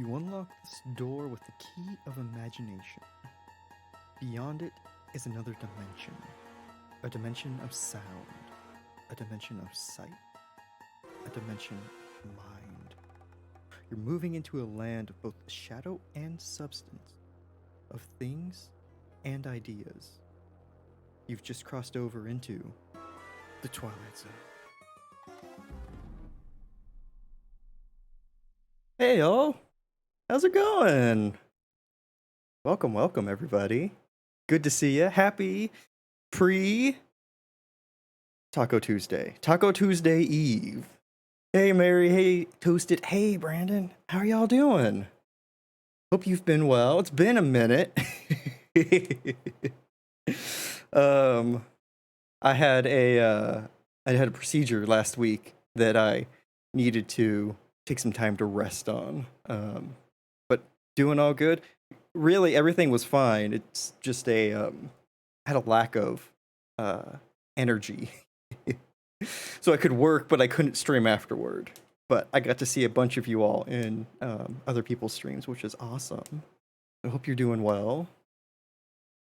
You unlock this door with the key of imagination. Beyond it is another dimension. A dimension of sound. A dimension of sight. A dimension of mind. You're moving into a land of both shadow and substance. Of things and ideas. You've just crossed over into the Twilight Zone. Hey y'all! How's it going? Welcome, everybody. Good to see you. Happy Taco Tuesday Eve. Hey Mary, hey Toasted, hey Brandon. How are y'all doing? Hope you've been well. It's been a minute. I had a procedure last week that I needed to take some time to rest on. But doing all good. Really, everything was fine. It's just had a lack of energy. So I could work, but I couldn't stream afterward. But I got to see a bunch of you all in other people's streams, which is awesome. I hope you're doing well.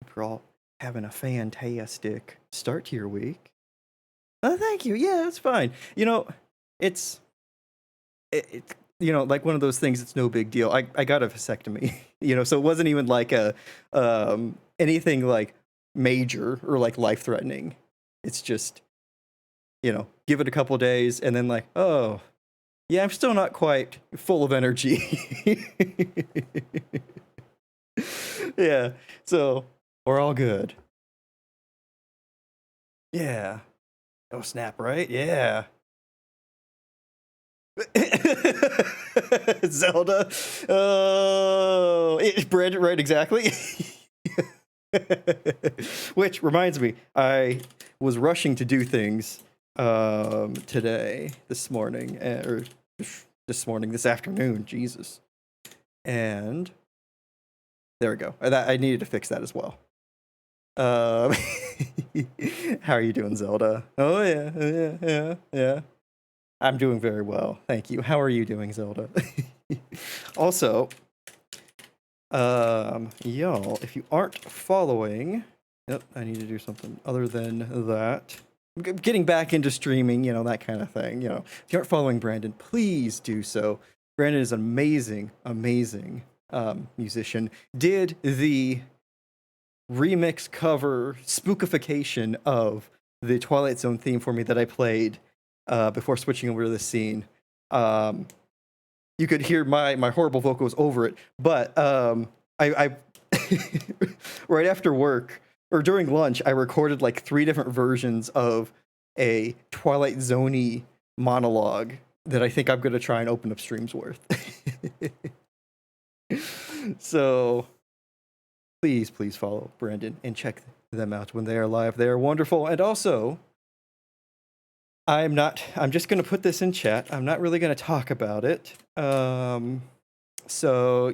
Hope you're all having a fantastic start to your week. Oh, thank you. Yeah, it's fine. You know, it's like one of those things. It's no big deal. I got a vasectomy. So it wasn't even like a anything like major or like life threatening. It's just give it a couple days and then like, oh yeah, I'm still not quite full of energy. Yeah, so we're all good. Yeah. Oh snap, right? Yeah. Zelda. Oh, Brandon, right? Exactly. Which reminds me, I was rushing to do things this afternoon, Jesus. And there we go. I needed to fix that as well. How are you doing, Zelda? Oh yeah. I'm doing very well, thank you. How are you doing, Zelda? Also, y'all, if you aren't following, I need to do something other than that. Getting back into streaming, that kind of thing. If you aren't following Brandon, please do so. Brandon is an amazing musician. Did the remix cover spookification of the Twilight Zone theme for me that I played before switching over to this scene. You could hear my horrible vocals over it, but I right after work or during lunch, I recorded like 3 different versions of a Twilight Zone-y monologue that I think I'm going to try and open up streams worth. So please follow Brandon and check them out when they are live. They are wonderful. And also, I'm just going to put this in chat. I'm not really going to talk about it. So,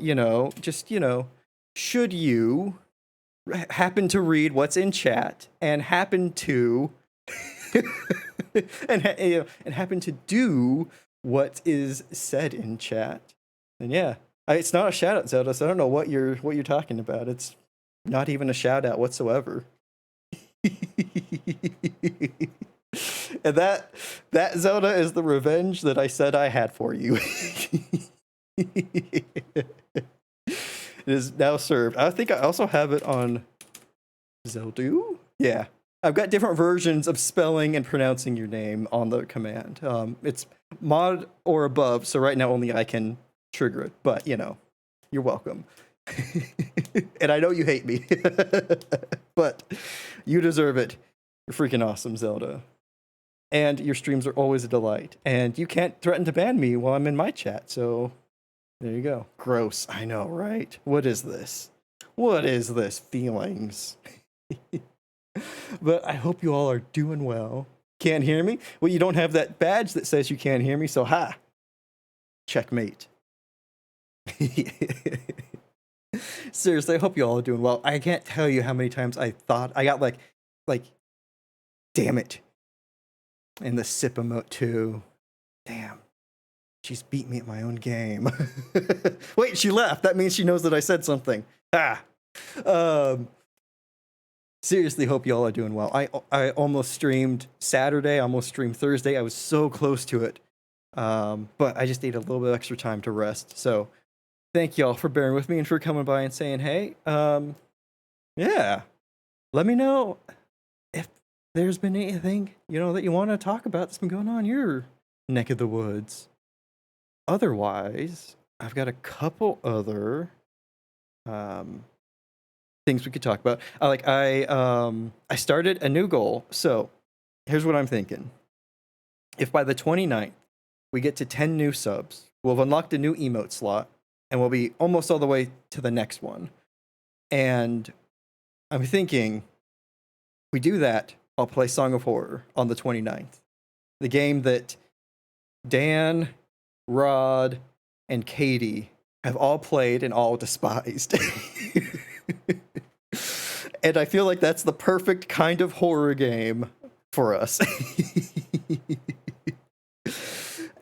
should you happen to read what's in chat and happen to and happen to do what is said in chat, then yeah, it's not a shout out, Zelda. So I don't know what you're talking about. It's not even a shout out whatsoever. And that Zelda is the revenge that I said I had for you. It is now served. I think I also have it on Zeldu. Yeah, I've got different versions of spelling and pronouncing your name on the command. It's mod or above, so right now only I can trigger it. But you're welcome. And I know you hate me, but you deserve it. You're freaking awesome, Zelda. And your streams are always a delight. And you can't threaten to ban me while I'm in my chat, so there you go. Gross. I know, right? What is this? What is this? Feelings. But I hope you all are doing well. Can't hear me? Well, you don't have that badge that says you can't hear me, so ha! Checkmate. Seriously, I hope you all are doing well. I can't tell you how many times I thought I got like, damn it. And the sip emote too. Damn. She's beat me at my own game. Wait, she left. That means she knows that I said something. Ah. Um, seriously, hope y'all are doing well. I almost streamed Saturday, almost streamed Thursday. I was so close to it. But I just need a little bit of extra time to rest. So thank y'all for bearing with me and for coming by and saying, hey, yeah, let me know if there's been anything, that you want to talk about that's been going on in your neck of the woods. Otherwise, I've got a couple other things we could talk about. I started a new goal. So here's what I'm thinking. If by the 29th we get to 10 new subs, we'll have unlocked a new emote slot, and we'll be almost all the way to the next one. And I'm thinking, we do that, I'll play Song of Horror on the 29th. The game that Dan, Rod, and Katie have all played and all despised. And I feel like that's the perfect kind of horror game for us.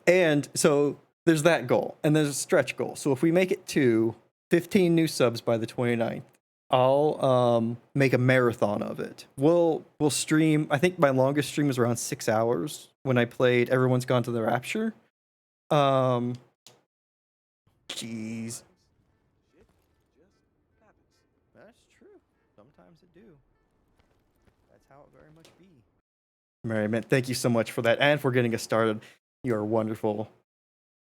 And so there's that goal, and there's a stretch goal. So if we make it to 15 new subs by the 29th, I'll make a marathon of it. We'll stream. I think my longest stream was around 6 hours when I played Everyone's Gone to the Rapture. Jeez. That's true. Sometimes it do. That's how it very much be. Merriment, thank you so much for that, and for getting us started. You are wonderful.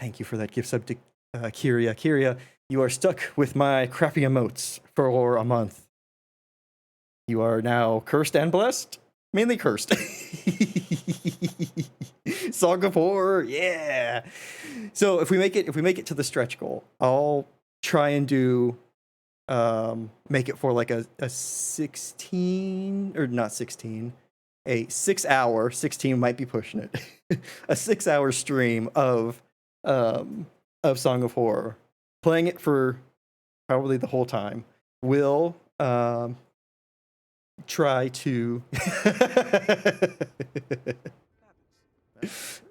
Thank you for that gift sub to Kyria. Kyria, you are stuck with my crappy emotes for a month. You are now cursed and blessed. Mainly cursed. Song of Horror, yeah. So if we make it to the stretch goal, I'll try and do make it for like a 16 or not 16, a 6 hour, 16 might be pushing it. A 6 hour stream of Song of Horror, playing it for probably the whole time. Will try to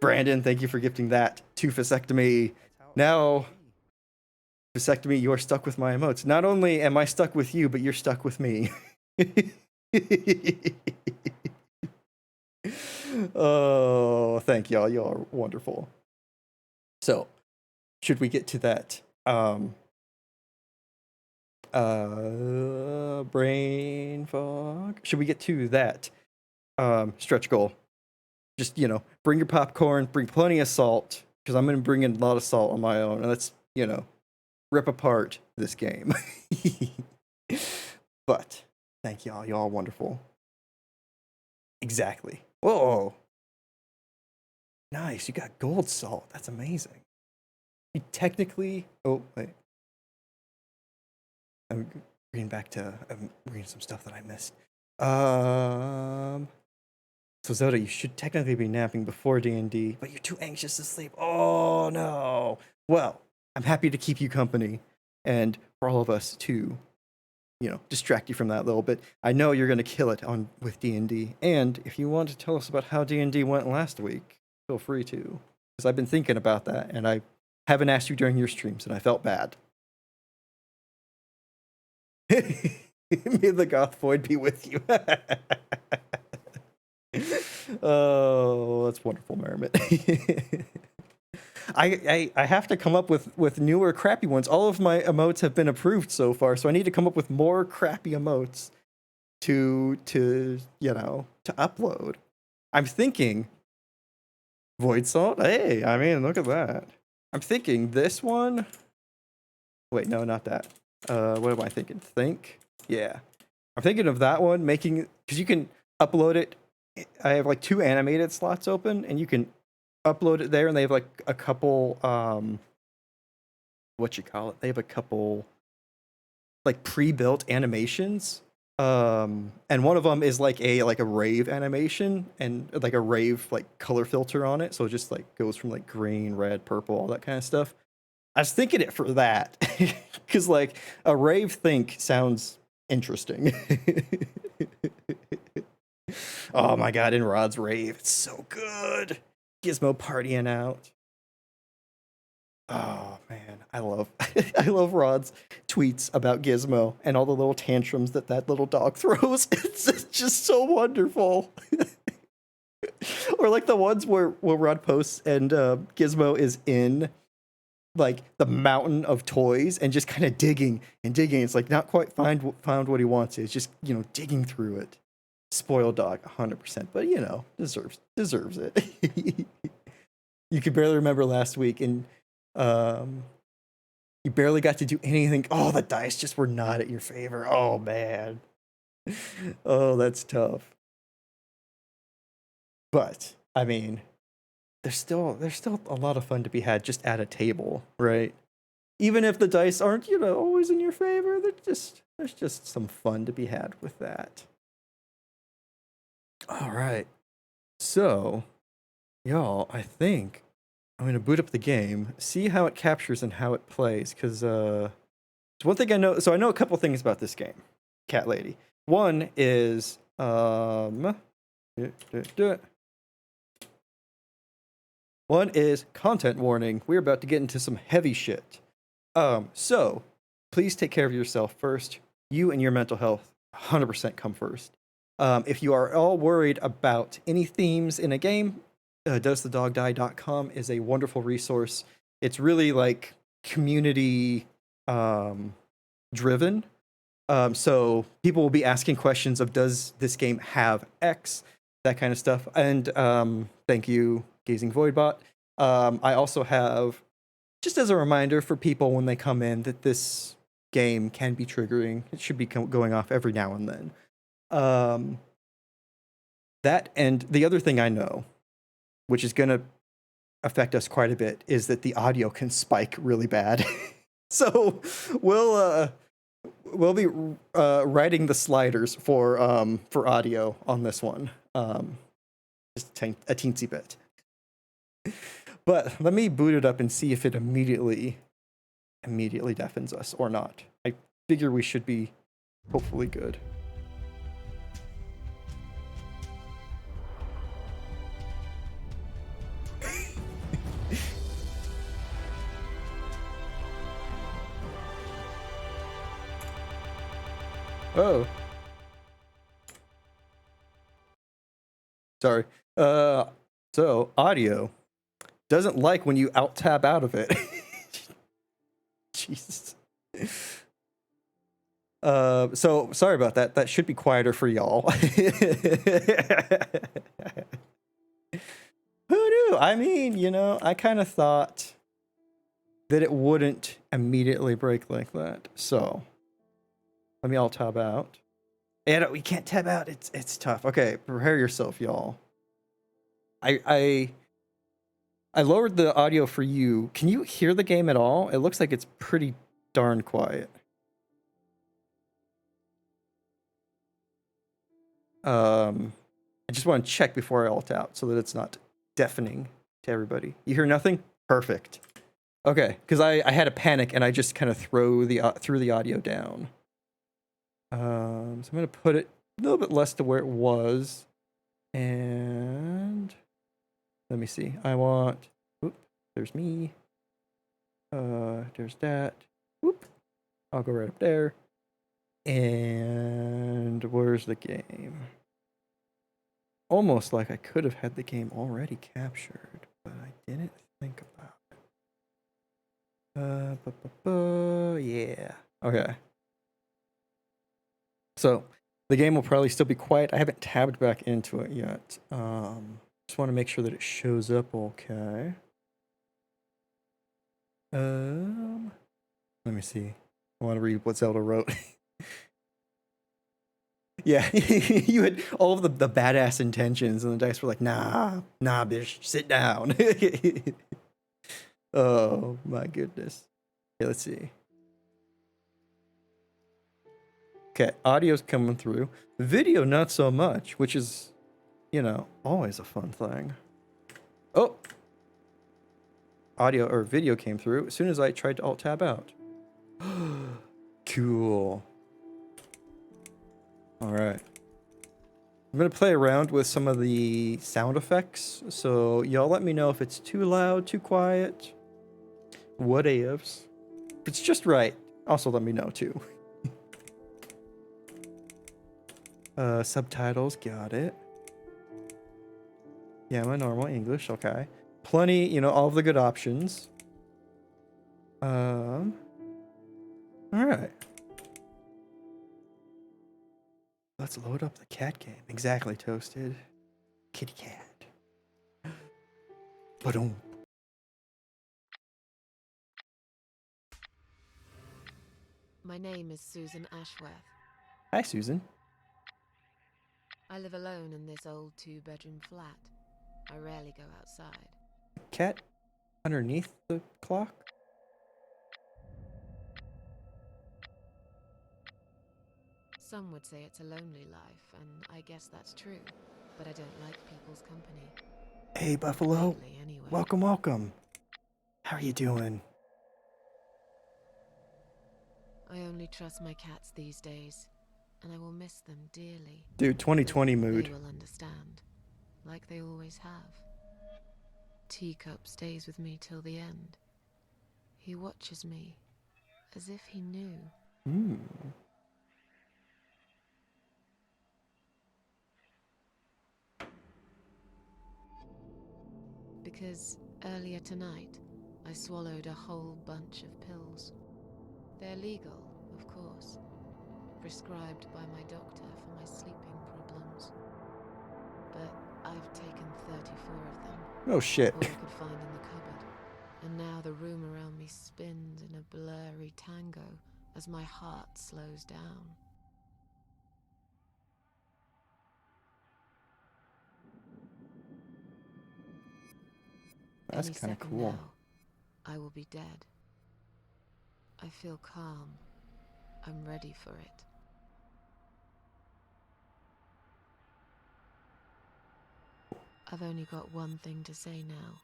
Brandon, thank you for gifting that to Vasectomy. Now, Vasectomy, you're stuck with my emotes. Not only am I stuck with you, but you're stuck with me. Oh, thank y'all. Y'all are wonderful. So, should we get to that brain fog? Should we get to that stretch goal? Just, bring your popcorn, bring plenty of salt, because I'm going to bring in a lot of salt on my own, and let's, rip apart this game. But, thank y'all. Y'all are wonderful. Exactly. Whoa. Nice. You got gold salt. That's amazing. You technically... Oh, wait. I'm reading some stuff that I missed. So Zelda, you should technically be napping before D&D, but you're too anxious to sleep. Oh, no. Well, I'm happy to keep you company, and for all of us to, distract you from that a little bit. I know you're going to kill it with D&D, and if you want to tell us about how D&D went last week, feel free to, because I've been thinking about that, and I haven't asked you during your streams, and I felt bad. May the goth void be with you. Oh, that's wonderful, Merriment. I have to come up with newer crappy ones. All of my emotes have been approved so far, so I need to come up with more crappy emotes to upload. I'm thinking Void Salt. Hey, I mean, look at that. I'm thinking this one. Wait, no, not that. What am I thinking? Yeah. I'm thinking of that one, because you can upload it. I have like 2 animated slots open, and you can upload it there, and they have like a couple they have a couple like pre-built animations, and one of them is like a rave animation, and like a rave like color filter on it, so it just like goes from like green, red, purple, all that kind of stuff. I was thinking it for that because like a rave think sounds interesting. Oh my god, in Rod's rave, it's so good. Gizmo partying out. Oh man, I love I love Rod's tweets about Gizmo and all the little tantrums that that little dog throws. It's just so wonderful. Or like the ones where Rod posts and Gizmo is in like the mountain of toys and just kind of digging and digging. It's like not quite found what he wants. It's just, you know, digging through it. Spoiled dog, 100%. But you know, deserves it. You could barely remember last week, and you barely got to do anything. Oh, the dice just were not at your favor. Oh man. Oh, that's tough. But I mean, there's still a lot of fun to be had just at a table, right? Even if the dice aren't, you know, always in your favor, there's just some fun to be had with that. All right. So, y'all, I think I'm gonna boot up the game, see how it captures and how it plays, because it's one thing I know. So I know a couple things about this game, Cat Lady. One is one is content warning. We're about to get into some heavy shit. So please take care of yourself first. You and your mental health 100% come first. If you are all worried about any themes in a game, doesthedogdie.com is a wonderful resource. It's really like community driven. So people will be asking questions of, does this game have X, that kind of stuff. And thank you, Gazing Voidbot. I also have, just as a reminder for people when they come in, that this game can be triggering. It should be going off every now and then. That, and the other thing I know, which is going to affect us quite a bit, is that the audio can spike really bad. So we'll be writing the sliders for audio on this one, just a teensy bit. But let me boot it up and see if it immediately deafens us or not. I figure we should be hopefully good. Oh. Sorry. So audio doesn't like when you alt tab out of it. Jesus. So sorry about that. That should be quieter for y'all. Who knew? I mean, you know, I kind of thought that it wouldn't immediately break like that. So let me alt tab out. And we can't tab out. It's tough. Okay, prepare yourself, y'all. I lowered the audio for you. Can you hear the game at all? It looks like it's pretty darn quiet. I just want to check before I alt out so that it's not deafening to everybody. You hear nothing? Perfect. Okay, because I had a panic and I just kind of threw the audio down. So I'm gonna put it a little bit less to where it was, and let me see. I want. Whoop. There's me. There's that. Whoop. I'll go right up there. And where's the game? Almost like I could have had the game already captured, but I didn't think about it. Yeah. Okay. So the game will probably still be quiet. I haven't tabbed back into it yet. Just want to make sure that it shows up okay. Let me see. I want to read what Zelda wrote. Yeah, you had all of the badass intentions, and the dice were like, nah, bitch, sit down. Oh my goodness. Okay, let's see. Okay, audio's coming through. Video, not so much, which is, you know, always a fun thing. Oh! Audio or video came through as soon as I tried to alt tab out. Cool. Alright. I'm going to play around with some of the sound effects, so y'all let me know if it's too loud, too quiet. What ifs? If it's just right, also let me know too. Subtitles, got it. Yeah, my normal English, okay. Plenty, you know, all of the good options. All right. Let's load up the cat game. Exactly, Toasted. Kitty cat. Ba-dum. My name is Susan Ashworth. Hi, Susan. I live alone in this old two-bedroom flat. I rarely go outside. Cat underneath the clock? Some would say it's a lonely life, and I guess that's true. But I don't like people's company. Hey, Buffalo. Lately, anyway. Welcome, welcome. How are you doing? I only trust my cats these days, and I will miss them dearly. Dude, 2020 But mood. they will understand, like they always have. Teacup stays with me till the end. He watches me, as if he knew. Hmm. Because earlier tonight, I swallowed a whole bunch of pills. They're legal, of course, prescribed by my doctor for my sleeping problems. But I've taken 34 of them. Oh shit. All I could find in the cupboard. And now the room around me spins in a blurry tango as my heart slows down. That's Any kind of second cool. now, I will be dead. I feel calm. I'm ready for it. I've only got one thing to say now.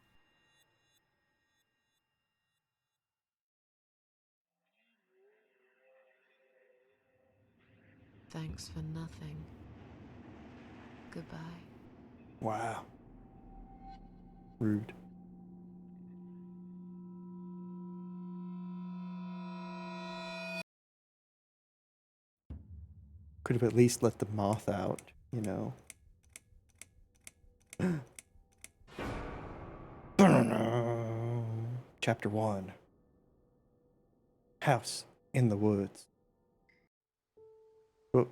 Thanks for nothing. Goodbye. Wow. Rude. Could have at least let the moth out, you know. Chapter 1. House in the woods. Oh.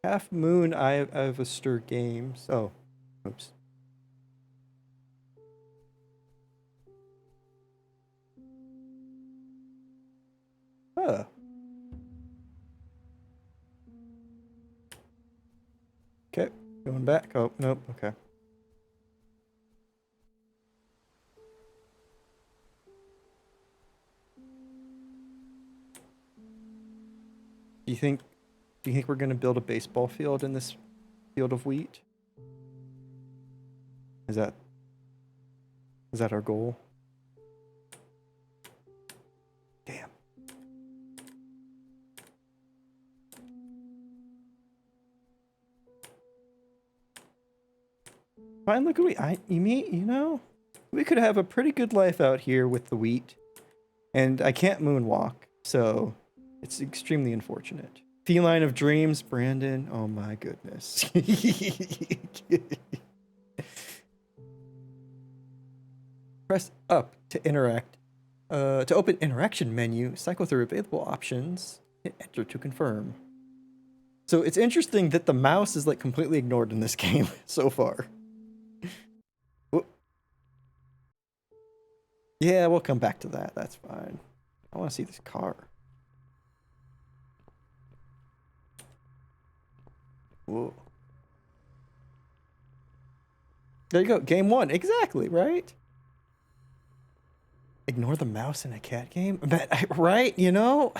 Half Moon Ivester Games. Oh, oops. Huh. Okay, going back. Oh, nope, okay. Do you think we're gonna build a baseball field in this field of wheat? Is that our goal? Damn. Fine, look at you know, we could have a pretty good life out here with the wheat. And I can't moonwalk, so it's extremely unfortunate. Feline of Dreams, Brandon. Oh my goodness. Press up to interact. To open interaction menu, cycle through available options, hit enter to confirm. So it's interesting that the mouse is like completely ignored in this game so far. Whoop. Yeah, we'll come back to that. That's fine. I want to see this car. Whoa. There you go. Game 1. Exactly, right? Ignore the mouse in a cat game? But, right? You know?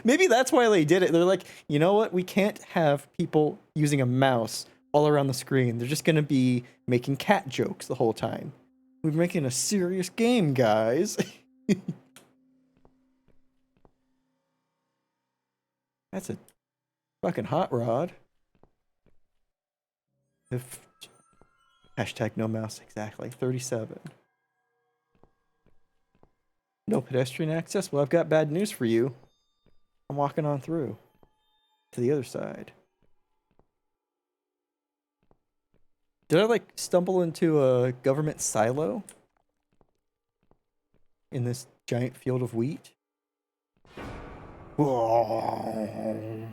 Maybe that's why they did it. They're like, you know what? We can't have people using a mouse all around the screen. They're just going to be making cat jokes the whole time. We're making a serious game, guys. That's a Fucking hot rod. If hashtag no mouse, exactly. 37. No pedestrian access? Well, I've got bad news for you. I'm walking on through to the other side. Did I like stumble into a government silo in this giant field of wheat? Whoa.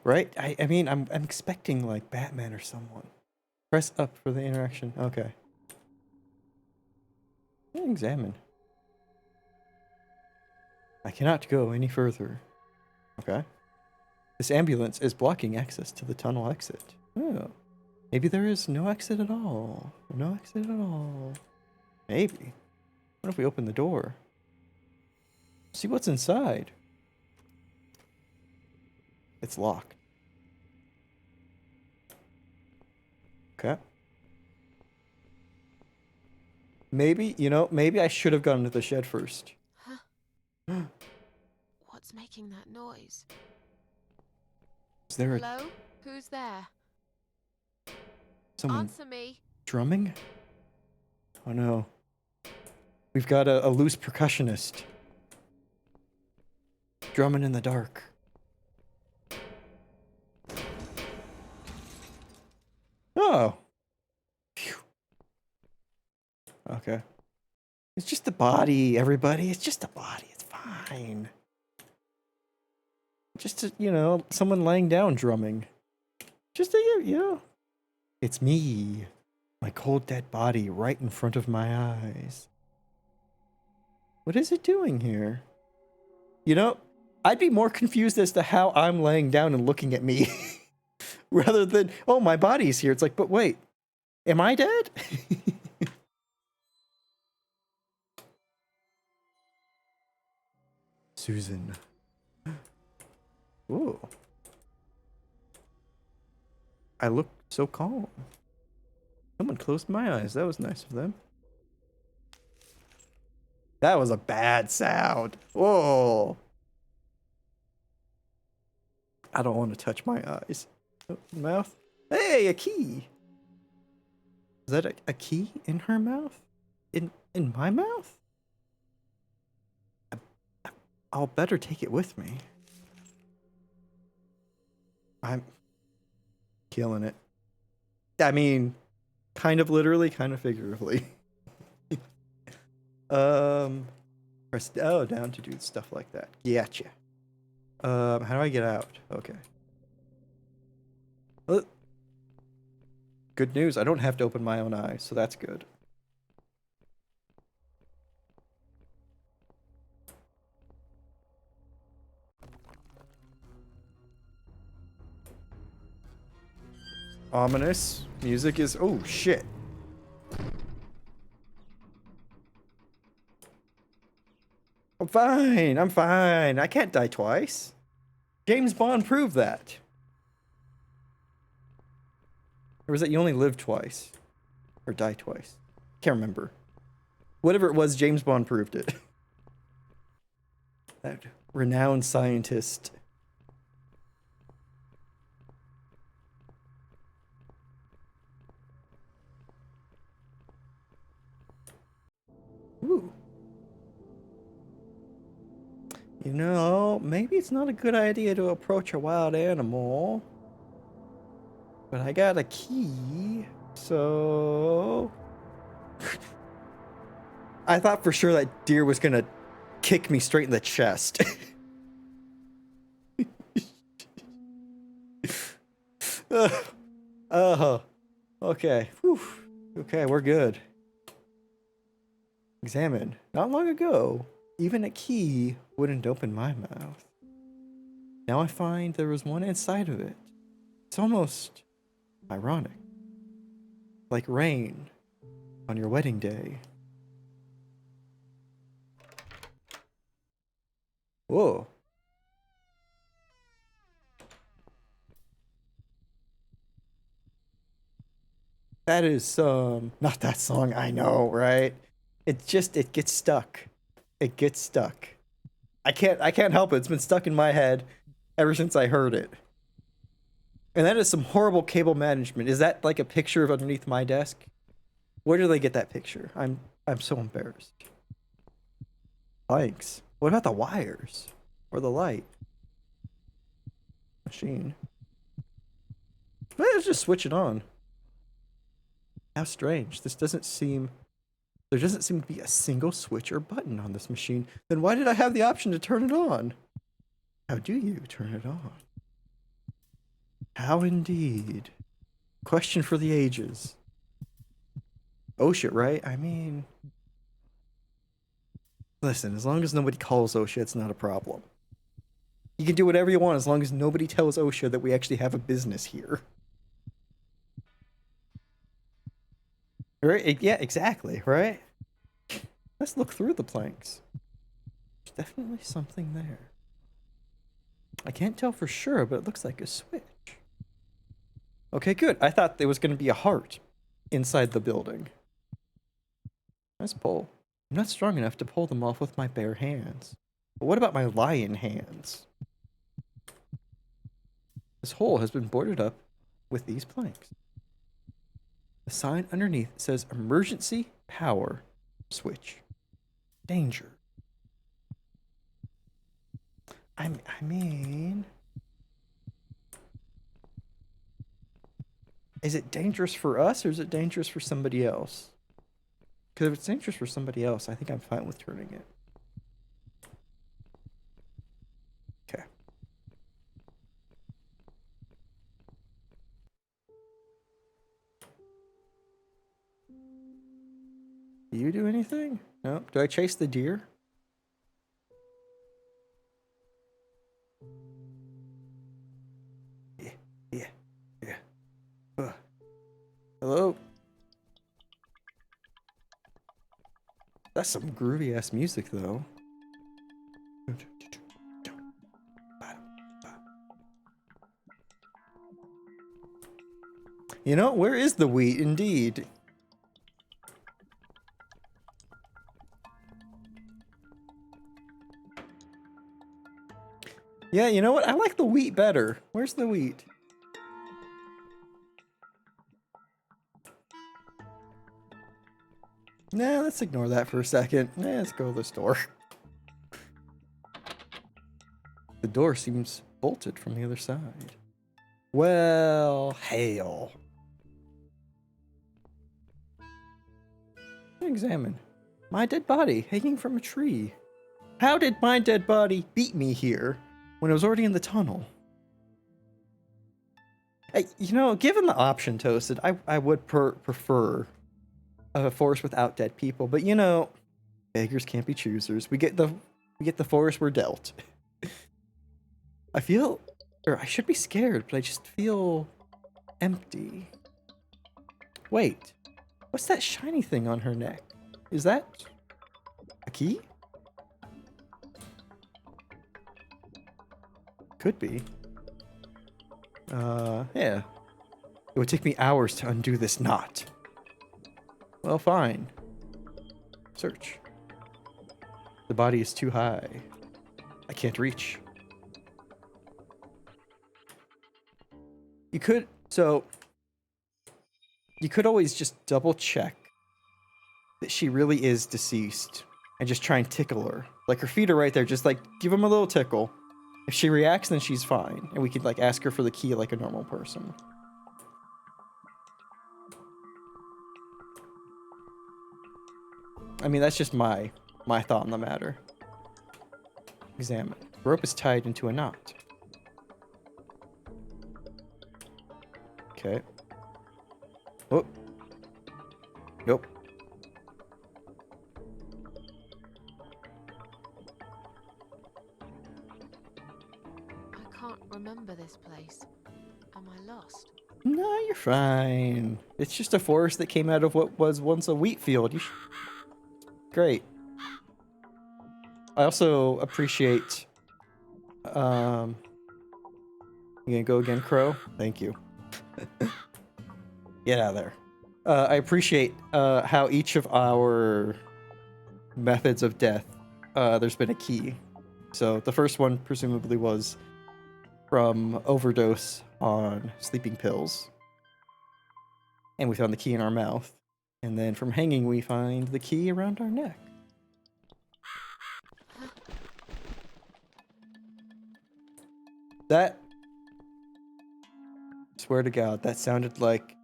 Right? I mean, I'm expecting like Batman or someone. Press up for the interaction. Okay. Examine. I cannot go any further. Okay. This ambulance is blocking access to the tunnel exit. Oh. Maybe there is no exit at all. No exit at all. Maybe. What if we open the door? See what's inside. It's locked. Okay. Maybe, you know, maybe I should have gone into the shed first. Huh? What's making that noise? Is there Hello? Who's there? someone Answer me. drumming? Oh no. We've got a loose percussionist. Drumming in the dark. Oh. Phew. Okay. It's just a body, everybody. It's just a body. It's fine. Just a, you know, someone laying down drumming. Just a, you know. It's me. My cold dead body right in front of my eyes. What is it doing here? You know, I'd be more confused as to how I'm laying down and looking at me. Rather than, oh, my body's here. It's like, but wait, am I dead? Susan. Ooh. I look so calm. Someone closed my eyes. That was nice of them. That was a bad sound. Whoa. I don't want to touch my eyes. Oh, mouth. Hey, a key. Is that a key in her mouth? In my mouth? I'll better take it with me. I'm killing it. I mean, kind of literally, kind of figuratively. Press down to do stuff like that. Gotcha. How do I get out? Okay. Good news, I don't have to open my own eyes, so that's good. Ominous. Music is... Oh, shit. I'm fine. I'm fine. I can't die twice. James Bond proved that. Or was it you only live twice? Or die twice? Can't remember. Whatever it was, James Bond proved it. That renowned scientist. Ooh. You know, maybe it's not a good idea to approach a wild animal. But I got a key, so... I thought for sure that deer was gonna kick me straight in the chest. Okay. Whew. Okay, we're good. Examine. Not long ago, even a key wouldn't open my mouth. Now I find there was one inside of it. It's almost ironic. Like rain on your wedding day. Whoa. That is not that song, I know, right? it gets stuck. It gets stuck. I can't help it. It's been stuck in my head ever since I heard it. And that is some horrible cable management. Is that like a picture of underneath my desk? Where do they get that picture? I'm so embarrassed. Planks. What about the wires? Or the light? Machine. Let's just switch it on. How strange. There doesn't seem to be a single switch or button on this machine. Then why did I have the option to turn it on? How do you turn it on? How indeed? Question for the ages. OSHA, right? I mean... Listen, as long as nobody calls OSHA, it's not a problem. You can do whatever you want as long as nobody tells OSHA that we actually have a business here. Right? Yeah, exactly, right? Let's look through the planks. There's definitely something there. I can't tell for sure, but it looks like a switch. Okay, good. I thought there was going to be a heart inside the building. Let's pull. I'm not strong enough to pull them off with my bare hands. But what about my lion hands? This hole has been boarded up with these planks. The sign underneath says emergency power switch. Danger. I mean... Is it dangerous for us or is it dangerous for somebody else? Because if it's dangerous for somebody else, I think I'm fine with turning it. Okay. Do you do anything? No? Do I chase the deer? Yeah. Hello? That's some groovy ass music though. You know, where is the wheat indeed? Yeah, you know what? I like the wheat better. Where's the wheat? Nah, let's ignore that for a second. Nah, let's go to the store. The door seems bolted from the other side. Well, hail. Examine. My dead body hanging from a tree. How did my dead body beat me here when I was already in the tunnel? Hey, you know, given the option, Toasted, I would prefer a forest without dead people, but you know, beggars can't be choosers. We get the forest we're dealt. I feel, or I should be scared, but I just feel empty. Wait, what's that shiny thing on her neck? Is that a key? Could be. Yeah. It would take me hours to undo this knot. Well, fine. Search. The body is too high. I can't reach. You could always just double check that she really is deceased and just try and tickle her. Like her feet are right there, just like give them a little tickle. If she reacts, then she's fine. And we could like ask her for the key like a normal person. I mean, that's just my thought on the matter. Examine. The rope is tied into a knot. Okay. Oh. Nope. I can't remember this place. Am I lost? No, you're fine. It's just a forest that came out of what was once a wheat field. Great. I also appreciate... You gonna go again, Crow? Thank you. Get out of there. I appreciate how each of our methods of death, there's been a key. So the first one presumably was from overdose on sleeping pills. And we found the key in our mouth. And then from hanging, we find the key around our neck. That, swear to God, that sounded like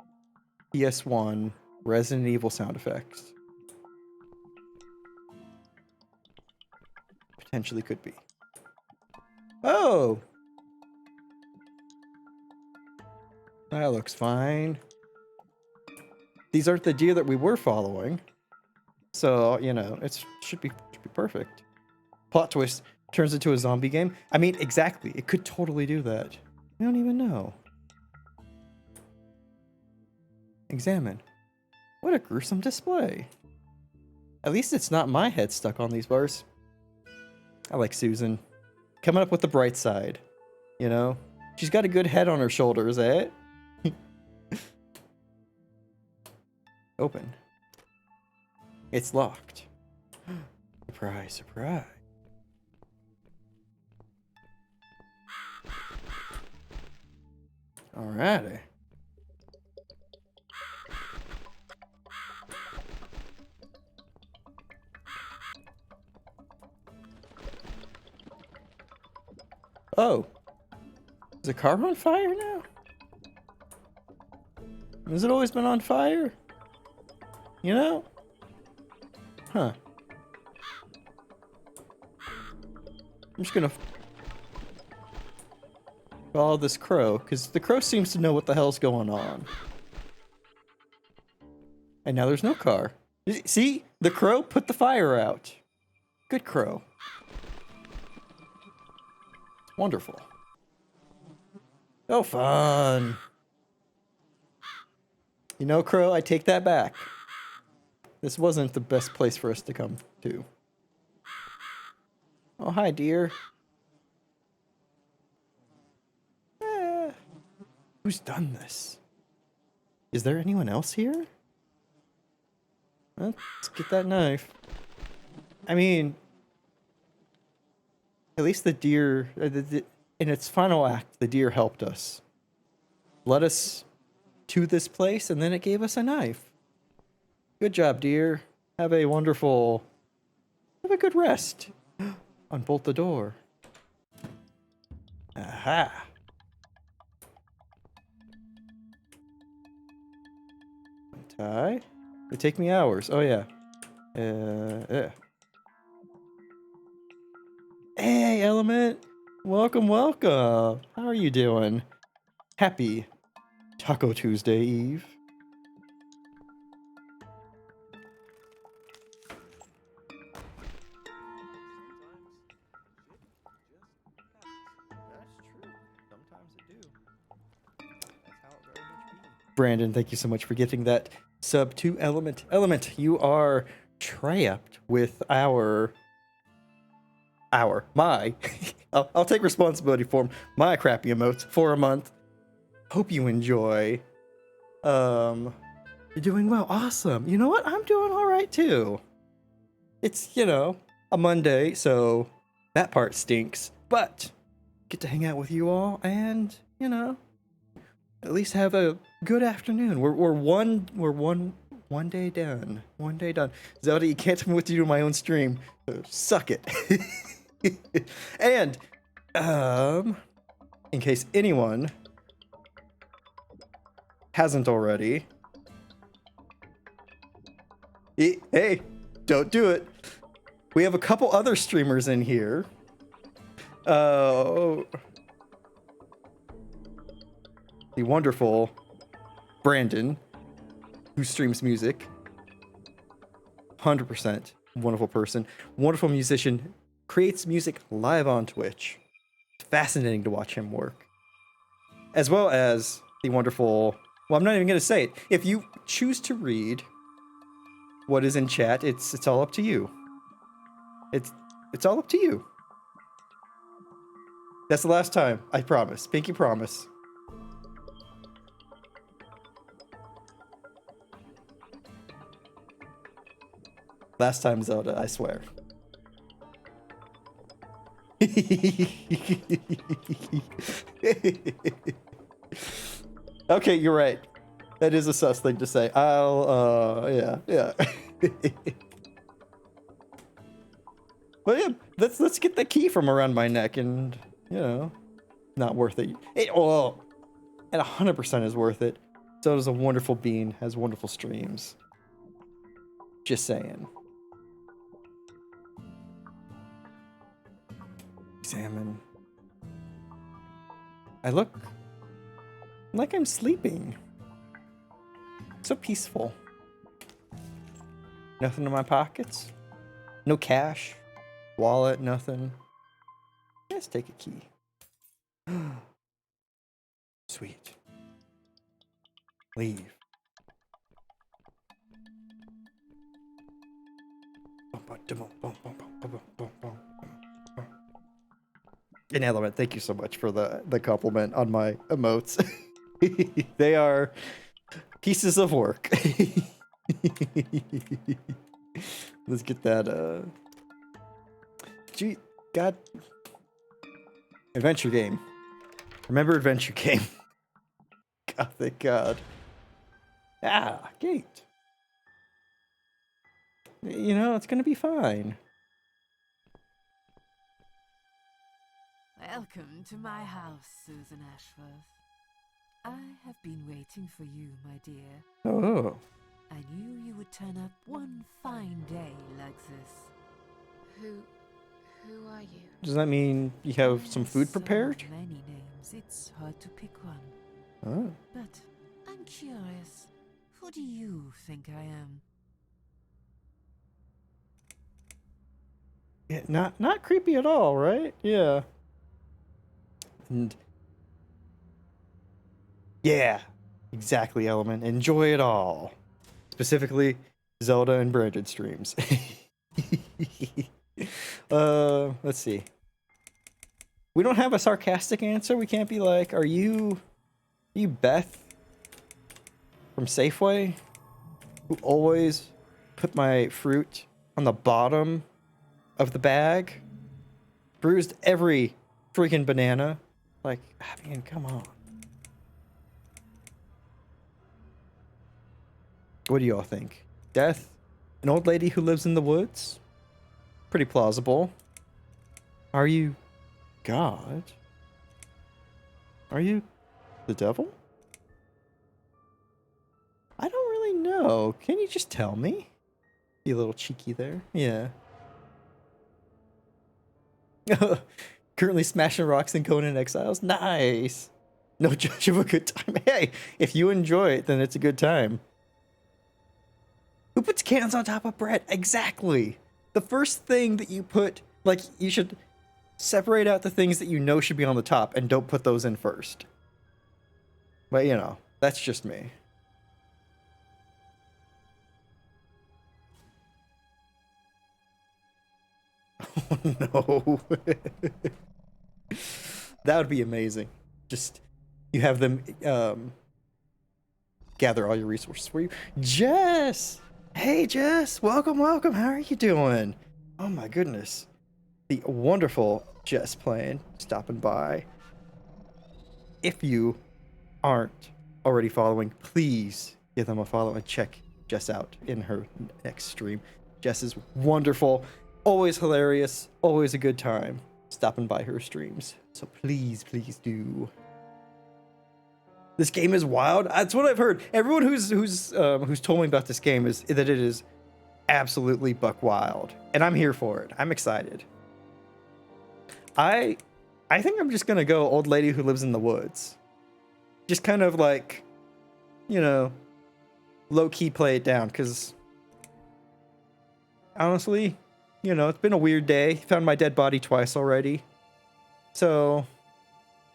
PS1 Resident Evil sound effects. Potentially could be. Oh! That looks fine. These aren't the deer that we were following. So, you know, it should be perfect. Plot twist, turns into a zombie game. I mean, exactly. It could totally do that. We don't even know. Examine. What a gruesome display. At least it's not my head stuck on these bars. I like Susan. Coming up with the bright side. You know? She's got a good head on her shoulders, eh? Open. It's locked. Surprise, surprise. Alrighty. Oh. Is the car on fire now? Has it always been on fire? You know? Huh. I'm just gonna follow this crow, because the crow seems to know what the hell's going on. And now there's no car. See? The crow put the fire out. Good crow. Wonderful. Oh, fun. You know, crow, I take that back. This wasn't the best place for us to come to. Oh, hi, dear. Who's done this? Is there anyone else here? Let's get that knife. I mean, at least the deer, in its final act, the deer helped us. Led us to this place, and then it gave us a knife. Good job, dear. Have a good rest. Unbolt the door. Aha. Tie. It take me hours. Oh yeah. Hey, Element. Welcome, welcome. How are you doing? Happy Taco Tuesday Eve. Brandon, thank you so much for gifting that sub to Element. Element, you are trapped with my, I'll take responsibility for my crappy emotes for a month. Hope you enjoy. You're doing well. Awesome. You know what? I'm doing all right too. It's, you know, a Monday, so that part stinks, but get to hang out with you all and, you know, at least have a good afternoon. We're one day done. One day done. Zelda, you can't tell me what to do on my own stream. So suck it. And in case anyone hasn't already, hey, don't do it. We have a couple other streamers in here. The wonderful Brandon, who streams music. 100% wonderful person, wonderful musician, creates music live on Twitch. It's fascinating to watch him work. As well as the wonderful, well, I'm not even going to say it. If you choose to read what is in chat, it's all up to you. It's all up to you. That's the last time, I promise. Pinky promise. Last time Zelda, I swear. Okay, you're right. That is a sus thing to say. Yeah. But yeah, let's get the key from around my neck, and you know, not worth it. It 100% is worth it. Zelda's a wonderful being, has wonderful streams. Just saying. Examine. I look like I'm sleeping. So peaceful. Nothing in my pockets. No cash. Wallet, nothing. Let's take a key. Sweet. Leave. An Element, thank you so much for the compliment on my emotes. They are pieces of work. Let's get that gee, God. Adventure game. Remember adventure game. God, thank God. Ah, gate. You know, it's gonna be fine. Welcome to my house, Susan Ashworth. I have been waiting for you, my dear. Oh. I knew you would turn up one fine day like this. Who are you? Does that mean you have some food So prepared? many names, it's hard to pick one. Oh. But I'm curious, who do you think I am? Yeah, not creepy at all, right? Yeah. And yeah, exactly, Element. Enjoy it all. Specifically, Zelda and Branded streams. Let's see. We don't have a sarcastic answer. We can't be like, are you Beth from Safeway, who always put my fruit on the bottom of the bag? Bruised every freaking banana. Like, I mean, come on. What do you all think? Death? An old lady who lives in the woods? Pretty plausible. Are you God? Are you the devil? I don't really know. Can you just tell me? Be a little cheeky there. Yeah. Currently smashing rocks in Conan Exiles. Nice. No judge of a good time. Hey, if you enjoy it, then it's a good time. Who puts cans on top of bread? Exactly. The first thing that you put, like, you should separate out the things that you know should be on the top and don't put those in first. But, you know, that's just me. Oh, no. That would be amazing. Just, you have them gather all your resources for you. Jess! Hey, Jess! Welcome, welcome. How are you doing? Oh, my goodness. The wonderful Jess Plane stopping by. If you aren't already following, please give them a follow and check Jess out in her next stream. Jess is wonderful, always hilarious, always a good time stopping by her streams. So please do. This game is wild. That's what I've heard. Everyone who's told me about this game is that it is absolutely buck wild, and I'm here for it. I'm excited. I think I'm just gonna go old lady who lives in the woods. Just kind of like, you know, low key play it down, because honestly, you know, it's been a weird day. Found my dead body twice already. So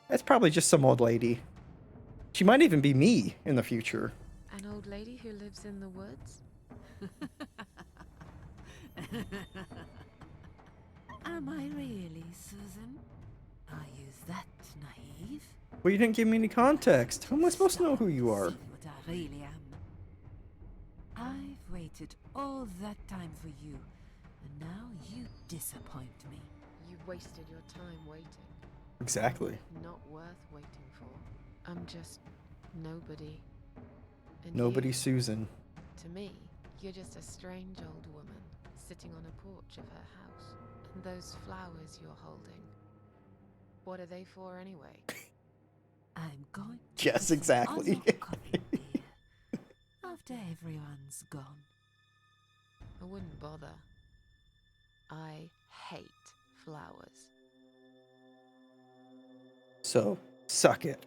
that's probably just some old lady. She might even be me in the future. An old lady who lives in the woods? Am I really, Susan? Are you that naive? Well, you didn't give me any context. How am I supposed to know who you are? See what I really am. I've waited waited all that time for you, and now you disappoint me. You wasted your time waiting. Exactly. Not worth waiting for. I'm just nobody. And Nobody you, Susan. to me, you're just a strange old woman sitting on a porch of her house. And those flowers you're holding, what are they for anyway? I'm going to Yes, put some exactly. on your coffin, dear, after everyone's gone. I wouldn't bother. I hate flowers. So, suck it.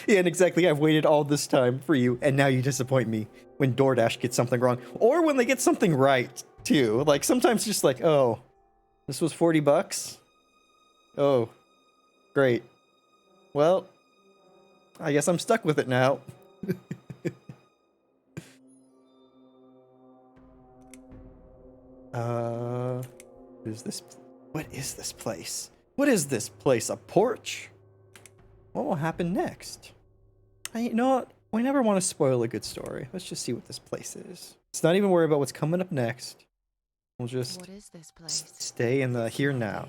Yeah, and exactly, I've waited all this time for you, and now you disappoint me when DoorDash gets something wrong. Or when they get something right, too. Like, sometimes just like, oh, this was 40 bucks? Oh, great. Well, I guess I'm stuck with it now. What is this? What is this place? What is this place? A porch? What will happen next? You know what? We never want to spoil a good story. Let's just see what this place is. Let's not even worry about what's coming up next. We'll just What is this place? stay in the This, here my now.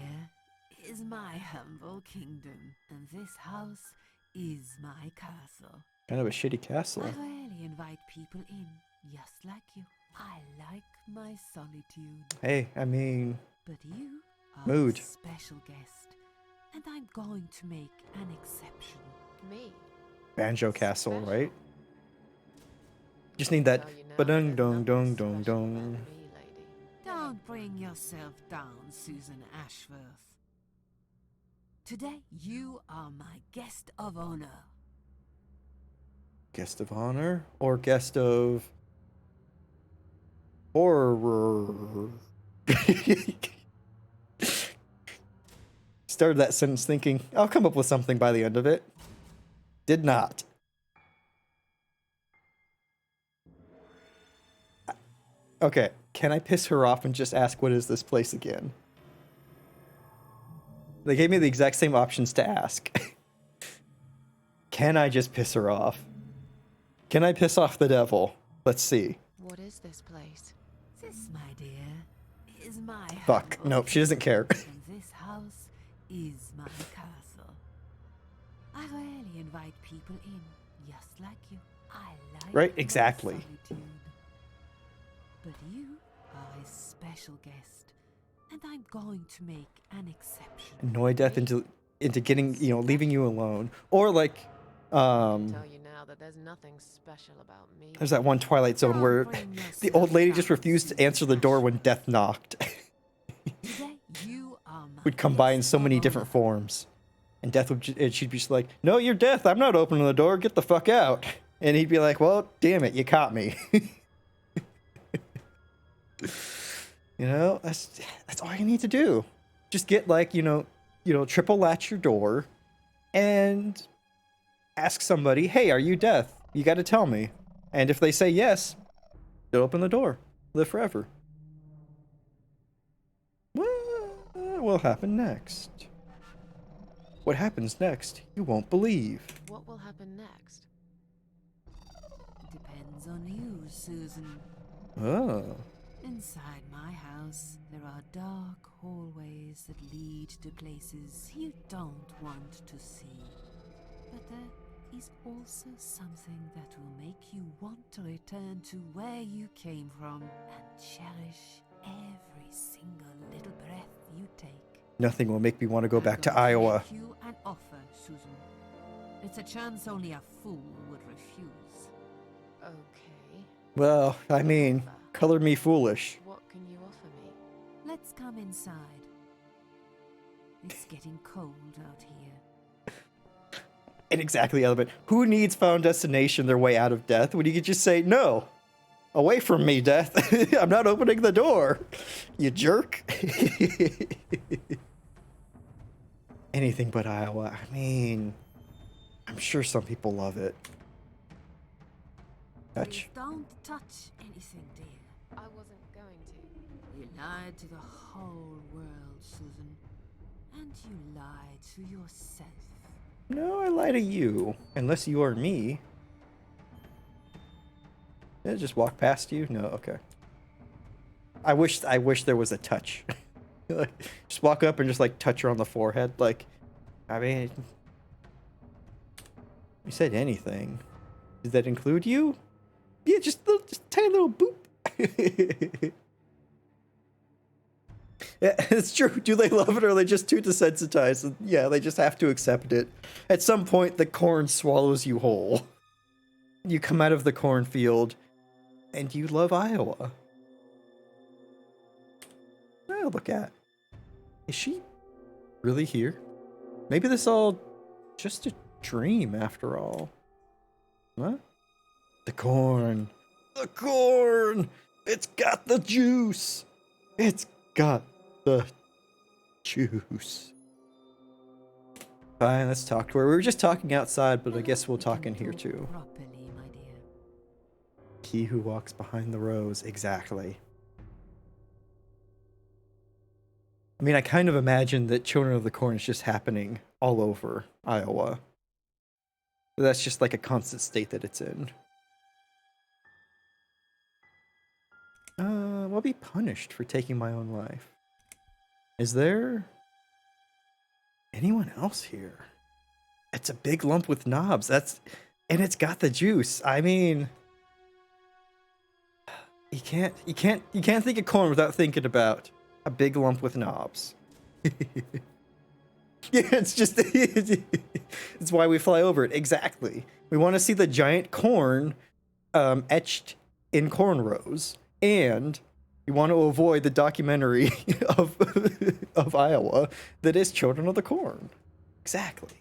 dear, is my humble kingdom, and this house is my castle. Kind of a shitty castle. I rarely invite people in, just like you. I like my solitude. Hey, I mean, But you are Mood. a special guest, and I'm going to make an exception. Me? Banjo Castle, Special. right? Just need that Tell you now, ba-dung there's dung nothing dung special dung about dung. me, lady. Don't bring yourself down, Susan Ashworth. Today, you are my guest of honor. Guest of honor or guest of horror? Started that sentence thinking I'll come up with something by the end of it. Did not. Okay, can I piss her off and just ask what is this place again? They gave me the exact same options to ask. Can I just piss her off? Can I piss off the devil? Let's see. What is this place? This, my dear, is my Fuck. humble Nope, she doesn't care. kingdom, and this house is my castle. I rarely invite people in, just like you. I like Right, my exactly. solitude. But you are a special guest, and I'm going to make an exception. Annoy death into getting, leaving you alone. Or like, Tell you now that there's nothing special about me. there's that one Twilight Zone Don't where bring the old yourself lady just down, refused to Susan answer the door when Ashworth. death knocked. Today, you are my Would come by in guest so of many honor. different forms. And death would, and she'd be just like, "No, you're death. I'm not opening the door. Get the fuck out." And he'd be like, "Well, damn it, you caught me." That's all you need to do. Just get like, triple latch your door and ask somebody, "Hey, are you death? You got to tell me." And if they say yes, they'll open the door. Live forever. What will happen next? What happens next? You won't believe. What will happen next? Depends on you, Susan. Oh. Inside my house, there are dark hallways that lead to places you don't want to see. But there is also something that will make you want to return to where you came from and cherish every single little breath you take. Nothing will make me want to go I'm back to going Iowa. Make you an offer, Susan. It's a chance only a fool would refuse. Okay. Well, I mean, color me foolish. What can you offer me? Let's come inside. It's getting cold out here. And exactly, Element. Who needs Final Destination their way out of death when you could just say, "No, away from me, death. I'm not opening the door, you jerk." Anything but Iowa. I mean, I'm sure some people love it. Touch. Please don't touch anything, dear. I wasn't going to. You lied to the whole world, Susan. And you lied to yourself. No, I lie to you. Unless you are me. It just walk past you? No, okay. I wish there was a touch. Like, just walk up and just like touch her on the forehead. Like, I mean, you said anything. Does that include you? Yeah, just tiny little boop. Yeah, it's true. Do they love it or are they just too desensitized? Yeah, they just have to accept it. At some point, the corn swallows you whole. You come out of the cornfield, and you love Iowa. Oh, look at. Is she really here? Maybe this all just a dream after all. What? The corn. The corn! It's got the juice! It's got the juice. Fine, let's talk to her. We were just talking outside, but I guess we'll talk in here too. Properly, my dear. He who walks behind the rose. Exactly. I mean, I kind of imagine that Children of the Corn is just happening all over Iowa. That's just like a constant state that it's in. I'll be punished for taking my own life. Is there anyone else here? It's a big lump with knobs. And it's got the juice. I mean, you can't think of corn without thinking about a big lump with knobs. Yeah, it's just it's why we fly over it. Exactly. We want to see the giant corn etched in cornrows, and you want to avoid the documentary of Iowa that is Children of the Corn. Exactly.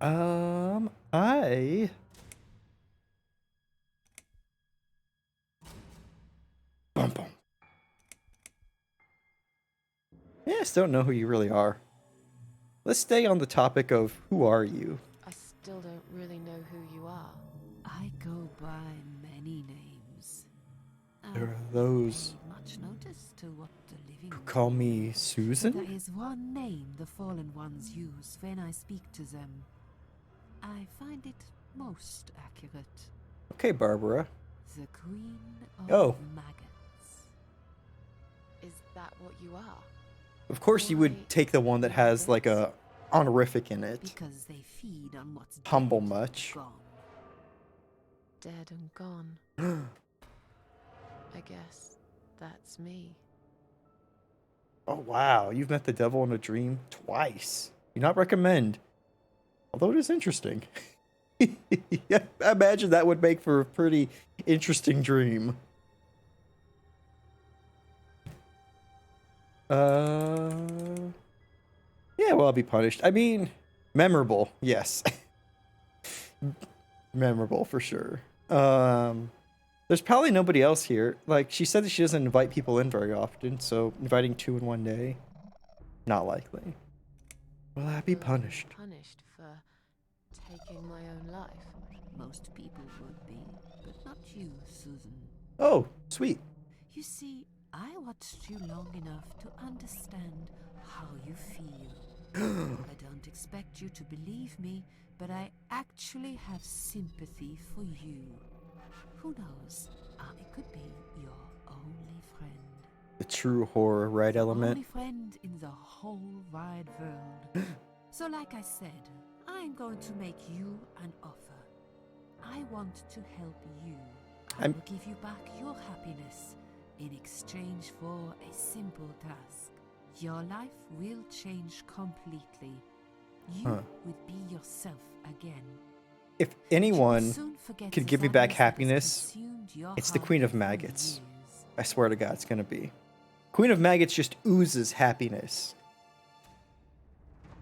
I bum bum. Yeah, I still don't know who you really are. Let's stay on the topic of who are you? I still don't really know who you are. I go by many names. There are those Pay much notice to what the living who call me There Susan? is one name the fallen ones use when I speak to them. I find it most accurate. Okay, Barbara. The Queen of Oh. Maggots. Is that what you are? Of course you would take the one that has like a honorific in it. Because they feed on what's Humble dead much. and gone. Dead and gone. I guess that's me. Oh wow, you've met the devil in a dream twice. Do not recommend. Although it is interesting. Yeah, I imagine that would make for a pretty interesting dream. Yeah, well, I'll be punished. I mean, memorable, yes. Memorable for sure. There's probably nobody else here. Like, she said that she doesn't invite people in very often, so inviting 2 in one day, not likely. Will I be punished? Punished for taking my own life. Most people would be, but not you, Susan. Oh, sweet. You see, I watched you long enough to understand how you feel. I don't expect you to believe me, but I actually have sympathy for you. Who knows? I could be your only friend. The true horror, right, Only Element? friend in the whole wide world. So like I said, I'm going to make you an offer. I want to help you. I will give you back your happiness in exchange for a simple task. Your life will change completely. You will be yourself again. If You will anyone soon forget could the give me back sadness that has happiness, consumed your it's the heart Queen of for Maggots. years. I swear to God, it's gonna be. Queen of Maggots just oozes happiness.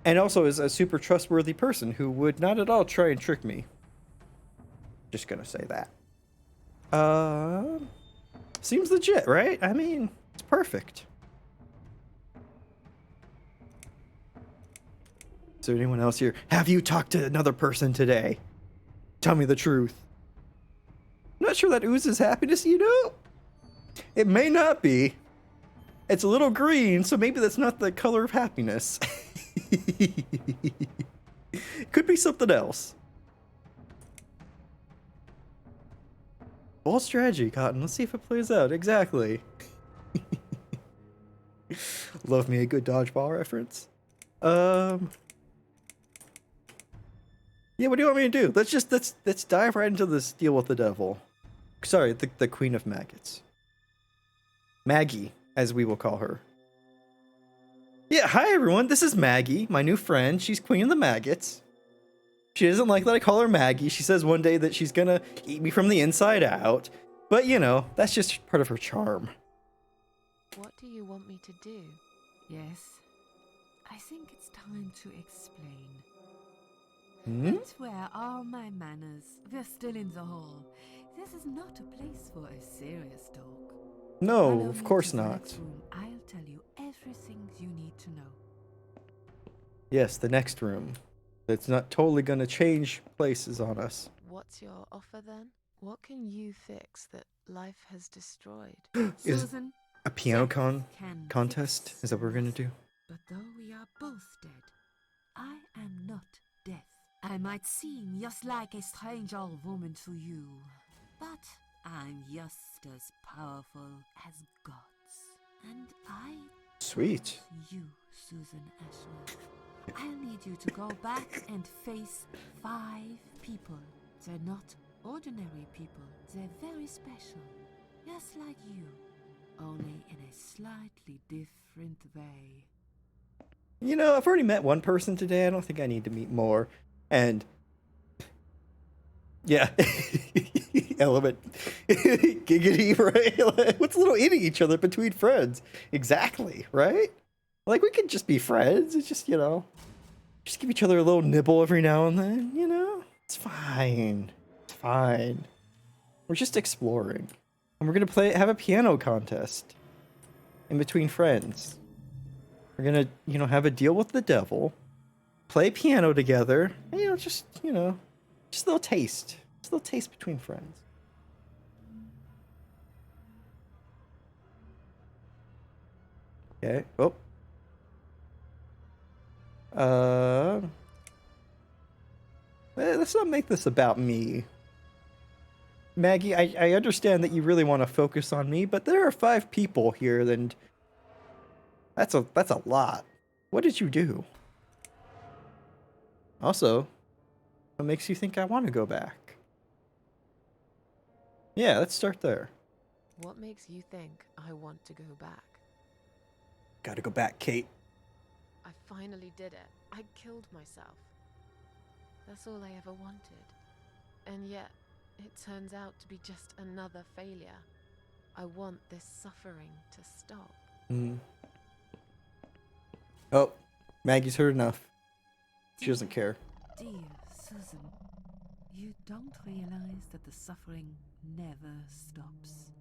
And also is a super trustworthy person who would not at all try and trick me. Just gonna say that. Seems legit, right? I mean, it's perfect. Is there anyone else here? Have you talked to another person today? Tell me the truth. I'm not sure that oozes happiness, you know? It may not be. It's a little green, so maybe that's not the color of happiness. Could be something else. Bold strategy, Cotton. Let's see if it plays out. Exactly. Love me a good dodgeball reference. Yeah, what do you want me to do? Let's dive right into this deal with the devil. Sorry, the Queen of Maggots. Maggie, as we will call her. Yeah, hi everyone. This is Maggie, my new friend. She's Queen of the Maggots. She doesn't like that I call her Maggie. She says one day that she's gonna eat me from the inside out. But you know, that's just part of her charm. What do you want me to do? Yes, I think it's time to explain. Hmm? But where are my manners? We're still in the hall. This is not a place for a serious talk. No, Follow of me course to the not. next room. I'll tell you everything you need to know. Yes, the next room. That's not totally gonna change places on us. What's your offer then? What can you fix that life has destroyed? Is Susan, a piano death can contest? fix Is that what we're gonna nothing. do? But though we are both dead, I am not death. I might seem just like a strange old woman to you, but I'm just as powerful as gods. And I Sweet. want you, Susan Ashworth. I'll need you to go back and face 5 people. They're not ordinary people. They're very special. Just like you. Only in a slightly different way. You know, I've already met one person today. I don't think I need to meet more. And yeah, element giggity, right? Like, what's a little eating each other between friends? Exactly, right? Like we could just be friends. It's just, you know, just give each other a little nibble every now and then. You know, it's fine. It's fine. We're just exploring, and we're gonna have a piano contest in between friends. We're gonna, you know, have a deal with the devil, play piano together, and, you know, just a little taste. Just a little taste between friends. Okay. Oh. Let's not make this about me. Maggie, I understand that you really want to focus on me, but there are 5 people here, and that's a lot. What did you do? Also, what makes you think I want to go back? Yeah, let's start there. What makes you think I want to go back? Gotta go back, Kate. I finally did it. I killed myself. That's all I ever wanted. And yet, it turns out to be just another failure. I want this suffering to stop. Mm. Oh, Maggie's heard enough. She doesn't care. Dear Susan, you don't realize that the suffering never stops,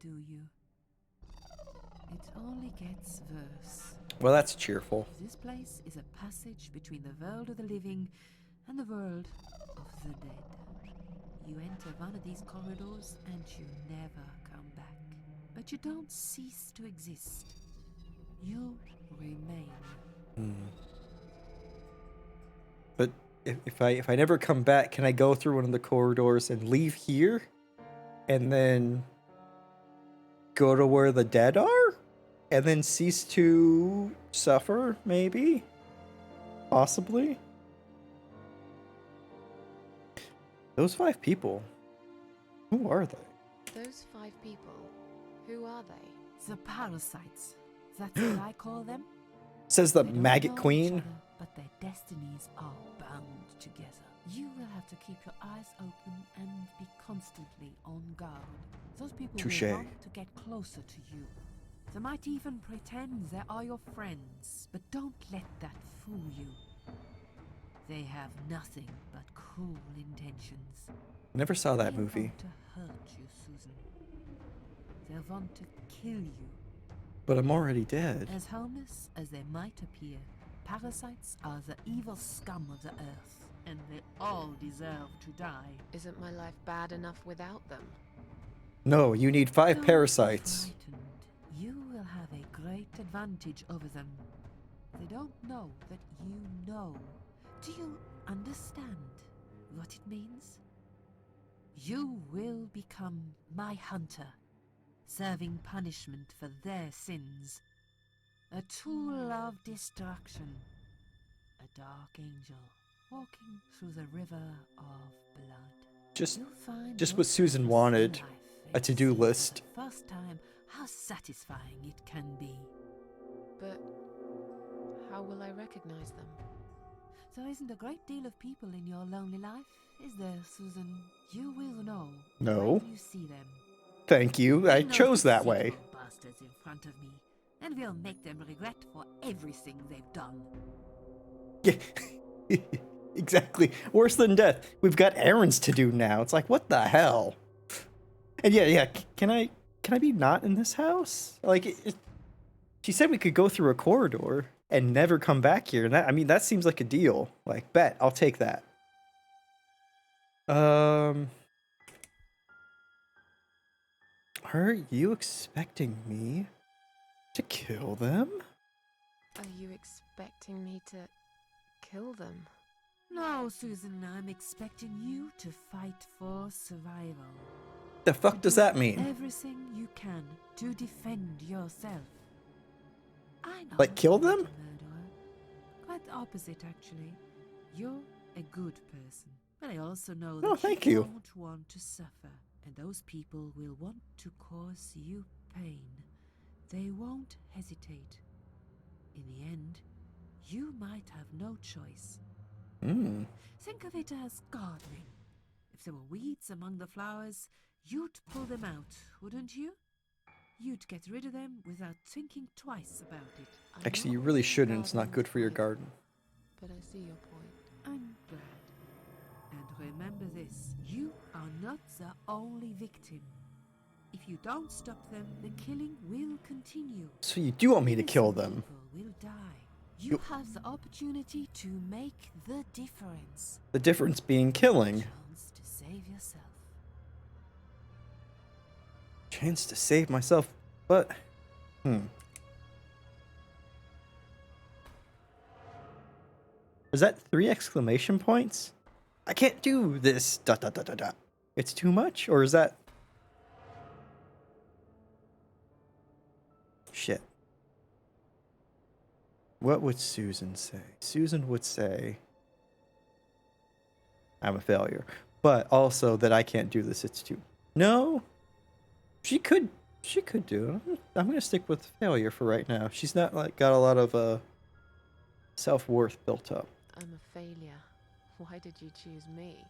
do you? It only gets worse. Well, that's cheerful. This place is a passage between the world of the living and the world of the dead. You enter one of these corridors and you never come back. But you don't cease to exist. You remain. But if I never come back, can I go through one of the corridors and leave here, and then go to where the dead are, and then cease to suffer? Maybe, possibly. Those 5 people. Who are they? Those 5 people, who are they? The parasites. That's what I call them. Says the They don't Maggot know each Queen. other, but their destinies are bound together. You will have to keep your eyes open and be constantly on guard. Those people Touche. will want to get closer to you. They might even pretend they are your friends, but don't let that fool you. They have nothing but cruel intentions. Never saw that They movie. want to hurt you, Susan. They want to kill you. But I'm already dead. As harmless as they might appear, parasites are the evil scum of the earth, and they all deserve to die. Isn't my life bad enough without them? No, you need 5 Don't be parasites. frightened. You will have a great advantage over them. They don't know that you know. Do you understand what it means? You will become my hunter, serving punishment for their sins. A tool of destruction. A dark angel walking through the river of blood. Just You'll find what most Susan purpose in wanted. life A and to-do see list. for the first time how satisfying it can be. But how will I recognize them? There isn't a great deal of people in your lonely life, is there, Susan? You will know No. when you see them. Thank you. I Bring those chose that way. deceitful bastards in front of me, and we'll make them regret for everything they've done. Yeah. Exactly. Worse than death. We've got errands to do now. It's like, what the hell? And yeah. Can I be not in this house? Like, she said we could go through a corridor and never come back here. And that seems like a deal. Like, bet I'll take that. Are you expecting me to kill them? Are you expecting me to kill them? No, Susan, I'm expecting you to fight for survival. The fuck To does do that mean? Everything you can to defend yourself. I know. Like, kill you're not them? a murderer. Quite the opposite, actually. You're a good person. But I also know that Oh, thank you. don't want to suffer. And those people will want to cause you pain. They won't hesitate. In the end, you might have no choice. Think of it as gardening. If there were weeds among the flowers, you'd pull them out, wouldn't you? You'd get rid of them without thinking twice about it. I'm Actually, you not really shouldn't. It's not gardening good for your type, garden. But I see your point. I'm glad. And remember this, you are not the only victim. If you don't stop them, the killing will continue. So you do want me to Innocent kill them? people will die. You You- have the opportunity to make the difference. The difference being killing. Chance to save yourself. Chance to save myself, but Is that 3 exclamation points? I can't do this. ... It's too much, or is that? Shit. What would Susan say? Susan would say, I'm a failure, but also that I can't do this. It's too. No. She could do it. I'm gonna stick with failure for right now. She's not like got a lot of self-worth built up. I'm a failure. Why did you choose me?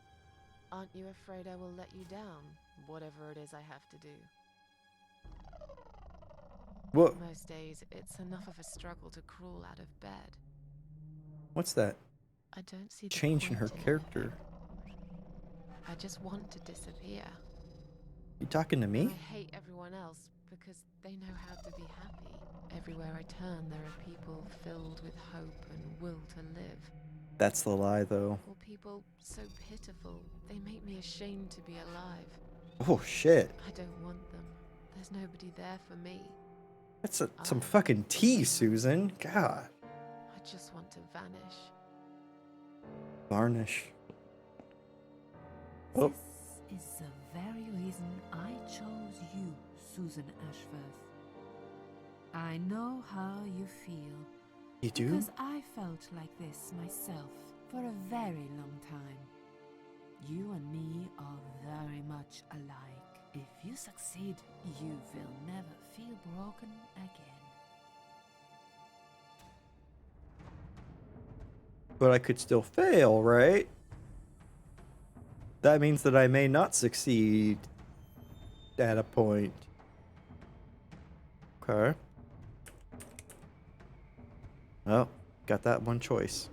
Aren't you afraid I will let you down, whatever it is I have to do? What? Most days, it's enough of a struggle to crawl out of bed. What's that? I don't see the Change in her point character. I just want to disappear. You talking to me? I hate everyone else because they know how to be happy. Everywhere I turn, there are people filled with hope and will to live. That's the lie, though. Or people so pitiful, they make me ashamed to be alive. Oh shit. I don't want them. There's nobody there for me. That's some fucking tea, Susan. God. I just want to vanish. Varnish. Oh. This is the very reason I chose you, Susan Ashworth. I know how you feel. You do? Because I felt like this myself for a very long time. You and me are very much alike. If you succeed, you will never feel broken again. But I could still fail, right? That means that I may not succeed at a point. Okay. Well, got that one choice.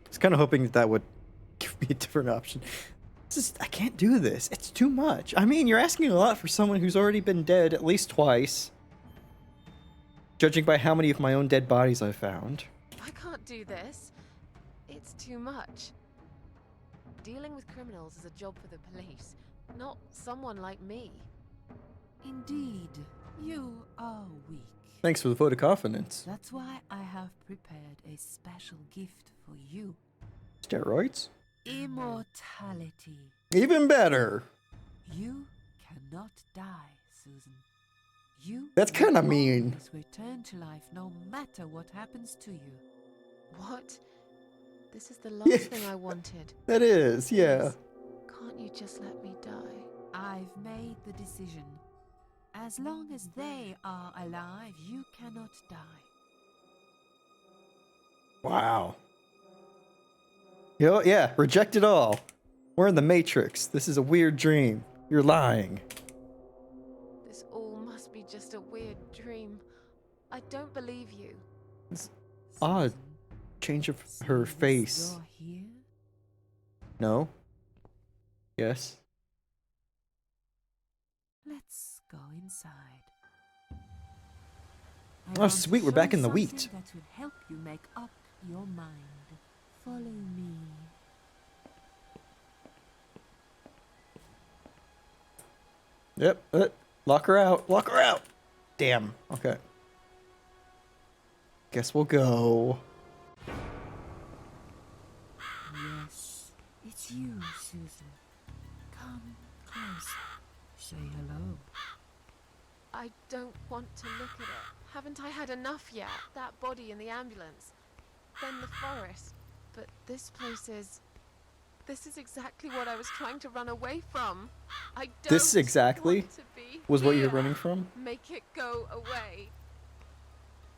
I was kind of hoping that that would give me a different option. I can't do this. It's too much. I mean, you're asking a lot for someone who's already been dead at least twice. Judging by how many of my own dead bodies I've found. I can't do this. It's too much. Dealing with criminals is a job for the police, not someone like me. Indeed, you are weak. Thanks for the vote of confidence. That's why I have prepared a special gift for you. Steroids? Immortality. Even better. You cannot die, Susan. You That's will kinda mean. always return to life no matter what happens to you. What? This is the last Yeah. thing I wanted. That is, yeah. Please, can't you just let me die? I've made the decision. As long as they are alive, you cannot die. Wow. Yo, yeah, reject it all. We're in the Matrix. This is a weird dream. You're lying. This all must be just a weird dream. I don't believe you. It's odd. Susan, Change of her see this face. door here? No? Yes? Let's go inside. I Oh, want to sweet, we're show back you in the something wheat. That will help you make up your mind. Follow me. Yep. Lock her out. Lock her out. Damn. Okay. Guess we'll go. Yes, it's you, Susan. Come closer. Say hello. I don't want to look at it. Haven't I had enough yet? That body in the ambulance. Then the forest. But this place is... This is exactly what I was trying to run away from. I don't This exactly want to be was what you're here. running from? Make it go away.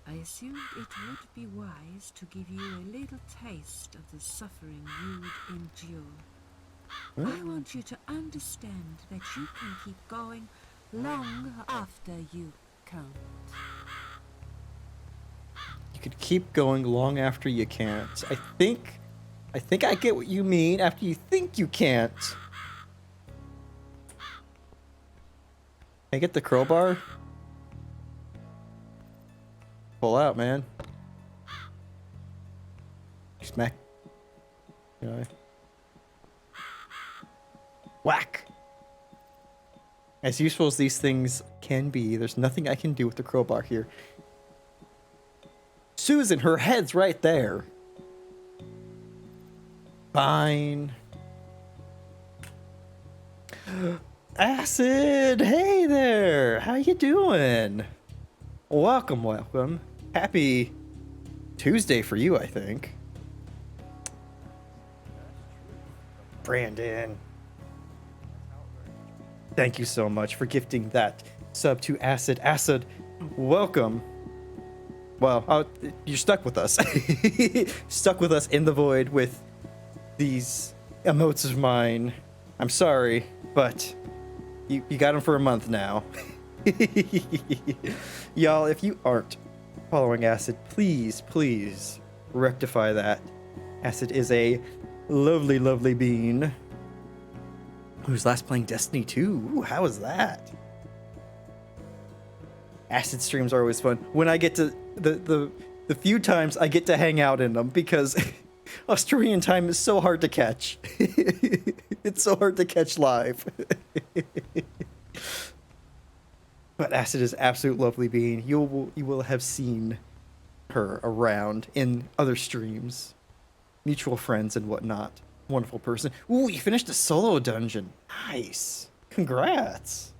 I assumed it would be wise to give you a little taste of the suffering you would endure. Huh? I want you to understand that you can keep going long after you can't. You could keep going long after you can't. I think I get what you mean after you think you can't. Can I get the crowbar? Pull out, man. Smack. You know. Whack. As useful as these things can be, there's nothing I can do with the crowbar here. Susan, her head's right there. Fine. Acid, hey there. How you doing? Welcome, welcome. Happy Tuesday for you, I think. Brandon. Thank you so much for gifting that sub to Acid. Acid, welcome. Well, you're stuck with us. Stuck with us in the void with these emotes of mine. I'm sorry, but you got them for a month now. Y'all, if you aren't following Acid, please rectify that. Acid is a lovely, lovely bean who's last playing Destiny 2. Ooh, how was that? Acid streams are always fun. When I get to the few times I get to hang out in them, because Australian time is so hard to catch. It's so hard to catch live. But Acid is absolute lovely being. You will have seen her around in other streams, mutual friends and whatnot. Wonderful person. Ooh, you finished a solo dungeon. Nice. Congrats.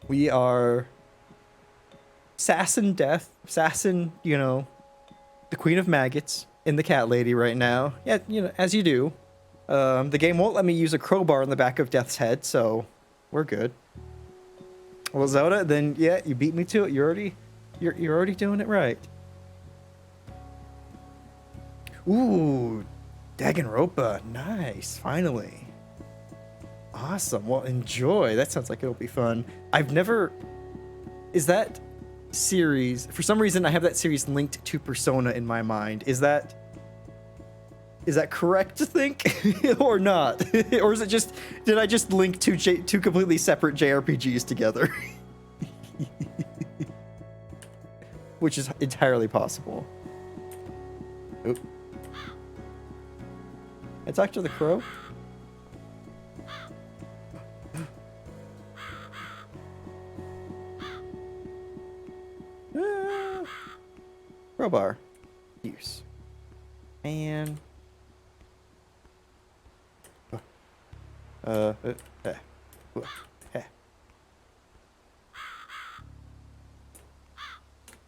We are Sassin Death, Sassin, you know, the Queen of Maggots in the Cat Lady right now. Yeah, you know, as you do. The game won't let me use a crowbar in the back of Death's head, so we're good. Well, Zelda, then yeah, you beat me to it. You're already doing it right. Ooh, Danganronpa, nice, finally. Awesome. Well, enjoy. That sounds like it'll be fun. I've never... Is that series... For some reason, I have that series linked to Persona in my mind. Is that correct to think? Or not? Or is it just... Did I just link two completely separate JRPGs together? Which is entirely possible. Oop. I talked to the crow? Crowbar. Use. And... Uh, eh, eh.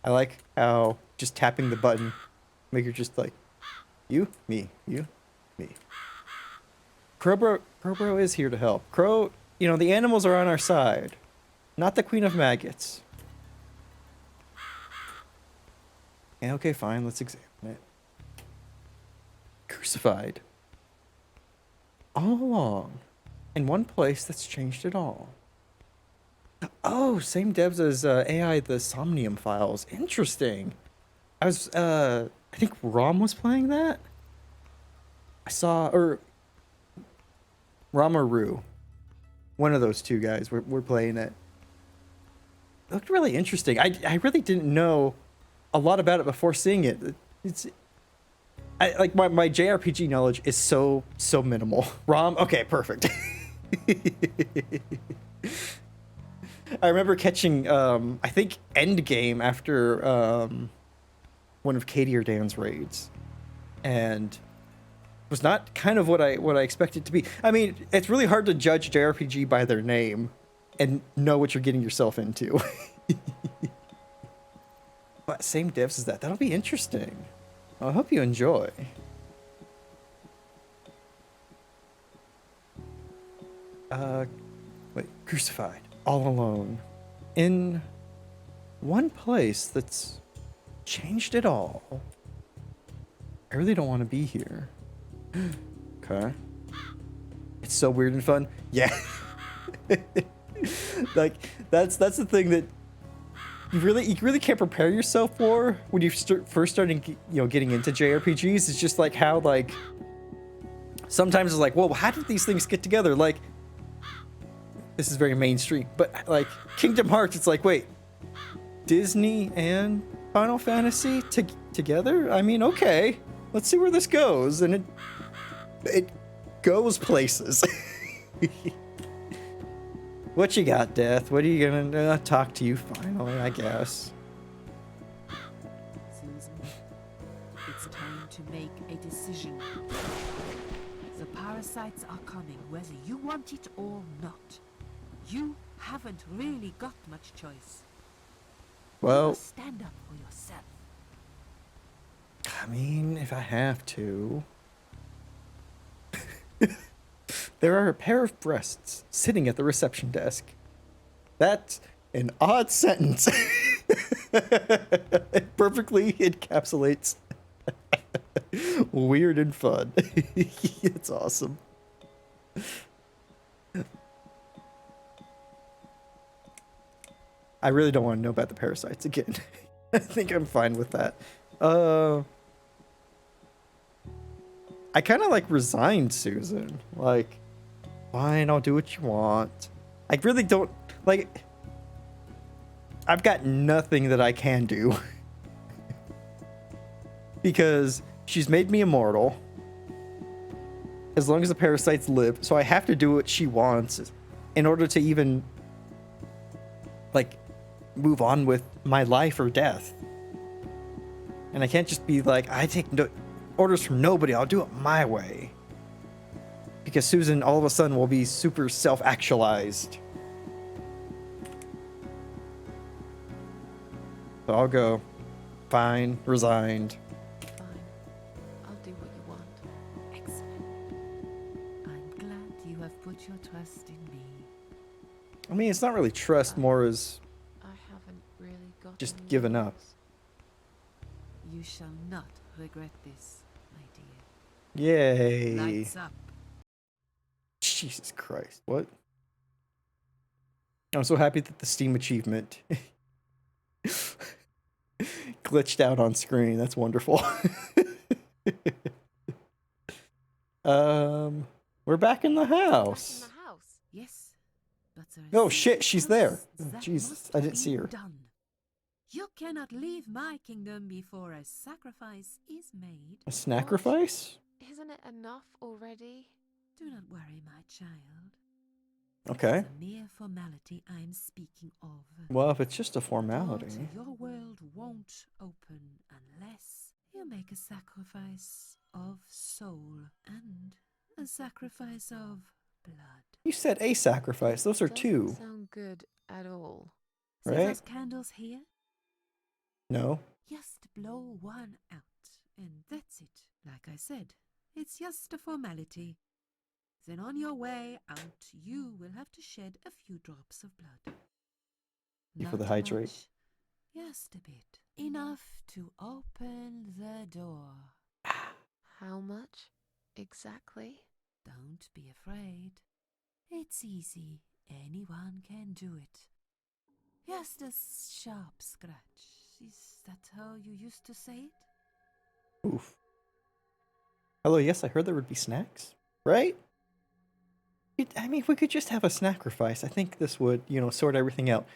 I like how just tapping the button make her just like, you, me, you, me. Crowbro is here to help. Crow, you know, the animals are on our side, not the Queen of Maggots. Yeah, okay, fine, let's examine it. Crucified. All along. In one place that's changed it all. Oh, same devs as AI the Somnium Files. Interesting. I think Rom was playing that? I saw, or Ramaru. One of those two guys were playing it. It looked really interesting. I really didn't know a lot about it before seeing it. Like my JRPG knowledge is so minimal. Rom, okay, perfect. I remember catching I think Endgame after one of Katie or Dan's raids, and was not kind of what I expected to be. I mean, it's really hard to judge JRPG by their name and know what you're getting yourself into. But same devs as that. That'll be interesting. I hope you enjoy. Wait, crucified, all alone, in one place that's changed it all. I really don't want to be here. Okay. It's so weird and fun. Yeah. Like that's the thing that you really can't prepare yourself for when you first starting getting into JRPGs. It's just like how like sometimes it's like, well, how did these things get together? Like this is very mainstream, but like Kingdom Hearts, it's like, wait, Disney and Final Fantasy together? I mean, okay, let's see where this goes, and it goes places. What you got, Death? What are you gonna talk to you finally, I guess? Susan, it's time to make a decision. The parasites are coming, whether you want it or not. You haven't really got much choice. Well, You must stand up for yourself. I mean, if I have to. There are a pair of breasts sitting at the reception desk. That's an odd sentence. It perfectly encapsulates weird and fun. It's awesome. I really don't want to know about the parasites again. I think I'm fine with that. I kind of like resigned Susan. Like, fine, I'll do what you want. I really don't like. I've got nothing that I can do because she's made me immortal as long as the parasites live. So I have to do what she wants in order to even like move on with my life or death. And I can't just be like, I take no orders from nobody. I'll do it my way. Because Susan all of a sudden will be super self-actualized. So I'll go. Fine. Resigned. Fine. I'll do what you want. Excellent. I'm glad you have put your trust in me. I mean, it's not really trust, more as I haven't really got just any given up. others. You shall not regret this, my dear. Yay. Lights up. Jesus Christ. What? I'm so happy that the Steam achievement glitched out on screen. That's wonderful. We're back in the house. Back in the house. Yes, but there is Oh shit, she's there. something else that Jesus, must I didn't be see her. done. You cannot leave my kingdom before a sacrifice is made. A sacrifice? Isn't it enough already? Do not worry, my child. Okay. It's a mere formality I'm speaking of. Well, if it's just a But formality. your world won't open unless you make a sacrifice of soul and a sacrifice of blood. You said a sacrifice. Those are Doesn't two, sound good at all. See right? those candles here? No. Just blow one out, and that's it. Like I said, it's just a formality. Then on your way out, you will have to shed a few drops of blood. For the Not hydrate. much, just a bit. Enough to open the door. How much exactly? Don't be afraid. It's easy. Anyone can do it. Just a sharp scratch. Is that how you used to say it? Oof. Hello, yes, I heard there would be snacks, right? I mean, if we could just have a sacrifice, I think this would, sort everything out.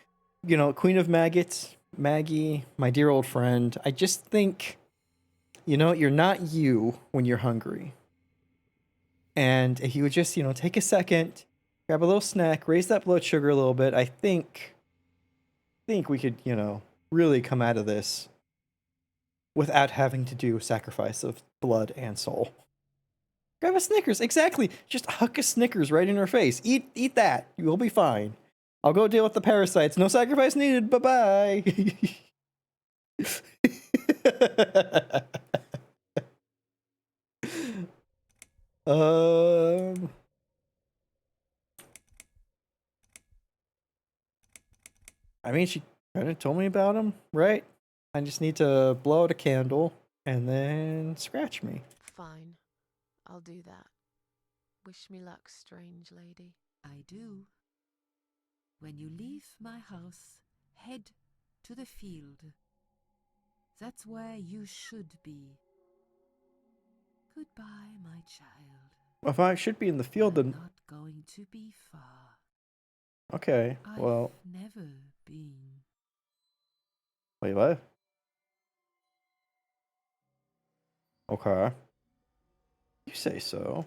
Queen of Maggots, Maggie, my dear old friend, I just think, you're not you when you're hungry. And if you would just, take a second, grab a little snack, raise that blood sugar a little bit, I think we could, really come out of this without having to do a sacrifice of blood and soul. Grab a Snickers, exactly. Just huck a Snickers right in her face. Eat that. You will be fine. I'll go deal with the parasites. No sacrifice needed. Bye-bye. I mean, she kind of told me about him, right? I just need to blow out a candle and then scratch me. Fine. I'll do that. Wish me luck, strange lady. I do. When you leave my house, head to the field. That's where you should be. Goodbye, my child. If I should be in the field, I'm then... not going to be far. Okay, well... I've never been. Wait, what? Okay. You say so.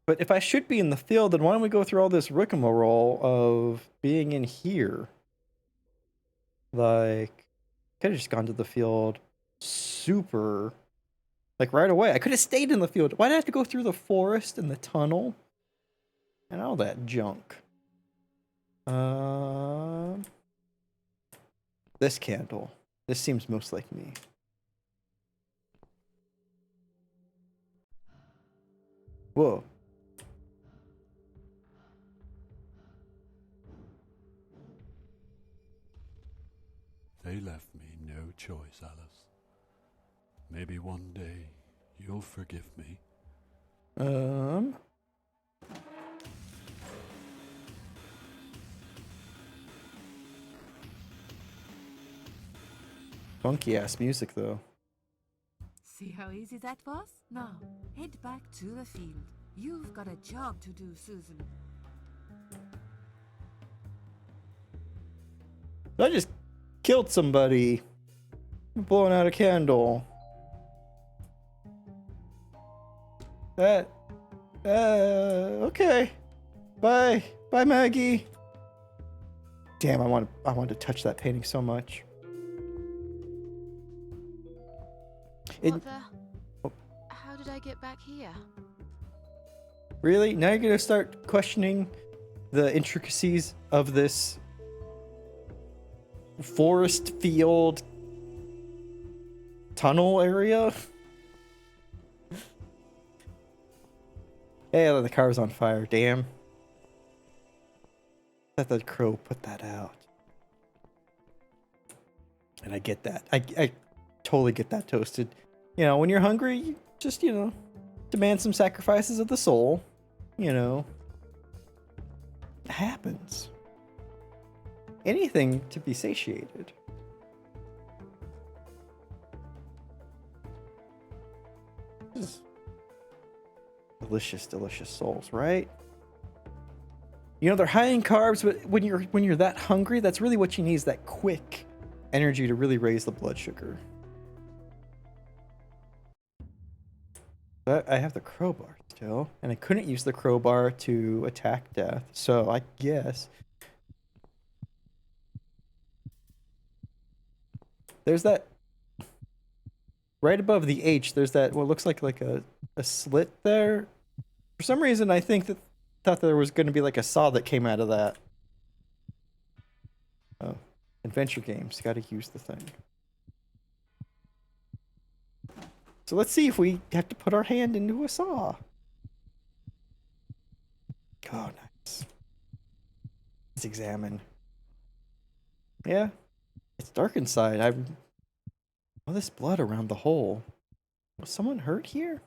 But if I should be in the field, then why don't we go through all this rigmarole of being in here? Like, could have just gone to the field super... Like, right away. I could have stayed in the field. Why'd I have to go through the forest and the tunnel? And all that junk. This candle. This seems most like me. Whoa. They left me no choice, Alice. Maybe one day you'll forgive me. Funky ass music though. See how easy that was? Now, head back to the field. You've got a job to do, Susan. I just killed somebody. Blowing out a candle. Okay. Bye. Bye, Maggie. Damn, I want to touch that painting so much. What the? How did I get back here? Really? Now you're going to start questioning the intricacies of this forest field tunnel area? Hey, the car's on fire. Damn. I thought the crow put that out. And I get that. I totally get that, Toasted. When you're hungry, you just, demand some sacrifices of the soul. It happens. Anything to be satiated. Delicious, delicious souls, right? They're high in carbs, but when you're that hungry, that's really what you need, is that quick energy to really raise the blood sugar. But I have the crowbar still, and I couldn't use the crowbar to attack death, so I guess there's that right above the H. There's that what looks like a slit there. For some reason, I think that thought there was going to be like a saw that came out of that. Oh, adventure games. Got to use the thing. So let's see if we have to put our hand into a saw. Oh, nice. Let's examine. Yeah, it's dark inside. All this blood around the hole. Was someone hurt here?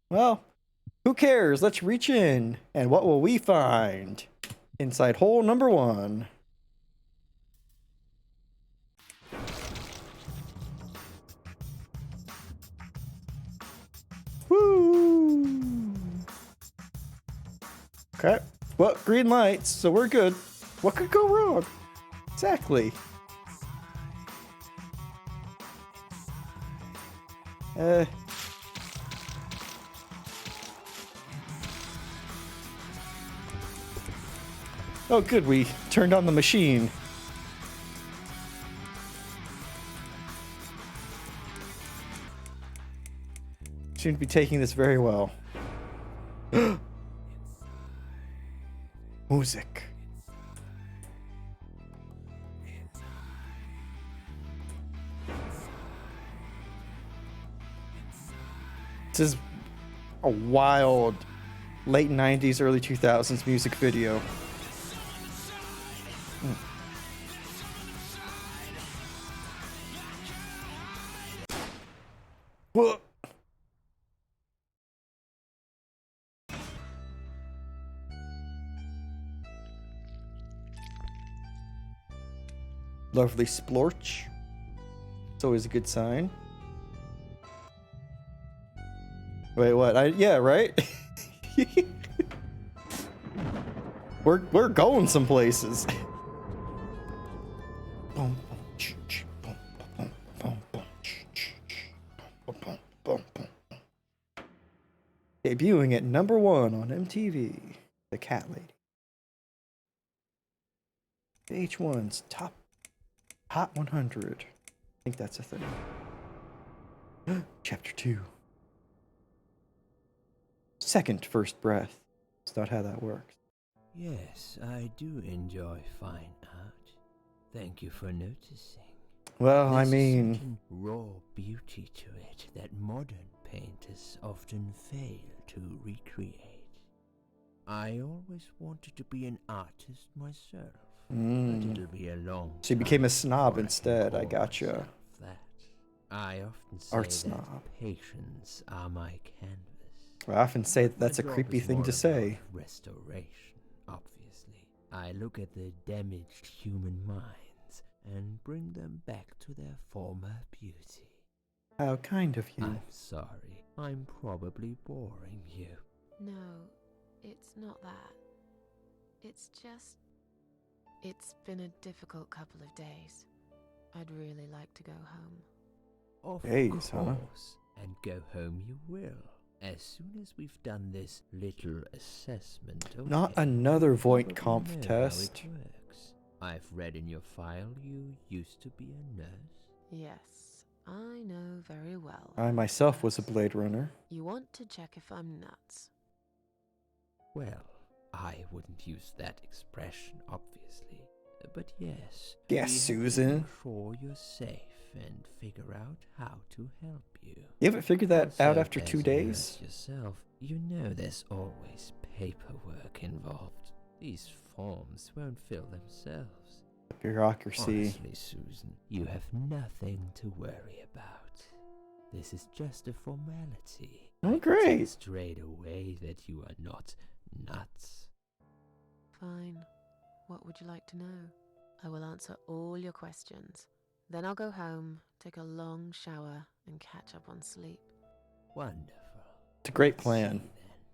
Well, who cares? Let's reach in. And what will we find? Inside hole number 1. Woo! Okay. Well, green lights, so we're good. What could go wrong? Exactly. Oh, good. We turned on the machine. Seem to be taking this very well. Music. This is a wild late 90s, early 2000s music video. Whoa. Lovely splorch. It's always a good sign. Wait, what? Yeah, right? We're going some places. Debuting at number 1 on MTV, The Cat Lady. VH1's top Hot 100. I think that's a thing. Chapter 2. Second first breath. That's not how that works. Yes, I do enjoy fine art. Thank you for noticing. Well, I There's a mean, certain raw beauty to it that modern painters often fail to recreate. I always wanted to be an artist myself, but it'll be a long so you became a time snob before I can instead. I call gotcha. myself that. I often say Art that snob. patients are my canvas. I often say that that's a My job creepy is thing more to about say. Restoration, obviously. I look at the damaged human minds and bring them back to their former beauty. How kind of you. I'm sorry, I'm probably boring you. No, it's not that. It's just. It's been a difficult couple of days. I'd really like to go home. Of Days, huh? course, and go home you will. As soon as we've done this little assessment, Not okay, another you Voight probably Comp know how it test. works. I've read in your file you used to be a nurse. Yes, I know very well. I myself was a Blade Runner. You want to check if I'm nuts? Well, I wouldn't use that expression, obviously. But yes. Yes, we have to Susan. make sure you're safe and figure out how to help you. You haven't figured that out Also, after as 2 a days? nurse yourself, you know there's always paperwork involved. These forms won't fill themselves. Bureaucracy. Honestly, Susan, you have nothing to worry about. This is just a formality. Oh, I can great. tell straight away that you are not nuts. Fine. What would you like to know? I will answer all your questions. Then I'll go home, take a long shower, and catch up on sleep. Wonderful. It's a great Let's plan. see, then.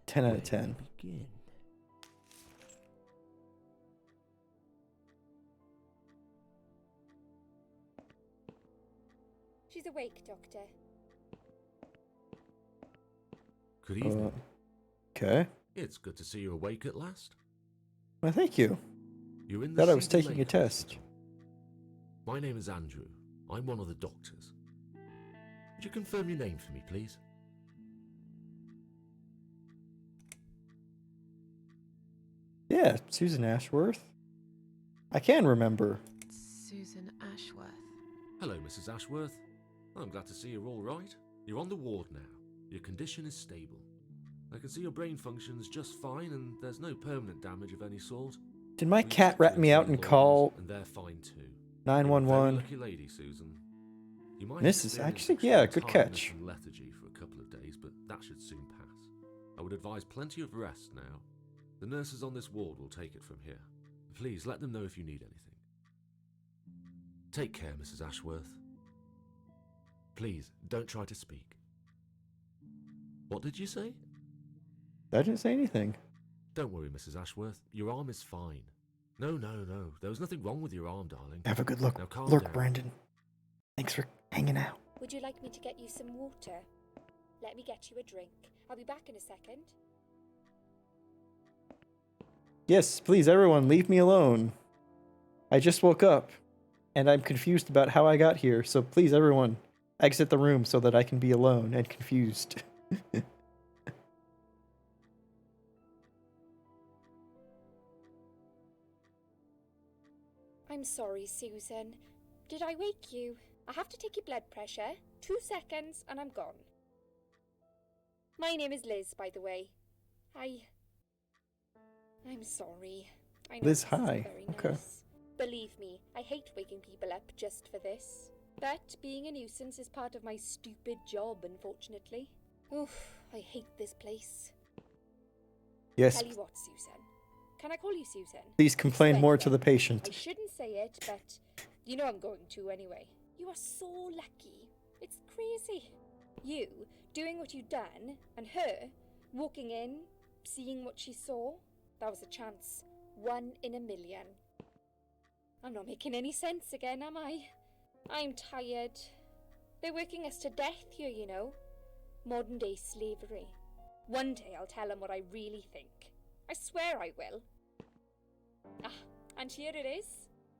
10 out Where of to 10. begin? She's awake, Doctor. Good evening. Okay. It's good to see you awake at last. Well, thank you. You're in the Thought I was Cedar taking a Lake test. Hospital. My name is Andrew. I'm one of the doctors. Would you confirm your name for me, please? Yeah, Susan Ashworth. I can remember. Susan Ashworth. Hello, Mrs. Ashworth. I'm glad to see you're all right. You're on the ward now. Your condition is stable. I can see your brain functions just fine, and there's no permanent damage of any sort. Did my We cat checked rat your me out internal and call organs, and they're fine too. You're a very 911? lucky lady, Susan. You might This is experience actually, yeah, extreme good tiredness catch. and lethargy for a couple of days, but that should soon pass. I would advise plenty of rest now. The nurses on this ward will take it from here. Please let them know if you need anything. Take care, Mrs. Ashworth. Please, don't try to speak. What did you say? I didn't say anything. Don't worry, Mrs. Ashworth. Your arm is fine. No. There was nothing wrong with your arm, darling. Have a good look. Now calm Look, down. Brandon. Thanks for hanging out. Would you like me to get you some water? Let me get you a drink. I'll be back in a second. Yes, please, everyone, leave me alone. I just woke up, and I'm confused about how I got here, so please, everyone, exit the room so that I can be alone and confused. I'm sorry, Susan. Did I wake you? I have to take your blood pressure. 2 seconds and I'm gone. My name is Liz, by the way. I'm sorry. I know Liz, this isn't hi. very Okay. nice. Believe me, I hate waking people up just for this. But being a nuisance is part of my stupid job, unfortunately. Oof, I hate this place. Yes, Tell you what, Susan. Can I call you Susan? please complain more to the Wednesday. patient. I shouldn't say it, but you know I'm going to anyway. You are so lucky. It's crazy. You doing what you've done, and her walking in, seeing what she saw. That was a chance. 1 in a million. I'm not making any sense again, am I? I'm tired. They're working us to death here, you know. Modern day slavery. One day I'll tell them what I really think. I swear I will. Ah, and here it is.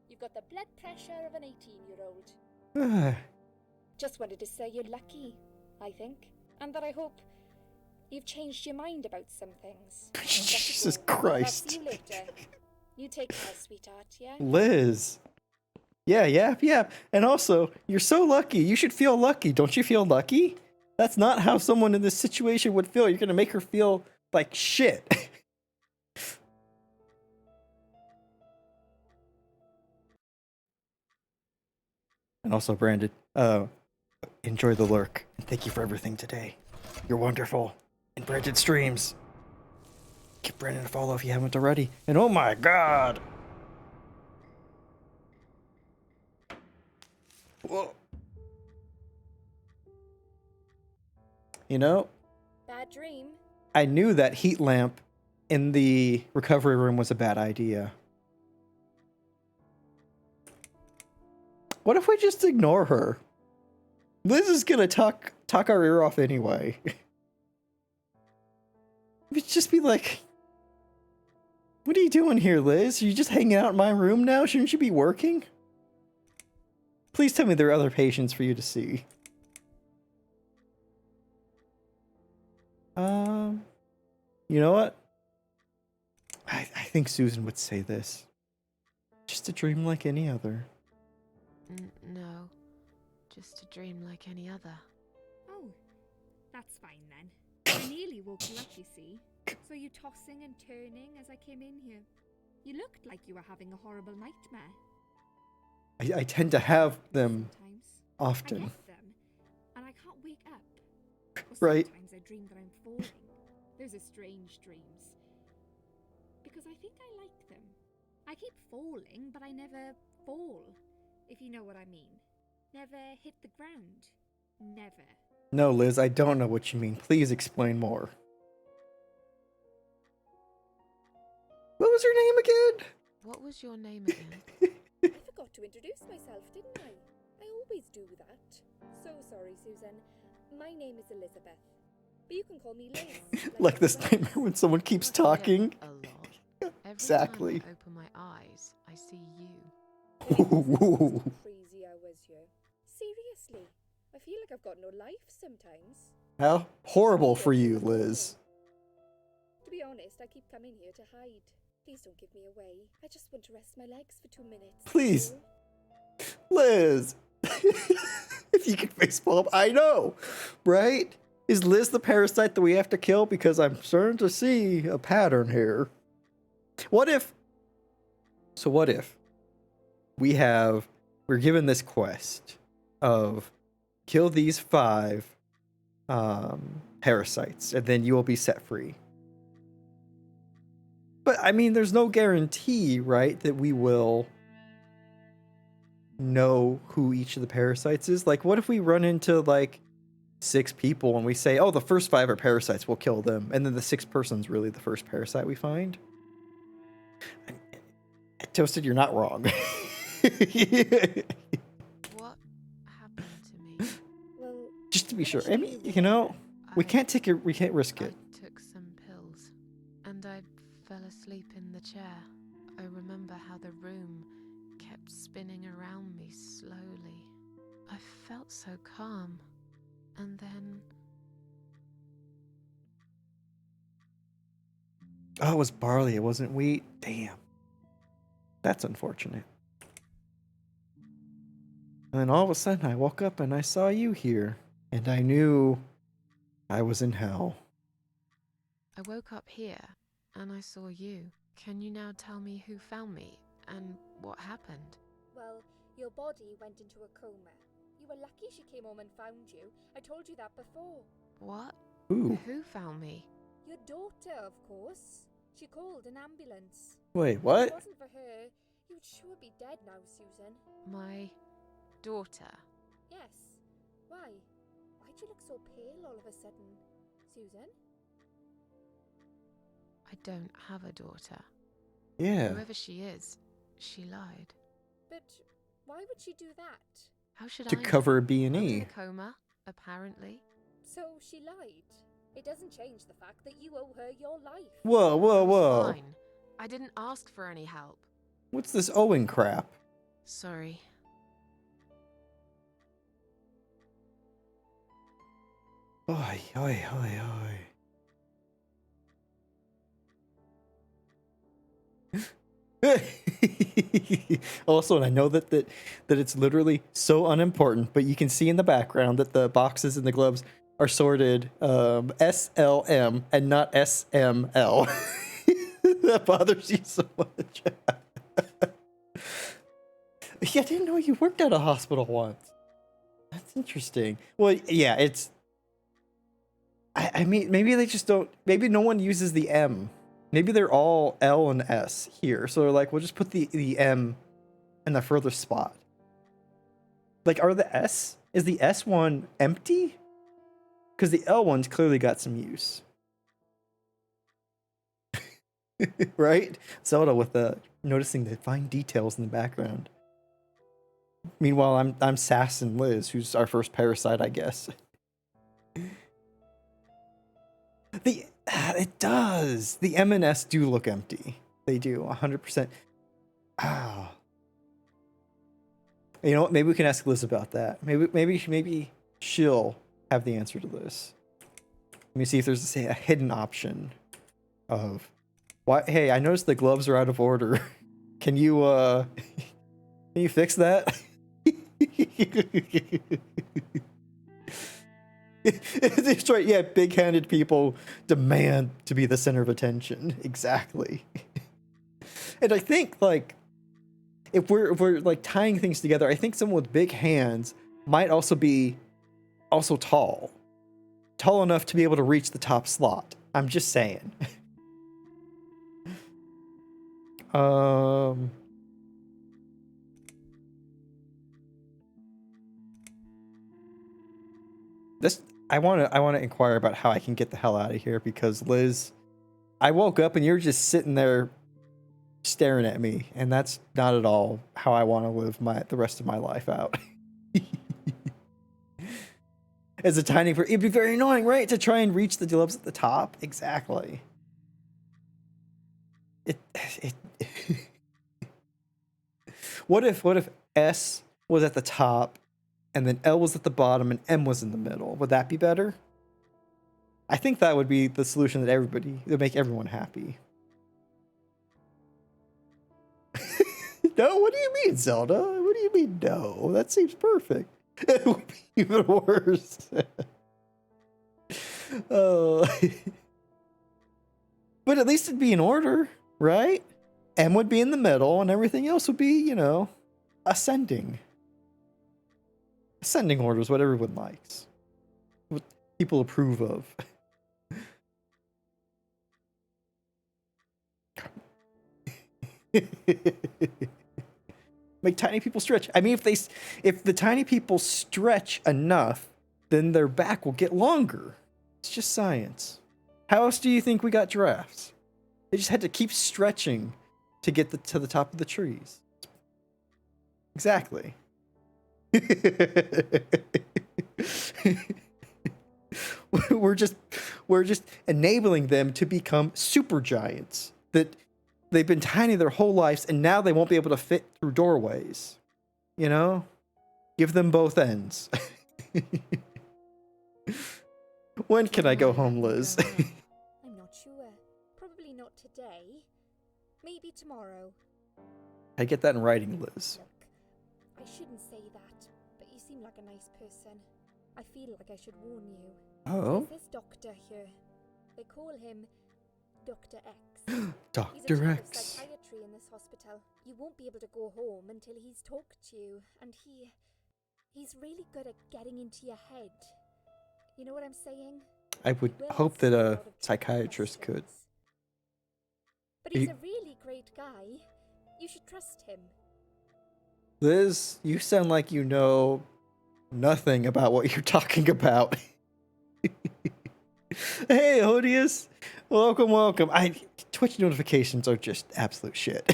You've got the blood pressure of an 18-year-old. Just wanted to say you're lucky, I think. And that I hope you've changed your mind about some things. I've got to Jesus go. I'll Christ. see you later. You take care, sweetheart, yeah? Liz. Yeah. And also, you're so lucky. You should feel lucky. Don't you feel lucky? That's not how someone in this situation would feel. You're going to make her feel like shit. And also, Brandon, enjoy the lurk. And thank you for everything today. You're wonderful. And Brandon streams. Give Brandon a follow if you haven't already. And oh my god! Whoa. You know, Bad dream. I knew that heat lamp in the recovery room was a bad idea. What if we just ignore her? Liz is gonna talk our ear off anyway. We'd just be like, what are you doing here, Liz? Are you just hanging out in my room now? Shouldn't you be working? Please tell me there are other patients for you to see. You know what? I think Susan would say this. Just a dream like any other. No, just a dream like any other. Oh, that's fine then. I nearly woke you up, you see. Saw you tossing and turning as I came in here. You looked like you were having a horrible nightmare. I tend to have them Sometimes I often. get them, and I can't wake up. Or Right. Sometimes I dream that I'm falling. Those are strange dreams. Because I think I like them. I keep falling, but I never fall, if you know what I mean. Never hit the ground. Never. No, Liz, I don't know what you mean. Please explain more. What was your name again? What was your name again? I forgot to introduce myself, didn't I? I always do that. So sorry, Susan. My name is Elizabeth. But you can call me Liz. Like this everyone nightmare else. when someone keeps I get talking. a lot. Every Exactly. time I open my eyes, I see you. There is Ooh. some crazy hours here. Seriously. I feel like I've got no life sometimes. How horrible for you, Liz. To be honest, I keep coming here to hide. Please don't give me away. I just want to rest my legs for 2 minutes. that's Please. all. Liz. If you can facepalm, I know, right? Is Liz the parasite that we have to kill? Because I'm starting to see a pattern here. What if we're given this quest of kill these 5 parasites and then you will be set free. But I mean, there's no guarantee, right, that we will know who each of the parasites is. Like, what if we run into like 6 people and we say, oh, the first 5 are parasites, we'll kill them, and then the 6th person's really the first parasite we find? Toasted, you're not wrong. What happened to me? Well, Just to be what sure, should I we mean, do? you know, we I- can't risk it. I took some pills, and I fell asleep in the chair. I remember how the room kept spinning around me slowly. I felt so calm, and then Oh, it was barley, it wasn't wheat. Damn. That's unfortunate. And then all of a sudden I woke up and I saw you here, and I knew I was in hell. I woke up here, and I saw you. Can you now tell me who found me, and what happened? Well, your body went into a coma. You were lucky she came home and found you. I told you that before. What? Ooh. Who found me? Your daughter, of course. She called an ambulance. Wait, If it what? wasn't for her, you would sure be dead now, Susan. My daughter. Yes. Why? Why'd you look so pale all of a sudden, Susan? I don't have a daughter. Yeah. Whoever she is, she lied. But why would she do that? How should To I know? cover a I'm in B&E. a coma, apparently. So she lied. It doesn't change the fact that you owe her your life. Whoa, whoa, I was whoa. fine. I didn't ask for any help. What's this Owen crap? Sorry. Oi, oi, oi, oi. Also, and I know that it's literally so unimportant, but you can see in the background that the boxes and the gloves are sorted SLM and not SML. That bothers you so much. Yeah, I didn't know you worked at a hospital once. That's interesting. Well, yeah, it's. I mean, maybe they just don't. Maybe no one uses the M. Maybe they're all L and S here. So they're like, we'll just put the M in the furthest spot. Like, is the S one empty? Because the L one's clearly got some use. Right? Zelda with noticing the fine details in the background. Meanwhile, I'm Sass and Liz, who's our first parasite, I guess. It does. The M and S do look empty. They do, 100%. Ah. You know what? Maybe we can ask Liz about that. Maybe she'll have the answer to this. Let me see if there's a hidden option of why. Hey, I noticed the gloves are out of order. Can you fix that? It's right. Yeah, big-handed people demand to be the center of attention. Exactly. And I think like if we're like tying things together, I think someone with big hands might also be tall enough to be able to reach the top slot. I'm just saying. I want to inquire about how I can get the hell out of here, because Liz, I woke up and you're just sitting there staring at me, and that's not at all how I want to live the rest of my life out. As a tiny it'd be very annoying, right? To try and reach the gloves at the top. Exactly. What if S was at the top and then L was at the bottom and M was in the middle? Would that be better? I think that would be the solution that would make everyone happy. No, what do you mean, Zelda? What do you mean, no? That seems perfect. It would be even worse. Oh. But at least it'd be in order, right? M would be in the middle, and everything else would be, you know, ascending. Ascending order is what everyone likes. What people approve of. Make tiny people stretch. I mean, if the tiny people stretch enough, then their back will get longer. It's just science. How else do you think we got giraffes? They just had to keep stretching to get to the top of the trees. Exactly. we're just enabling them to become super giants. That they've been tiny their whole lives, and now they won't be able to fit through doorways. You know? Give them both ends. When can I go home, Liz? I'm not sure. Probably not today. Maybe tomorrow. I get that in writing, Liz. Look, I shouldn't say that, but you seem like a nice person. I feel like I should warn you. Oh? There's this doctor here. They call him Dr. X. He's a Dr. chief of X. psychiatry in this hospital. You won't be able to go home until he's talked to you, and he's really good at getting into your head. You know what I'm saying? I would Will hope ask that you a lot of trick psychiatrist could. questions. But he's You- a really great guy. You should trust him. Liz, you sound like you know nothing about what you're talking about. Hey, Odious. Welcome, welcome. Twitch notifications are just absolute shit.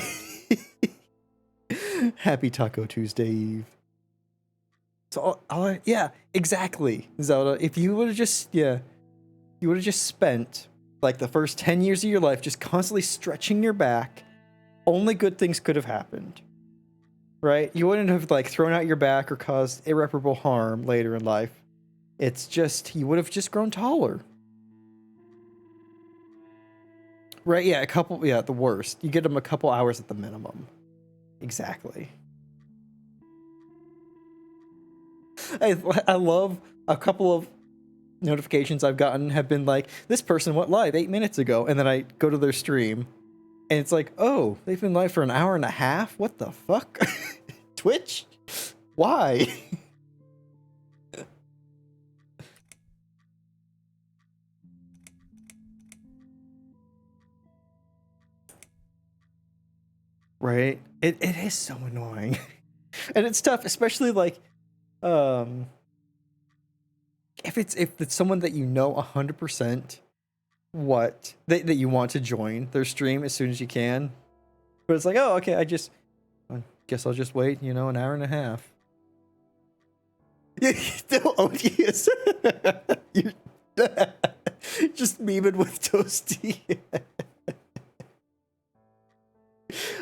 Happy Taco Tuesday Eve. So, yeah, exactly, Zelda. If you would have just, you would have just spent like the first 10 years of your life just constantly stretching your back, only good things could have happened. Right? You wouldn't have like thrown out your back or caused irreparable harm later in life. It's just, you would have just grown taller. Right? Yeah, the worst. You get them a couple hours at the minimum. Exactly. I love a couple of notifications I've gotten have been like, this person went live 8 minutes ago, and then I go to their stream, and it's like, oh, they've been live for an hour and a half? What the fuck? Twitch? Why? Right? It is so annoying. And it's tough, especially like if it's someone that you know 100% that you want to join their stream as soon as you can. But it's like, oh, okay, I guess I'll just wait, an hour and a half. Still odious. You're just memeing with Toasty.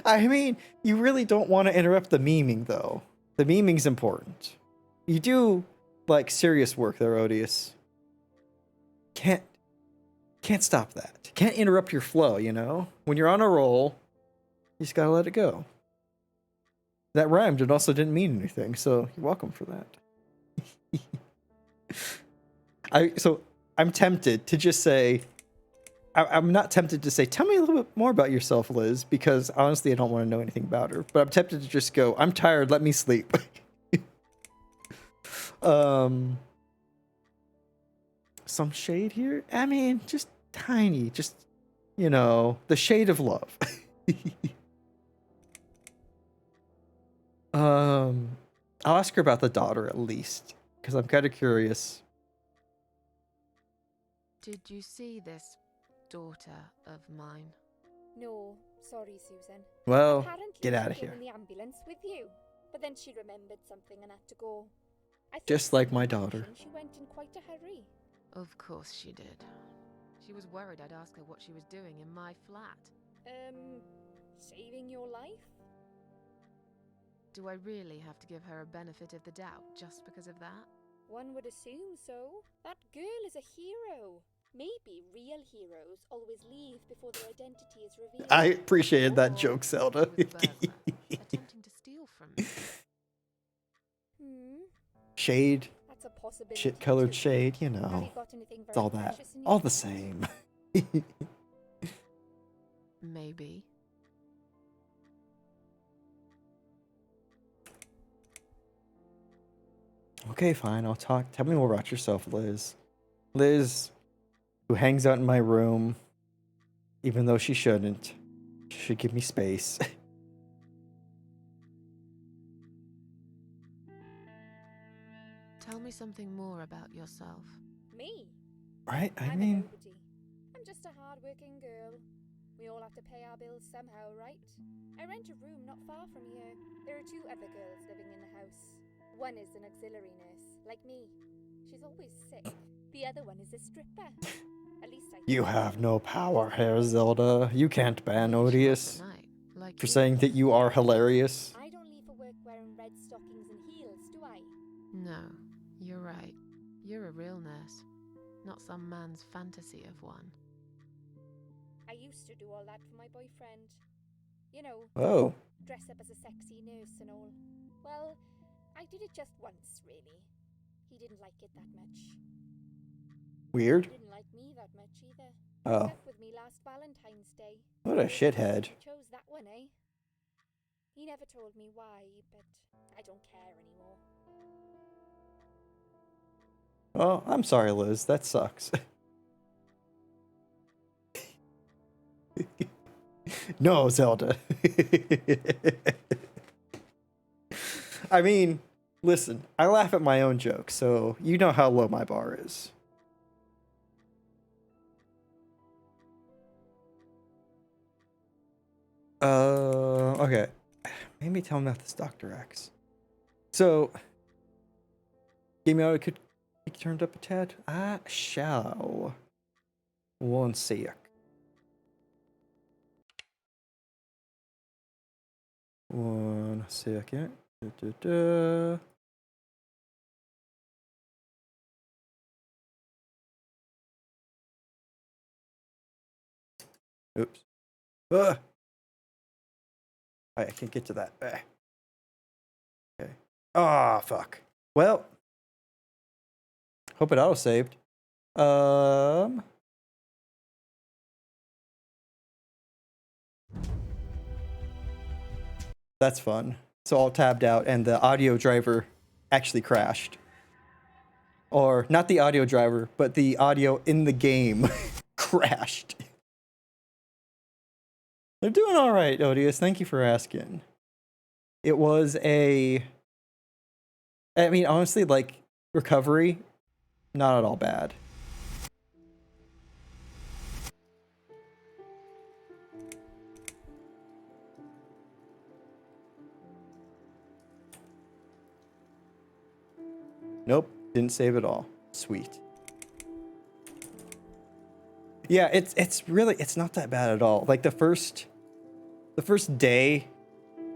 I mean, you really don't want to interrupt the memeing, though. The memeing's important. You do, like, serious work there, Odious. Can't stop that. Can't interrupt your flow, When you're on a roll, you just gotta let it go. That rhymed and also didn't mean anything, so you're welcome for that. I'm tempted to just say... I'm not tempted to say, tell me a little bit more about yourself, Liz, because honestly, I don't want to know anything about her. But I'm tempted to just go, I'm tired, let me sleep. Some shade here? I mean, just tiny, just, the shade of love. I'll ask her about the daughter at least, because I'm kind of curious. Did you see this daughter of mine? No, sorry, Susan. Well, Apparently get she out of came here. in the ambulance with you, but then she remembered something and had to go. I think Just like from my the daughter. impression She went in quite a hurry. Of course she did. She was worried I'd ask her what she was doing in my flat. Saving your life? Do I really have to give her a benefit of the doubt just because of that? One would assume so. That girl is a hero. Maybe real heroes always leave before their identity is revealed. I appreciated that Or joke, Zelda. she was a burglar, attempting steal from me? Hmm. Shade, That's a possibility. shit colored too. shade, you Have know. you got anything It's very all that. precious in your All the house? same. Maybe. Okay, fine. I'll talk. Tell me more about yourself, Liz. Liz, who hangs out in my room, even though she shouldn't. She should give me space. Tell me something more about yourself. Me? Right? I I'm mean, a nobody. I'm just a hard-working girl. We all have to pay our bills somehow, right? I rent a room not far from here. There are 2 other girls living in the house. One is an auxiliary nurse, like me. She's always sick. The other one is a stripper. At least I you think have so. no power here, Zelda. You can't ban Maybe she Odious works at night, like for you. saying that you are hilarious. I don't leave for work wearing red stockings and heels, do I? No, you're right. You're a real nurse, not some man's fantasy of one. I used to do all that for my boyfriend. You know, Oh, dress up as a sexy nurse and all. Well, I did it just once, really. He didn't like it that much. weird. He didn't like me that much either. Oh, Stuck with me last Valentine's Day. what a shithead. He chose that one, eh? He never told me why, but I don't care anymore. Well, I'm sorry, Liz. That sucks. No, Zelda. I mean, listen, I laugh at my own jokes, so you know how low my bar is. Okay. Maybe tell me about this Dr. X. So, game out could be turned up a tad. I shall. One sec. One second. Da-da-da. Oops. Ugh. I can't get to that. Okay. Ah, fuck. Well. Hope it auto-saved. That's fun. So all tabbed out and the audio driver actually crashed. Or not the audio driver, but the audio in the game crashed. They're doing all right, Odious. Thank you for asking. It was I mean, honestly, like, recovery, not at all bad. Nope, didn't save at all. Sweet. Yeah, it's really, it's not that bad at all. Like the first day,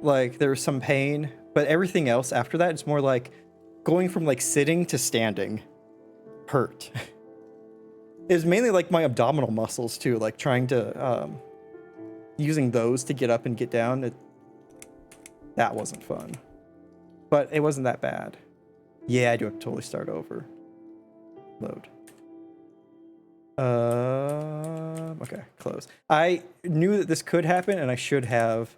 like there was some pain, but everything else after that, it's more like going from like sitting to standing hurt. It was mainly like my abdominal muscles too, like trying to using those to get up and get down. That wasn't fun, but it wasn't that bad. Yeah, I do have to totally start over. Load. Okay, close. I knew that this could happen, and I should have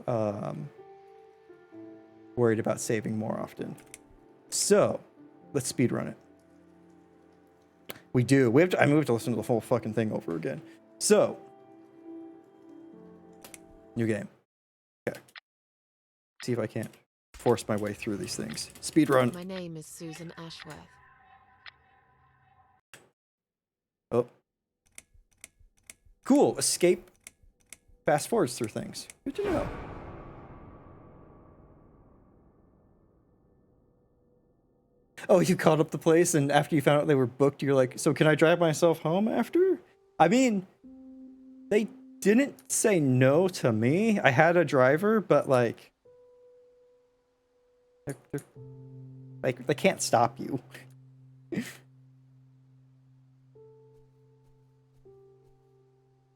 worried about saving more often. So, let's speedrun it. We do. We have to. I mean, we have to listen to the whole fucking thing over again. So, new game. Okay. See if I can't force my way through these things. Speedrun. My name is Susan Ashworth. Oh. Cool. Escape fast forwards through things. Good to know. Oh, you called up the place, and after you found out they were booked, you're like, so can I drive myself home after? I mean, they didn't say no to me. I had a driver, but like, they can't stop you.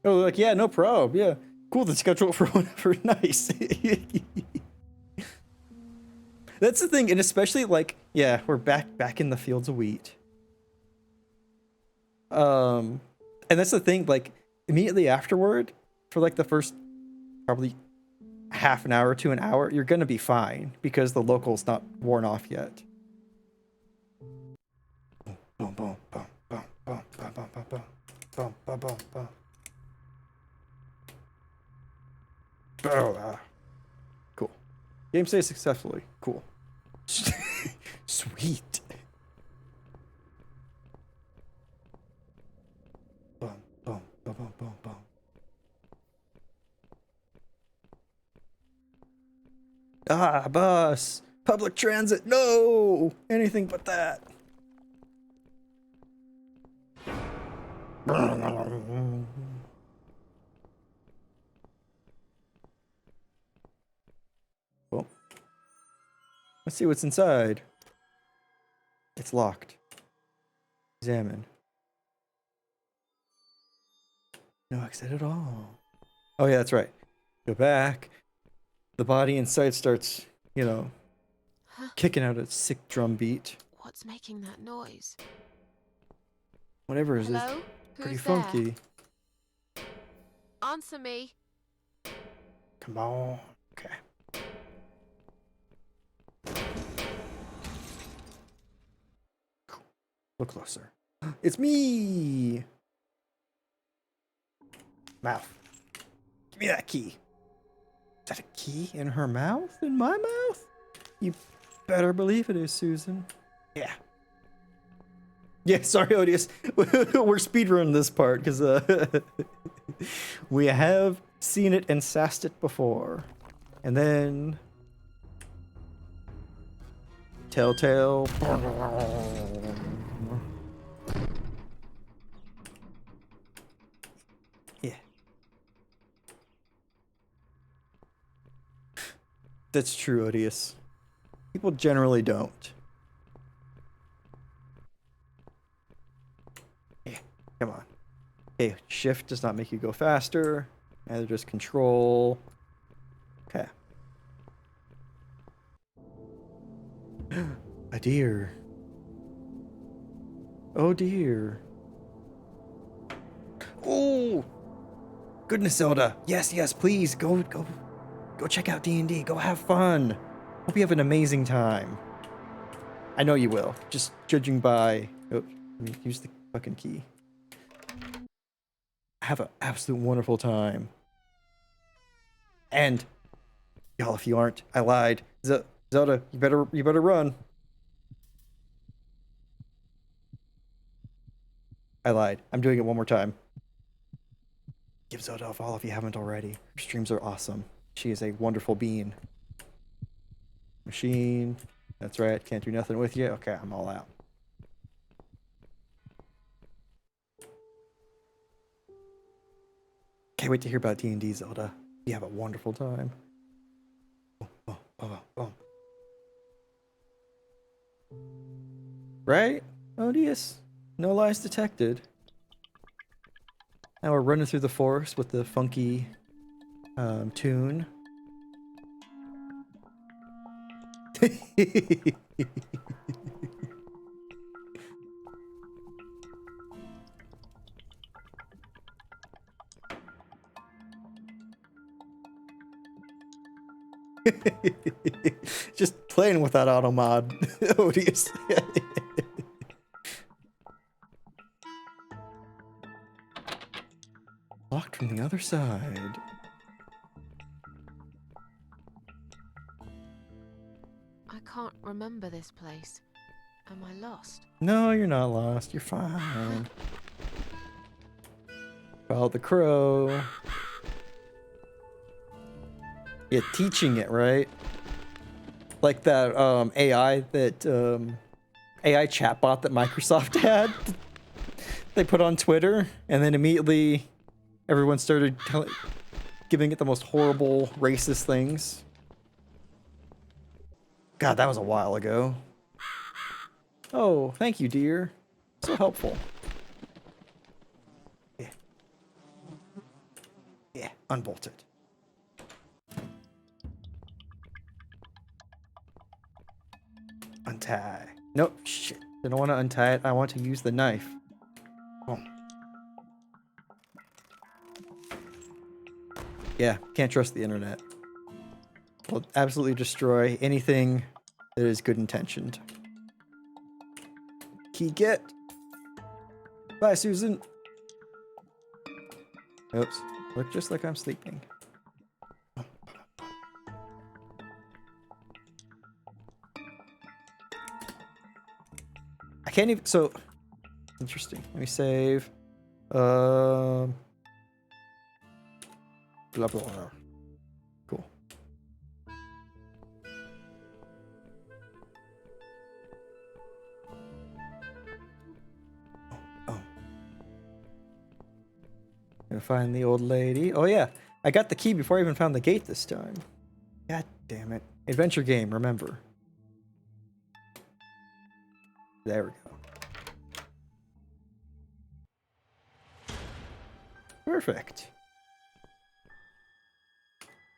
Oh, like, yeah, no problem. Yeah, cool. Then schedule it for whenever. Nice. That's the thing, and especially like, yeah, we're back in the fields of wheat. And that's the thing, like immediately afterward, for like the first probably half an hour to an hour, you're gonna be fine because the local's not worn off yet. Boom, boom, boom, boom, boom, boom, boom, boom, boom, boom, boom, boom, boom. Cool. Game saved successfully. Cool. Sweet. Boom, boom, boom, boom, boom, boom. Ah, bus. Public transit. No! Anything but that. Well, let's see what's inside. It's locked. Examine. No exit at all. Oh yeah, that's right. Go back. The body inside starts, you know, Huh? kicking out a sick drum beat. What's making that noise? Whatever is this? Hello? Pretty Who's there? funky. Answer me. Come on. Okay. Cool. Look closer. It's me. Mouth. Give me that key. Is that a key in her mouth? In my mouth? You better believe it is, Susan. Yeah. Yeah, sorry, Odious. We're speedrunning this part because we have seen it and sassed it before. And then Telltale. Yeah. That's true, Odious. People generally don't. Yeah, come on. Okay, shift does not make you go faster. Neither does control. Okay. A deer. Oh dear. Oh! Goodness, Zelda. Yes, yes, please. Go check out D&D. Go have fun. Hope you have an amazing time. I know you will. Just judging by... Oh, let me use the fucking key. Have an absolute wonderful time. And, y'all, if you aren't, I lied. Zelda, you better run. I lied. I'm doing it one more time. Give Zelda a follow if you haven't already. Her streams are awesome. She is a wonderful being. Machine. That's right. Can't do nothing with you. Okay, I'm all out. Can't wait to hear about D&D, Zelda. You have a wonderful time. Boom, boom, boom, boom. Right? Odious? No lies detected. Now we're running through the forest with the funky tune. Just playing with that auto mod. Odious. Locked from the other side. I can't remember this place. Am I lost? No, you're not lost. You're fine. Follow the crow. Yeah, teaching it, right? Like that AI chatbot that Microsoft had. They put on Twitter, and then immediately everyone started giving it the most horrible, racist things. God, that was a while ago. Oh, thank you, dear. So helpful. Yeah. Yeah, unbolted. Untie. Nope. Shit. I don't want to untie it. I want to use the knife. Oh. Yeah, can't trust the internet. Will absolutely destroy anything that is good intentioned. Key get. Bye, Susan. Oops. Look just like I'm sleeping. I can't even. So interesting. Let me save. Blah blah blah. Cool. Oh. Gonna find the old lady. Oh yeah, I got the key before I even found the gate this time. God damn it. Adventure game, remember. There we go. Perfect.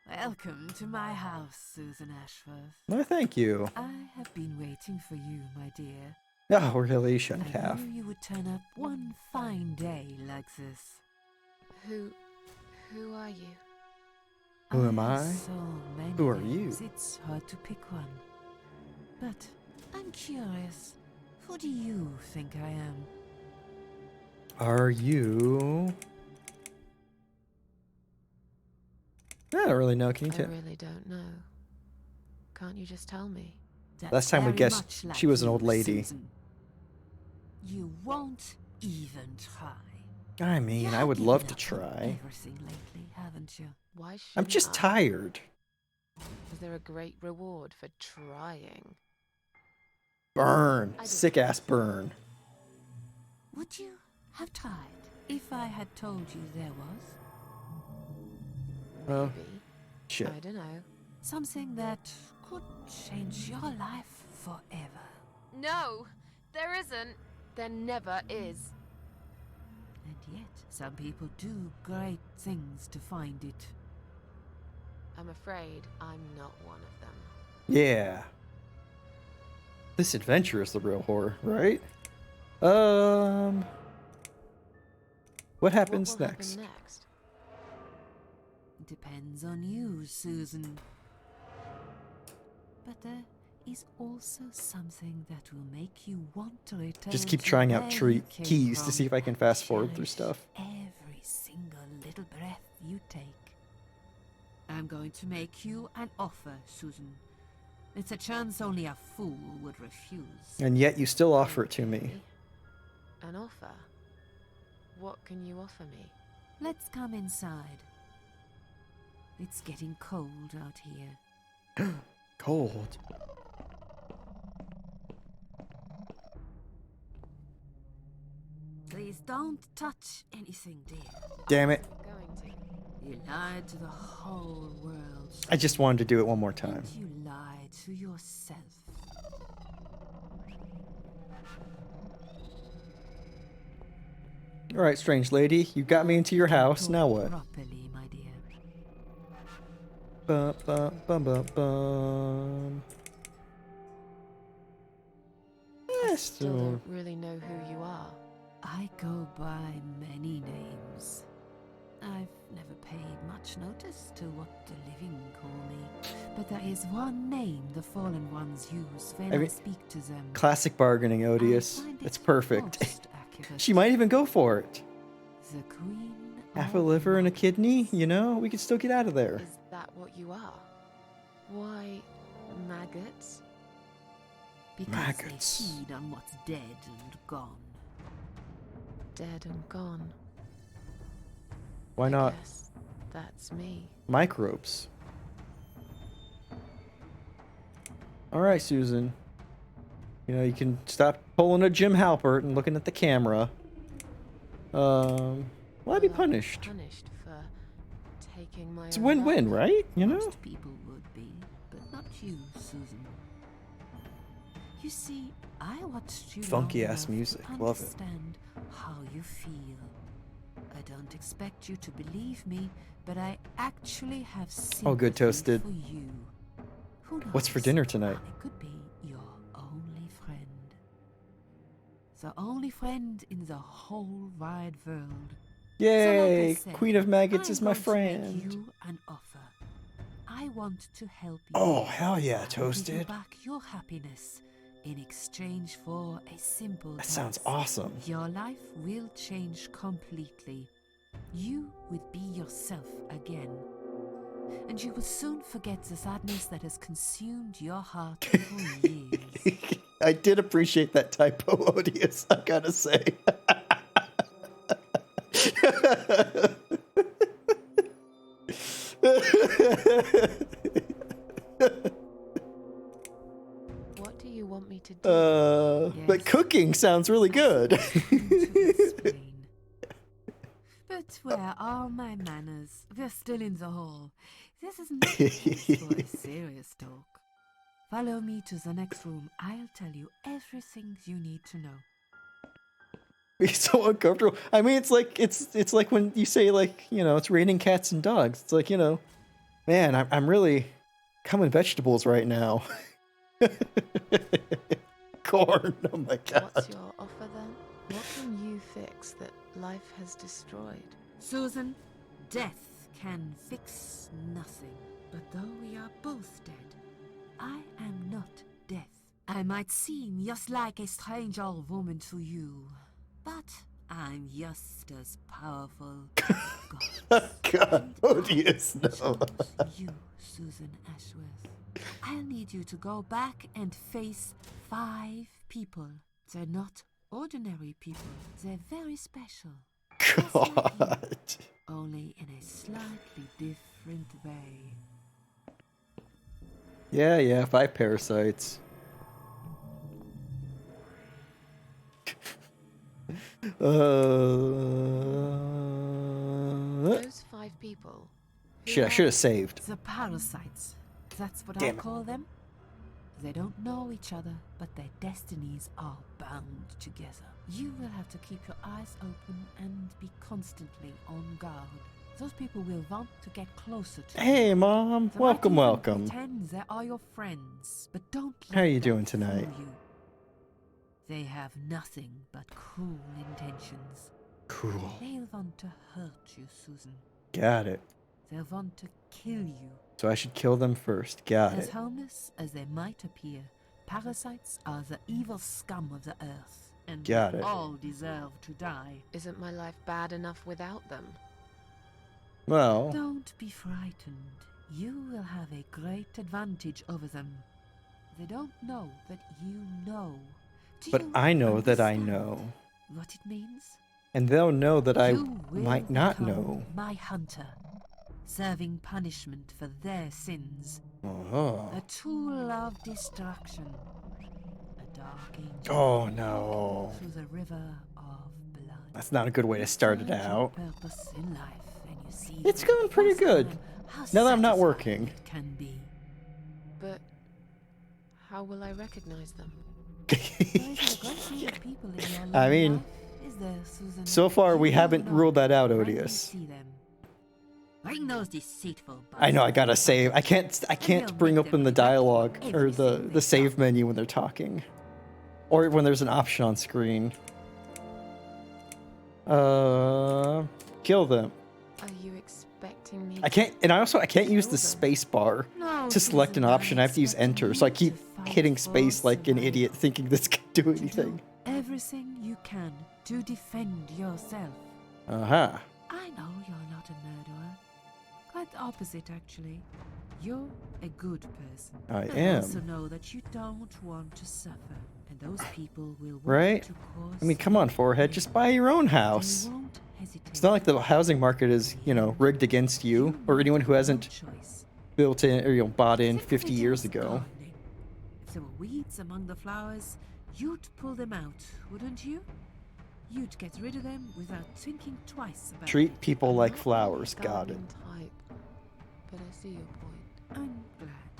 Welcome to my house, Susan Ashworth. No, thank you. I have been waiting for you, my dear. Oh, really, shouldn't I have. knew you would turn up one fine day like this. Who are you? Who am have I? So many Who are names, you? It's hard to pick one. But I'm curious. Who do you think I am? Are you? I don't really know. Can you I tell? really don't know. Can't you just tell me? That's Last time we very guessed much like she was an you, old lady. Susan. You won't even try. I mean, You I have would given love to up on try. everything lately, haven't you? Why should I'm just tired. Is there a great reward for trying? Burn. I just- Sick ass burn. Would you have tried if I had told you there was Oh, Maybe. shit. I don't know. something that could change your life forever? No, there isn't. There never is. And yet, some people do great things to find it. I'm afraid I'm not one of them. Yeah. This adventure is the real horror, right? What happens What will next? happen next? Depends on you, Susan. But there is also something that will make you want to return. Just keep to trying out where tree you came keys to from. see if I can fast forward through Cherish stuff. Every single little breath you take. I'm going to make you an offer, Susan. It's a chance only a fool would refuse. And yet you still offer it to me. Okay. An offer? What can you offer me? Let's come inside. It's getting cold out here. Cold. Please don't touch anything, dear. Damn it. I'm going to. You lied to the whole world. I just wanted to do it one more time. And you lied to yourself. All right, strange lady, you got me into your house. Talk Now what? Properly, my dear. Bum, bum, bum, bum, bum. I Yes, still don't really know who you are. I go by many names. I've never paid much notice to what the living call me, but there is one name the fallen ones use when I mean, speak to them. classic bargaining, I Odious. find It's it perfect. most accurate. She might even go for it. The queen Half a of liver and a kidney, maggots. you know? We could still get out of there. Is that what you are? Why, maggots? Because Maggots. they feed on what's dead and gone. Dead and gone. Why I not guess that's me. microbes? All right, Susan. You know, you can stop pulling a Jim Halpert and looking at the camera. Will I be Well, I'm punished? Punished for taking my It's a own win-win, life. right? You know? Most people would be, but not you, Susan. You see, I watched you Funky long ass enough music, to love it. understand how you feel. I don't expect you to believe me, but I actually have sympathy Oh, good, Toasted. for you. Who knows? What's for dinner tonight? It could be your own The only friend in the whole wide world. Yay! So like I said, Queen of Maggots I'm is my going to make friend. you an offer. I want to help you. Oh, hell yeah, I will give you Toasted. back your happiness in exchange for a simple That sounds task. awesome. Your life will change completely. You will be yourself again. And you will soon forget the sadness that has consumed your heart for years. I did appreciate that typo, Odious, I gotta say. What do you want me to do? But Yes. cooking sounds really good. To explain. But where are my manners? We're still in the hall. This is not a place for a serious talk. Follow me to the next room. I'll tell you everything you need to know. It's so uncomfortable. I mean, it's like when you say, like, you know, it's raining cats and dogs. It's like, you know, man, I'm really coming vegetables right now. Corn. Oh my god. What's your offer then? What can you fix that life has destroyed? Susan, death can fix nothing. But though we are both dead, I am not death. I might seem just like a strange old woman to you, but I'm just as powerful as God. God, Odious, no. Chose you, Susan Ashworth. I'll need you to go back and face 5 people. They're not ordinary people. They're very special. Just like you, God. only in a slightly different way. Yeah, 5 parasites. Those 5 people. who Shit, I are should have they? saved. The parasites. That's what Damn I it. call them. They don't know each other, but their destinies are bound together. You will have to keep your eyes open and be constantly on guard. Those people will want to get closer to you. Hey, Mom. They might Welcome, even welcome. Pretend they are your friends, but don't let How are you them doing tonight? fool you. They have nothing but cruel intentions. Cool. They'll want to hurt you, Susan. Got it. They'll want to kill you. So I should kill them first. Got As it. harmless as they might appear, parasites are the evil scum of the earth, and Got we it. all deserve to die. Isn't my life bad enough without them? Well, Don't be frightened. You will have a great advantage over them. They don't know that you know. Do but you I know that I understand know. what it means? And they'll know that I You will might not become know. my hunter, serving punishment for their sins. Oh. A tool of destruction. A dark angel. Oh, no. Through the river of blood. That's not a good way to start it Find your out. purpose in life, and you see It's for going the pretty first good. time how Now that I'm not satisfying working. it can be. But how will I recognize them? There isn't a great deal of people in your I lonely mean, life, is there, Susan? so far we You haven't know ruled that out, when you Odious. see them. Bring those deceitful I know, I bastards gotta back. save. I can't we'll bring make open them the regret dialogue or everything the they've save done. menu when they're talking. Or when there's an option on screen. Kill them. Are you expecting me? I can't, and I can't use the Kill them. space bar No, to select an Susan, option. I have to use expect enter, so I you keep to fight hitting for space like an survival. idiot, thinking this can do To do anything. everything you can to defend yourself. Uh-huh. I know you're not a murderer. Quite the opposite, actually. You're a good person. I I also am. know that you don't want to suffer, and those people will want Right? to cause I mean, come on, you Forehead, pain. just buy your own They house. won't hesitate. It's not like the housing market is, you know, rigged against you or anyone who hasn't Choice. built in or, you know, bought in Think of 50 it years as ago. gardening. If there were weeds among the flowers, you'd pull them out, wouldn't you? You'd get rid of them without thinking twice about Treat it. people I'm like not flowers. really a Got it. gardening type, but I see your point. I'm glad.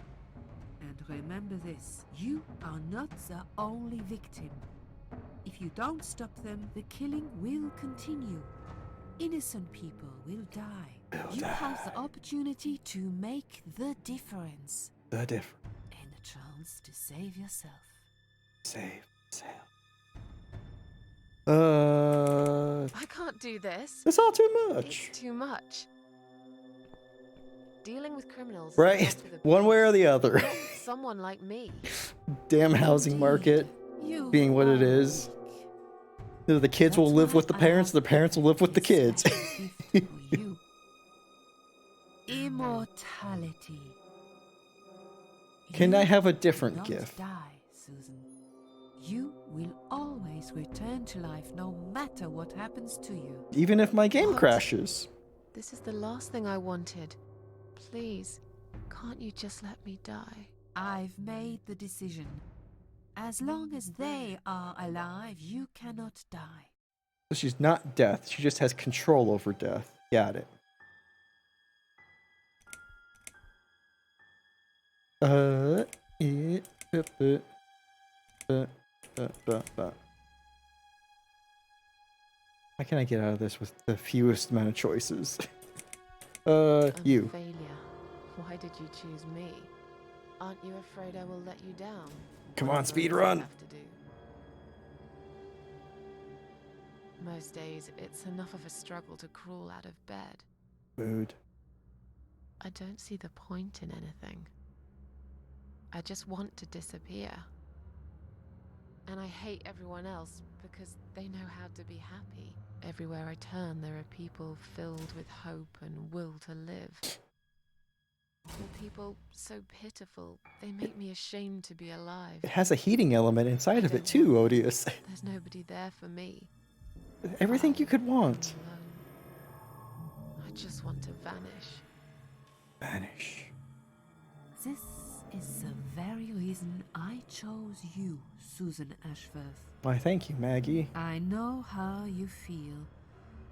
And remember this, you are not the only victim. If you don't stop them, the killing will continue. Innocent people will die. You have the opportunity to make the difference The difference. and a chance to save yourself. Save. I can't do this. It's all too much. It's too much. Dealing with criminals is Right? enough with a One way or the other. not someone like me. Damn housing Indeed, market you being what it are is. The kids will That's live why with the I parents, the have parents will live with the this kids. special gift for you. Immortality. Can You I have a different don't gift? die, Susan. You will always return to life no matter what happens to you. Even if my game What? crashes. This is the last thing I wanted. Please, can't you just let me die? I've made the decision. As long as they are alive, you cannot die. So she's not death. She just has control over death. Got it. It, How can I get out of this with the fewest amount of choices? I'm You. a failure. Why did you choose me? Aren't you afraid I will let you down? Come on, Whatever speed else I run. have to do. Most days, it's enough of a struggle to crawl out of bed. Mood. I don't see the point in anything. I just want to disappear. And I hate everyone else because they know how to be happy. Everywhere I turn, there are people filled with hope and will to live. The people so pitiful, they make me ashamed to be alive. It has a heating element inside of it too, Odious. There's nobody there for me. Everything you could want. Alone. I just want to vanish. Vanish. This is the very reason I chose you, Susan Ashworth. Why, thank you, Maggie. I know how you feel,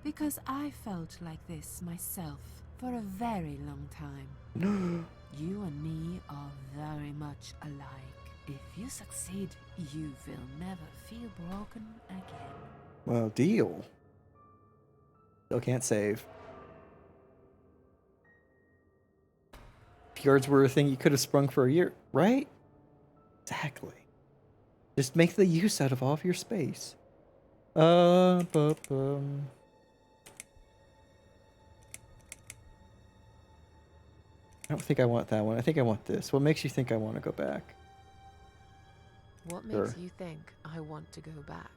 because I felt like this myself for a very long time. You and me are very much alike. If you succeed, you will never feel broken again. Well, deal. Still can't save. Fjords were a thing you could have sprung for a year, right? Exactly. Just make the use out of all of your space. I don't think I want that one. I think I want this. What makes you think I want to go back? What Sure. makes you think I want to go back?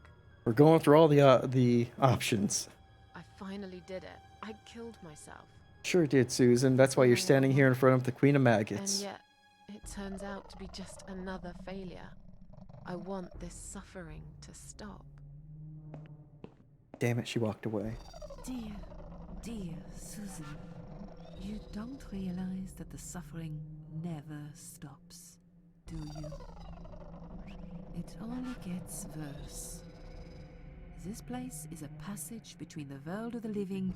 We're going through all the options. I finally did it. I killed myself. Sure did, Susan. That's why you're standing here in front of the Queen of Maggots. And yet, it turns out to be just another failure. I want this suffering to stop. Damn it, she walked away. Dear, dear Susan, you don't realize that the suffering never stops, do you? It only gets worse. This place is a passage between the world of the living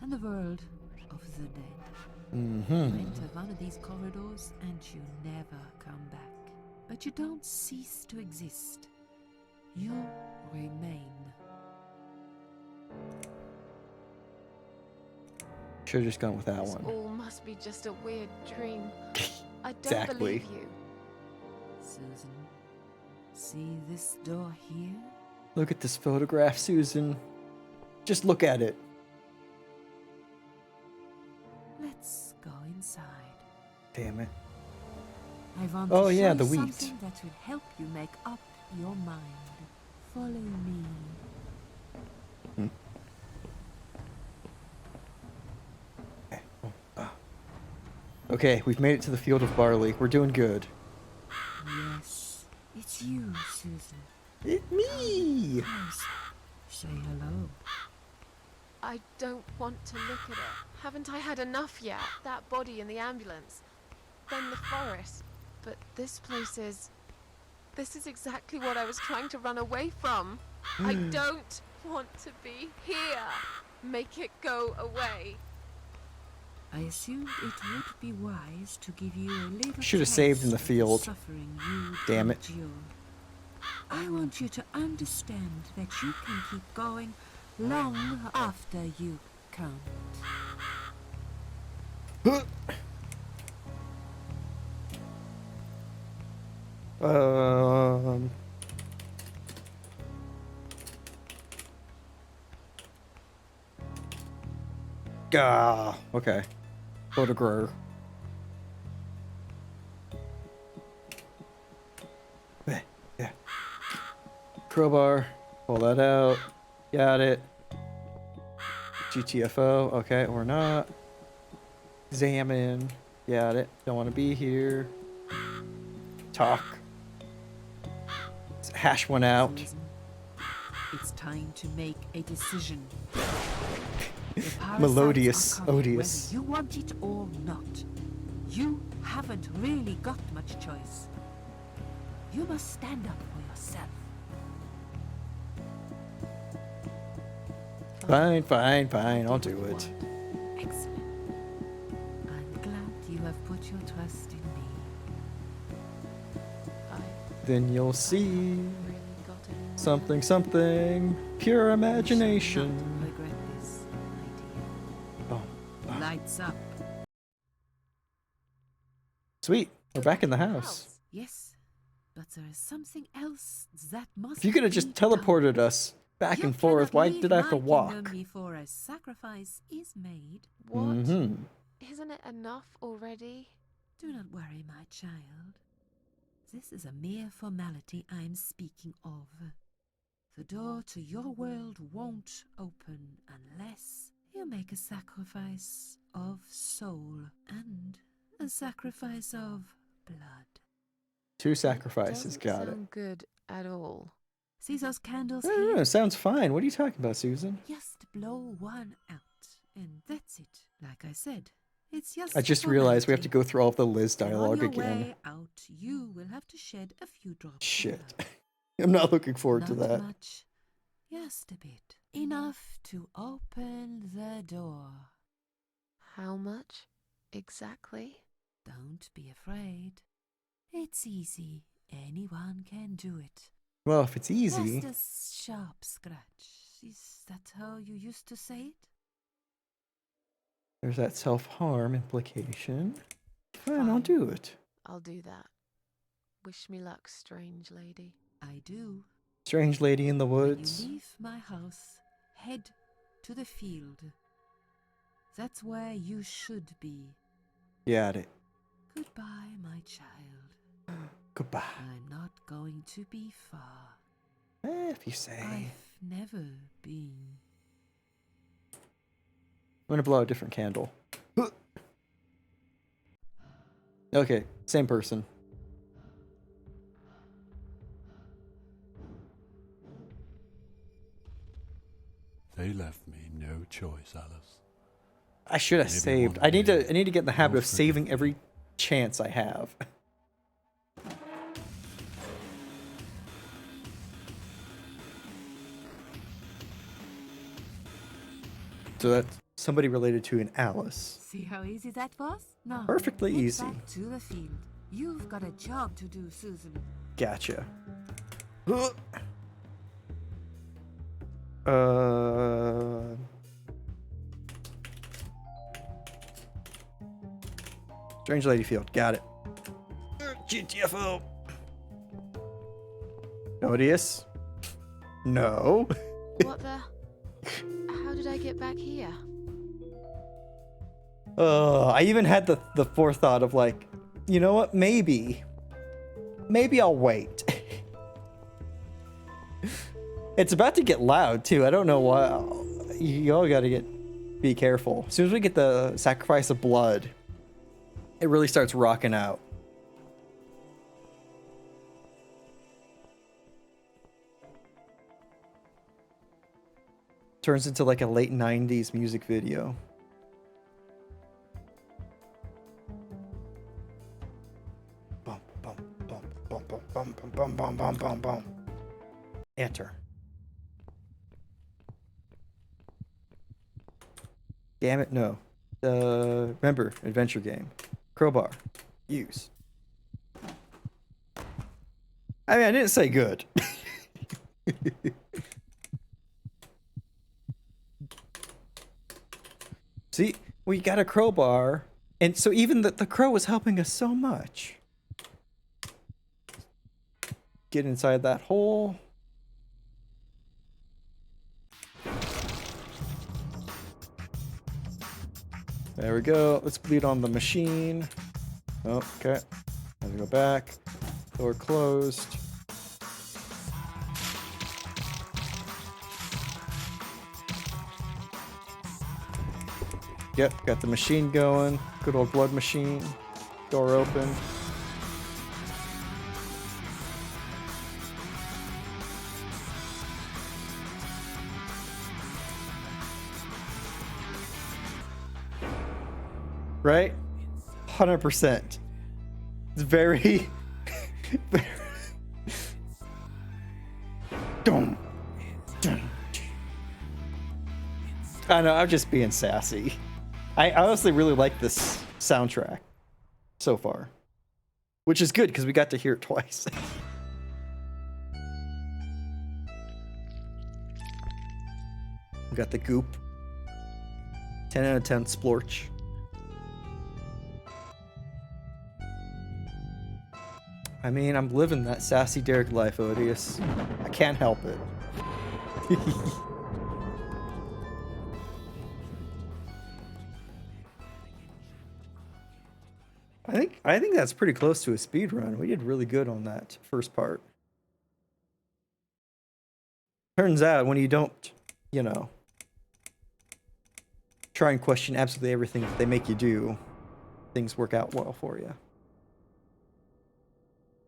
and the world of the dead. Mm-hmm. You enter one of these corridors and you never come back. But you don't cease to exist. You remain. Should have just gone with that This one. all must be just a weird dream. I don't Exactly. believe you. Susan, see this door here? Look at this photograph, Susan. Just look at it. Let's go inside. Damn it. I want Oh, to yeah, show the you wheat. something that will help you make up your mind. Follow me. Okay, we've made it to the field of barley. We're doing good. Yes, it's you, Susan. It's me! Yes. Say hello. I don't want to look at it. Haven't I had enough yet? That body in the ambulance. Then the forest. But this place is... This is exactly what I was trying to run away from. I don't want to be here. Make it go away. I assumed it would be wise to give you a little Should have saved in the taste of field. Suffering you Damn it. endure. I want you to understand that you can keep going long after you can't. Ah, okay. Photograph. Yeah. Crowbar. Pull that out. Got it. GTFO. Okay, or not. Examine. Got it. Don't want to be here. Talk. Let's hash one out. Susan, it's time to make a decision. The parasites Melodious, are coming, odious. whether you want it or not. You haven't really got much choice. You must stand up for yourself. Fine, fine, fine. I'll do it. Excellent. I'm glad you have put your trust in me. I Then you'll see really got it. something, something. Pure You imagination. should not regret this, my Oh, dear. Lights up. sweet. We're back in the house. Yes, but there is something else that must If you could have just be done. teleported us back You and forth, cannot why leave did I have to my walk? kingdom before a sacrifice is made. What? Mm-hmm. Isn't it enough already? Do not worry, my child. This is a mere formality I'm speaking of. The door to your world won't open unless you make a sacrifice of soul and a sacrifice of blood. 2 sacrifices. Doesn't Got it. sound good at all. See those candles I don't know. here? It sounds fine. What are you talking about, Susan? Just blow one out, and that's it. Like I said, it's just. I a just realized we have to formality. go through all of the Liz And dialogue on your again. way out, you will have to shed a few drops. of Shit. blood. I'm not looking forward to Not that. much, just a bit. Enough to open the door. How much exactly? Don't be afraid. It's easy. Anyone can do it. Well, if it's easy. Just a sharp scratch. Is that how you used to say it? There's that self-harm implication. Fine, I'll Fine. do it. I'll do that. Wish me luck, strange lady. I do. Strange lady in the When woods. you leave my house, head to the field. That's where you should be. Got it. Goodbye, my child. Goodbye. I'm not going to be far. If you say. I've never been. I'm gonna blow a different candle. Okay, same person. They left me no choice, Alice. I should have Maybe saved. one I need day to get in the habit you'll of saving forgive every chance I have. So that's somebody related to an Alice. See how easy that was? No. Perfectly Get easy. back to the field. You've got a job to do, Susan. Gotcha. Strange Lady Field. Got it. GTFO. Odious? No. What the? How did I get back here? I even had the forethought of like, you know what? Maybe I'll wait. It's about to get loud too. I don't know why. You all gotta be careful. As soon as we get the sacrifice of blood, it really starts rocking out. Turns into like a late 90s music video. Bum, bum, bum, bum, bum, bum, bum, bum, bum, bum, bum. Enter. Damn it, no. Remember, adventure game. Crowbar. Use. I mean, I didn't say good. See, we got a crowbar, and so even the crow was helping us so much. Get inside that hole. There we go. Let's bleed on the machine. Oh, okay. Have to go back. Door closed. Yep, got the machine going. Good old blood machine. Door open. Right? 100%. It's very... very... Dum, dum. I know, I'm just being sassy. I honestly really like this soundtrack so far. Which is good, because we got to hear it twice. We got the goop. 10 out of 10 splorch. I mean, I'm living that sassy Derek life, Odious. I can't help it. I think that's pretty close to a speed run. We did really good on that first part. Turns out when you don't, you know, try and question absolutely everything that they make you do, things work out well for you.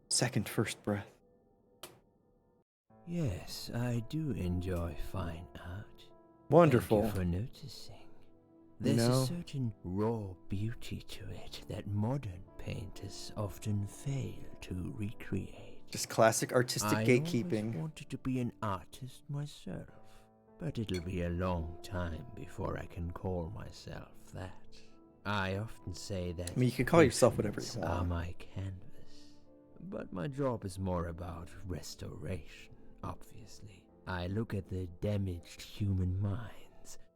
Second first breath. Yes, I do enjoy fine art. Wonderful. Thank you for noticing. There's a certain raw beauty to it that modern painters often fail to recreate. Just classic artistic gatekeeping. I always wanted to be an artist myself, but it'll be a long time before I can call myself that. I often say that. I mean, you can call yourself whatever you pigments want. are my canvas, but my job is more about restoration. Obviously, I look at the damaged human minds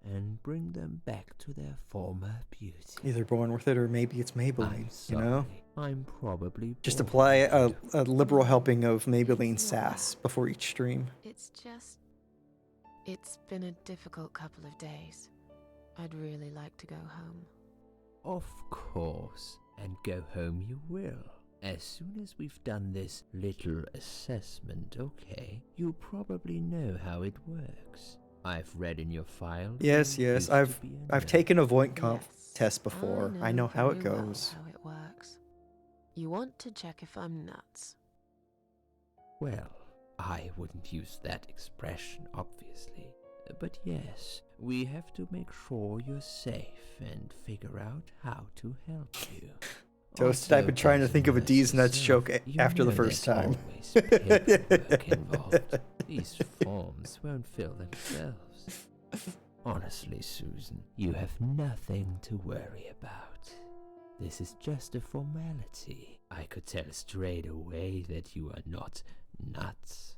and bring them back to their former beauty. Either born with it or maybe it's Maybelline, you know? I'm probably just born apply a with it. liberal helping of Maybelline sass before each stream. It's just... It's been a difficult couple of days. I'd really like to go home. Of course, and go home you will. As soon as we've done this little assessment, okay? You probably know how it works. I've read in your file. Yes, yes. I've taken a Voight-Kampf test before. I know how it very well goes. how it works. You want to check if I'm nuts. Well, I wouldn't use that expression, obviously. But yes, we have to make sure you're safe and figure out how to help you. Toasted, I've been trying to think of a D's Nuts joke after the first time. These forms won't fill themselves. Honestly, Susan, you have nothing to worry about. This is just a formality. I could tell straight away that you are not nuts.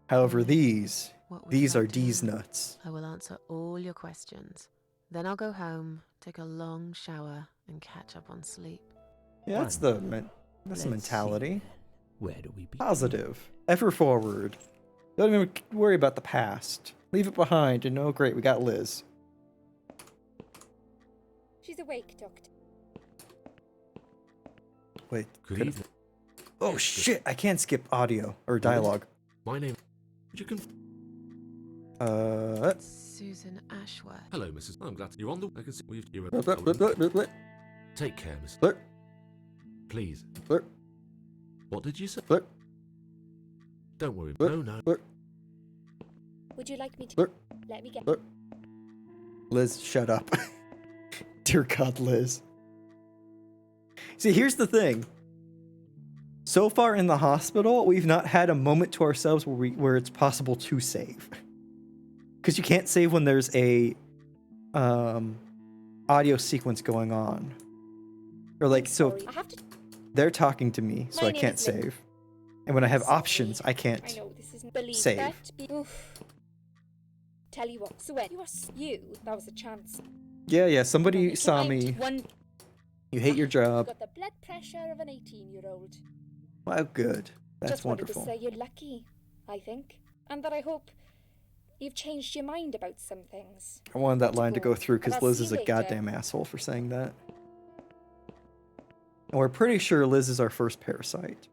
However, these What would you are like to D's know? nuts. I will answer all your questions. Then I'll go home, take a long shower, and catch up on sleep. Yeah, that's the mentality. Where do we begin? Positive. Ever forward. Don't even worry about the past. Leave it behind and oh great, we got Liz. She's awake, Doctor. Wait. Good evening. Oh shit, I can't skip audio or dialogue. My name. You can. Susan Ashworth. Hello, Mrs. I'm glad you're on the. I can see you're. Blip. Take care, Miss. Blip. Please. Blip. What did you say? Blip. Don't worry. Blip. No. Blip. Would you like me to Blip. let me get? Blip. Liz, shut up. Dear God, Liz. See, here's the thing. So far in the hospital, we've not had a moment to ourselves where it's possible to save. Because you can't save when there's a audio sequence going on. Or like, so Sorry, I have to. they're talking to me, so My I name can't is Lynn. save. And when I have Sorry. options, I I can't. know this isn't believe save. that. Oof. Tell you what. So when you, that was a chance. Yeah, somebody Only saw tonight, me. One You hate your job. got the blood pressure of an 18-year-old. Well, good. That's Just wanted wonderful. to say you're lucky, I think, and that I hope You've changed your mind about some things. I wanted that line to go through And because I'll Liz see is you a later. goddamn asshole for saying that. And we're pretty sure Liz is our first parasite.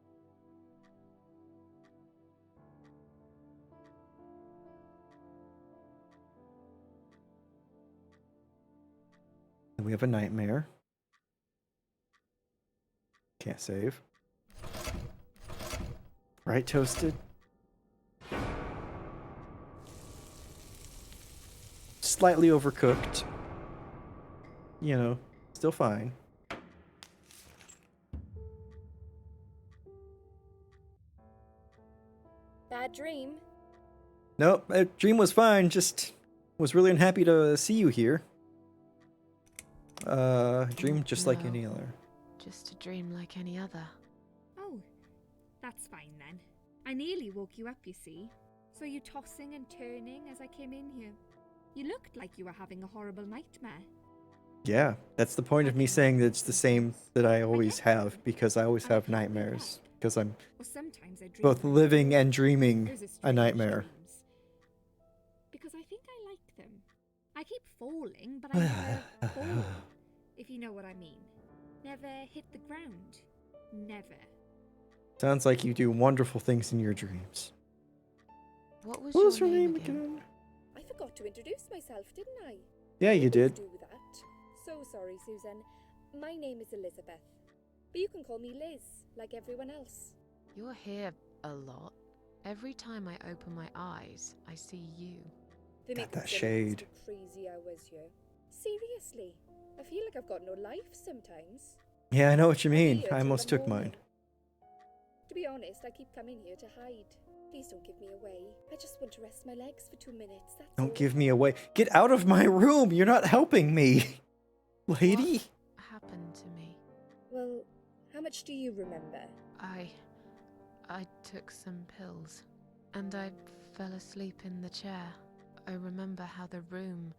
And we have a nightmare. Can't save. Right, Toasted? Slightly overcooked. You know, still fine. Bad dream. Nope, dream was fine, just was really unhappy to see you here. Dream just like No. any other. Just a dream like any other. Oh, that's fine then. I nearly woke you up, you see. Saw you tossing and turning as I came in here. You looked like you were having a horrible nightmare. Yeah, that's the point of me saying that it's the same that I always have, because I always have nightmares. Because I'm Or sometimes I dream both about living you. and dreaming Those are a strange nightmare. dreams. Because I think I like them. I keep falling, but I never fall. If you know what I mean. Never hit the ground. Never. Sounds like you do wonderful things in your dreams. What was What was her your name again? I forgot to introduce myself, didn't I? Yeah, I you always did. do that. So sorry, Susan. My name is Elizabeth. But you can call me Liz, like everyone else. You're here a lot. Every time I open my eyes, I see you. They Got make that it sound shade. too crazy hours here. Seriously, I feel like I've got no life sometimes. Yeah, I know what you I'll be mean. here I till almost the took morning. mine. To be honest, I keep coming here to hide. Please don't give me away. I just want to rest my legs for 2 minutes, that's all. Don't give me away. Get out of my room! You're not helping me! Lady? What happened to me? Well, how much do you remember? I took some pills, and I fell asleep in the chair. I remember how the room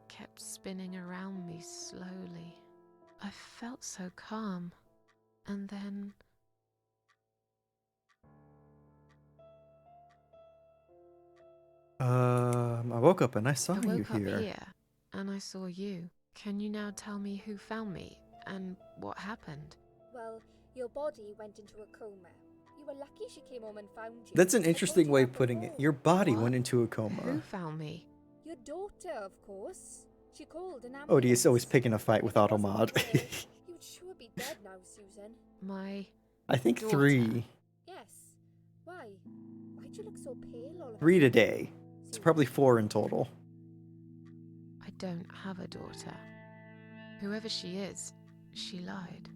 kept spinning around me slowly. I felt so calm, and then I woke up and I saw I you woke up here. here, and I saw you. Can you now tell me who found me, and what happened? Well, your body went into a coma. You were lucky she came home and found you. That's an I told interesting you way that of putting it. before. Your body What? went into a Who coma. found me? Your daughter, of course. She called an ambulance. Odie is always picking a fight with If it wasn't Automod. for her, you would sure be dead now, Susan. My I think Daughter. 3. Yes. Why? Why'd you look so pale all of a 3 sudden? today. It's Susan? probably 4 in total. I don't have a daughter. Whoever she is, she lied.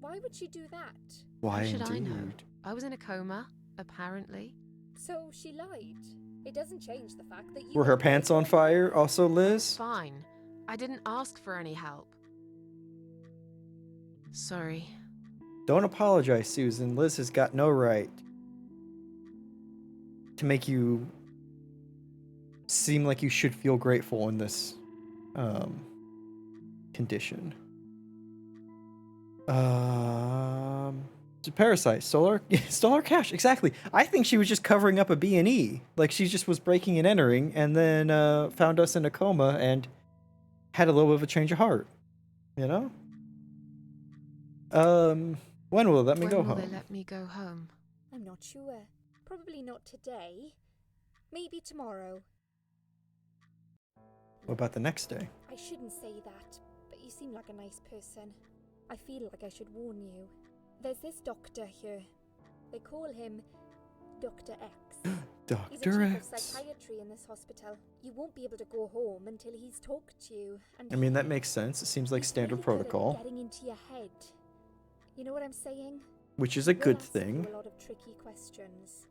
Why would she do that? Why How should I know? indeed? I was in a coma, apparently. So she lied. It doesn't change the fact that you Were her were pants on pregnant. fire also, Liz? Fine. I didn't ask for any help. Sorry. Don't apologize, Susan. Liz has got no right to make you seem like you should feel grateful in this condition. It's a parasite. Stole our cash. Exactly. I think she was just covering up a B&E. Like she just was breaking and entering and then found us in a coma and had a little bit of a change of heart. You know? When will they let me When go will home? they let me go home? I'm not sure. Probably not today. Maybe tomorrow. What about the next day? I shouldn't say that, but you seem like a nice person. I feel like I should warn you. There's this doctor here. They call him Dr. X. He's a Dr. chief of X. psychiatry in this hospital. You won't be able to go home until he's talked to you. And I mean, that makes sense. It seems like he's standard really good at protocol, getting into your head. You know what I'm saying? which is a Will good ask you thing. a lot of tricky questions.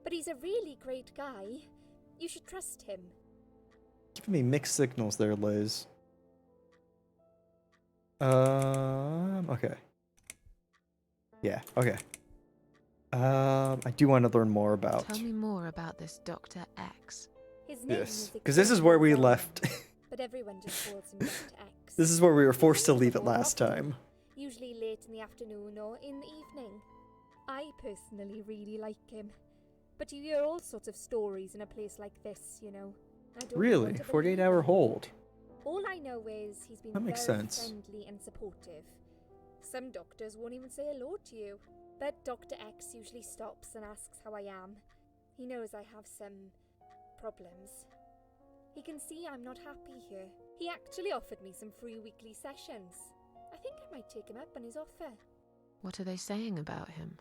But he's a really great guy. You should trust him. Giving me mixed signals there, Liz. Okay. Yeah, okay. I do want to learn more about Tell me more about this Dr. X. His name this. is Because this is where we Xavier left. Bowman, but everyone just calls him Dr. X. This is where we were forced to He's leave it available last often, time. Usually late in the afternoon or in the evening. I personally really like him. But you hear all sorts of stories in a place like this, you know. I don't know Really? what to 48-hour believe. hold. All I know is he's been That makes very sense. friendly and supportive. Some doctors won't even say hello to you. But Dr. X usually stops and asks how I am. He knows I have some problems. He can see I'm not happy here. He actually offered me some free weekly sessions. I think I might take him up on his offer. What are they saying about him?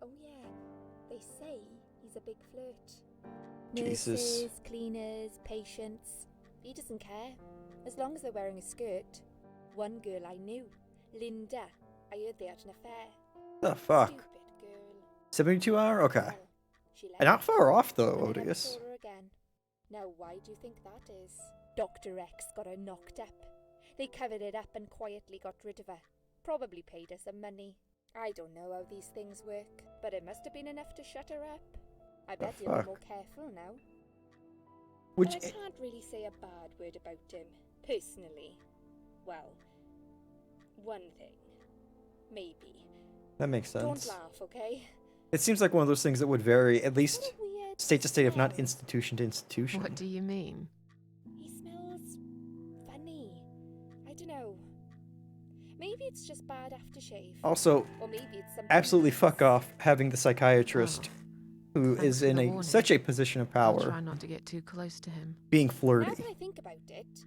Oh yeah, they say he's a big flirt. Jesus. Nurses, cleaners, patients. He doesn't care, as long as they're wearing a skirt. One girl I knew, Linda, I heard they had an affair. The fuck? Stupid girl. 72-hour? Okay. Well, she left. Not far off, though, and I never Odious. saw her again. Now, why do you think that is? Dr. X got her knocked up. They covered it up and quietly got rid of her. Probably paid her some money. I don't know how these things work, but it must have been enough to shut her up. I bet he'll be fuck? more careful now. Which, But I can't really say a bad word about him, personally. Well, one thing. Maybe. that makes Don't sense. laugh, okay? It seems like one of those things that would vary, at least What a weird state to state, if not smell. institution to institution. What do you mean? He smells funny. I don't know. Maybe it's just bad aftershave. Also, Or maybe it's something absolutely else. fuck off having the psychiatrist who Thanks is for in the a warning. such a position of I'll power try not to get too close to him. being Now flirty. that I think about it,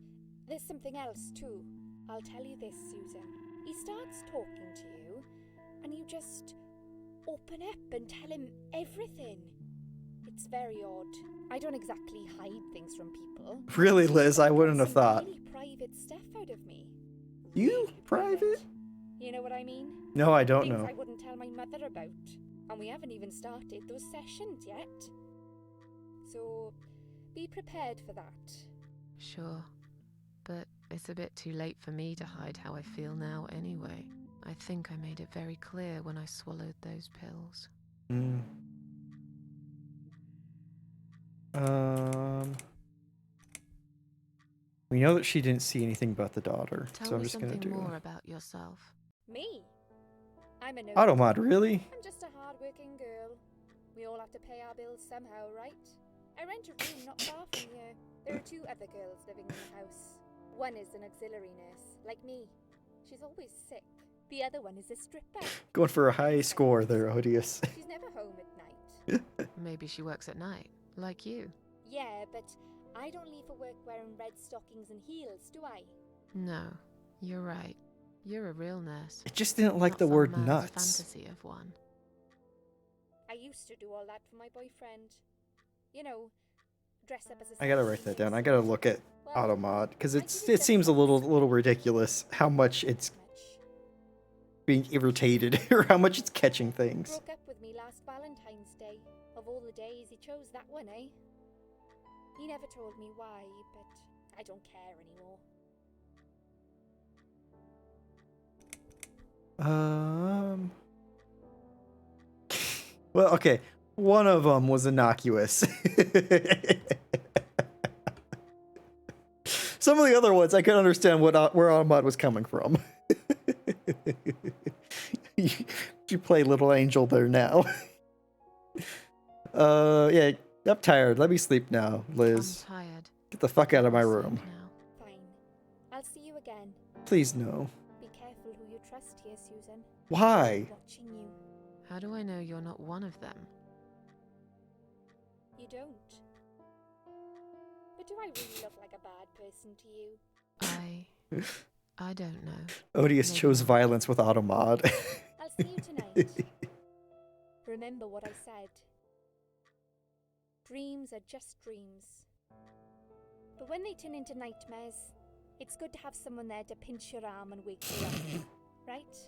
there's something else too. I'll tell you this, Susan. He starts talking to you, and you just open up and tell him everything. It's very odd. I don't exactly hide things from people. Really, Liz, I But he wouldn't gets have some thought. Really private stuff out of me. You? Really Private? You know what I mean? No, I don't Things know. I wouldn't tell my mother about. And we haven't even started those sessions yet. So, be prepared for that. Sure. But it's a bit too late for me to hide how I feel now anyway. I think I made it very clear when I swallowed those pills. Mm. We know that she didn't see anything about the daughter, Tell so I'm me just gonna something do more about yourself. Me? I'm a nerd. Automod, really? I'm just a hard-working girl. We all have to pay our bills somehow, right? I rent a room not far from here. There are 2 other girls living in the house. One is an auxiliary nurse, like me. She's always sick. The other one is a stripper. Going for a high score there, Odious. She's never home at night. Maybe she works at night, like you. Yeah, but I don't leave for work wearing red stockings and heels, do I? No, you're right. You're a real nurse. I just didn't like not the some word man's nuts. fantasy of one. I used to do all that for my boyfriend. You know, dress up as a I gotta sexy write that down. nurse. I gotta look at Well, Automod because I it didn't seems a get little ridiculous how much it's much. being irritated or how much it's catching things. Broke up with me last Valentine's Day. Of all the days, he chose that one, eh? He never told me why, but I don't care anymore. Well, okay. One of them was innocuous. Some of the other ones, I could understand where Automod was coming from. you play little angel there now. Yeah, I'm tired. Let me sleep now, Liz. I'm tired. Get the fuck out of my I'll sleep room. now. Fine. I'll see you again. Please no. Be careful who you trust here, Susan. Why? Watching you. How do I know you're not one of them? You don't. But do I really look like a bad person to you? I don't know. Odious Maybe chose not. violence with Automod. I'll see you tonight. Remember what I said. Dreams are just dreams. But when they turn into nightmares, it's good to have someone there to pinch your arm and wake you up. Right?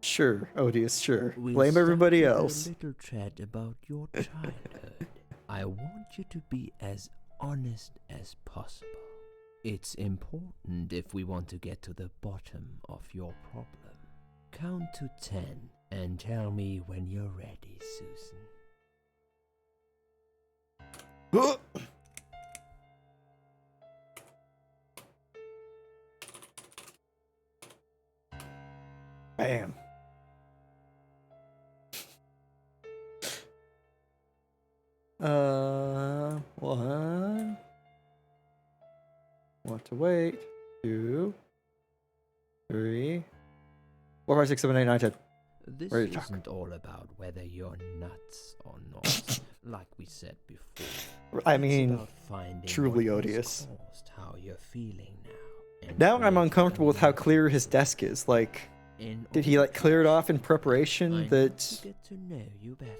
Sure, Odious, sure. We'll Blame start everybody with else. A little chat about your childhood. I want you to be as honest as possible. It's important if we want to get to the bottom of your problem. Count to 10 and tell me when you're ready, Susan. Bam. One. We'll have to wait. 2, 3, 4, 5, 6, 7, 8, 9, 10. This Ready to talk. isn't all about whether you're nuts or not, like we said before. I It's mean, about finding truly what has odious. caused how you're feeling now. and Now I'm creating uncomfortable a with how new clear his desk is. Like, In did he like order clear it to off in do preparation I need that to get to know you better.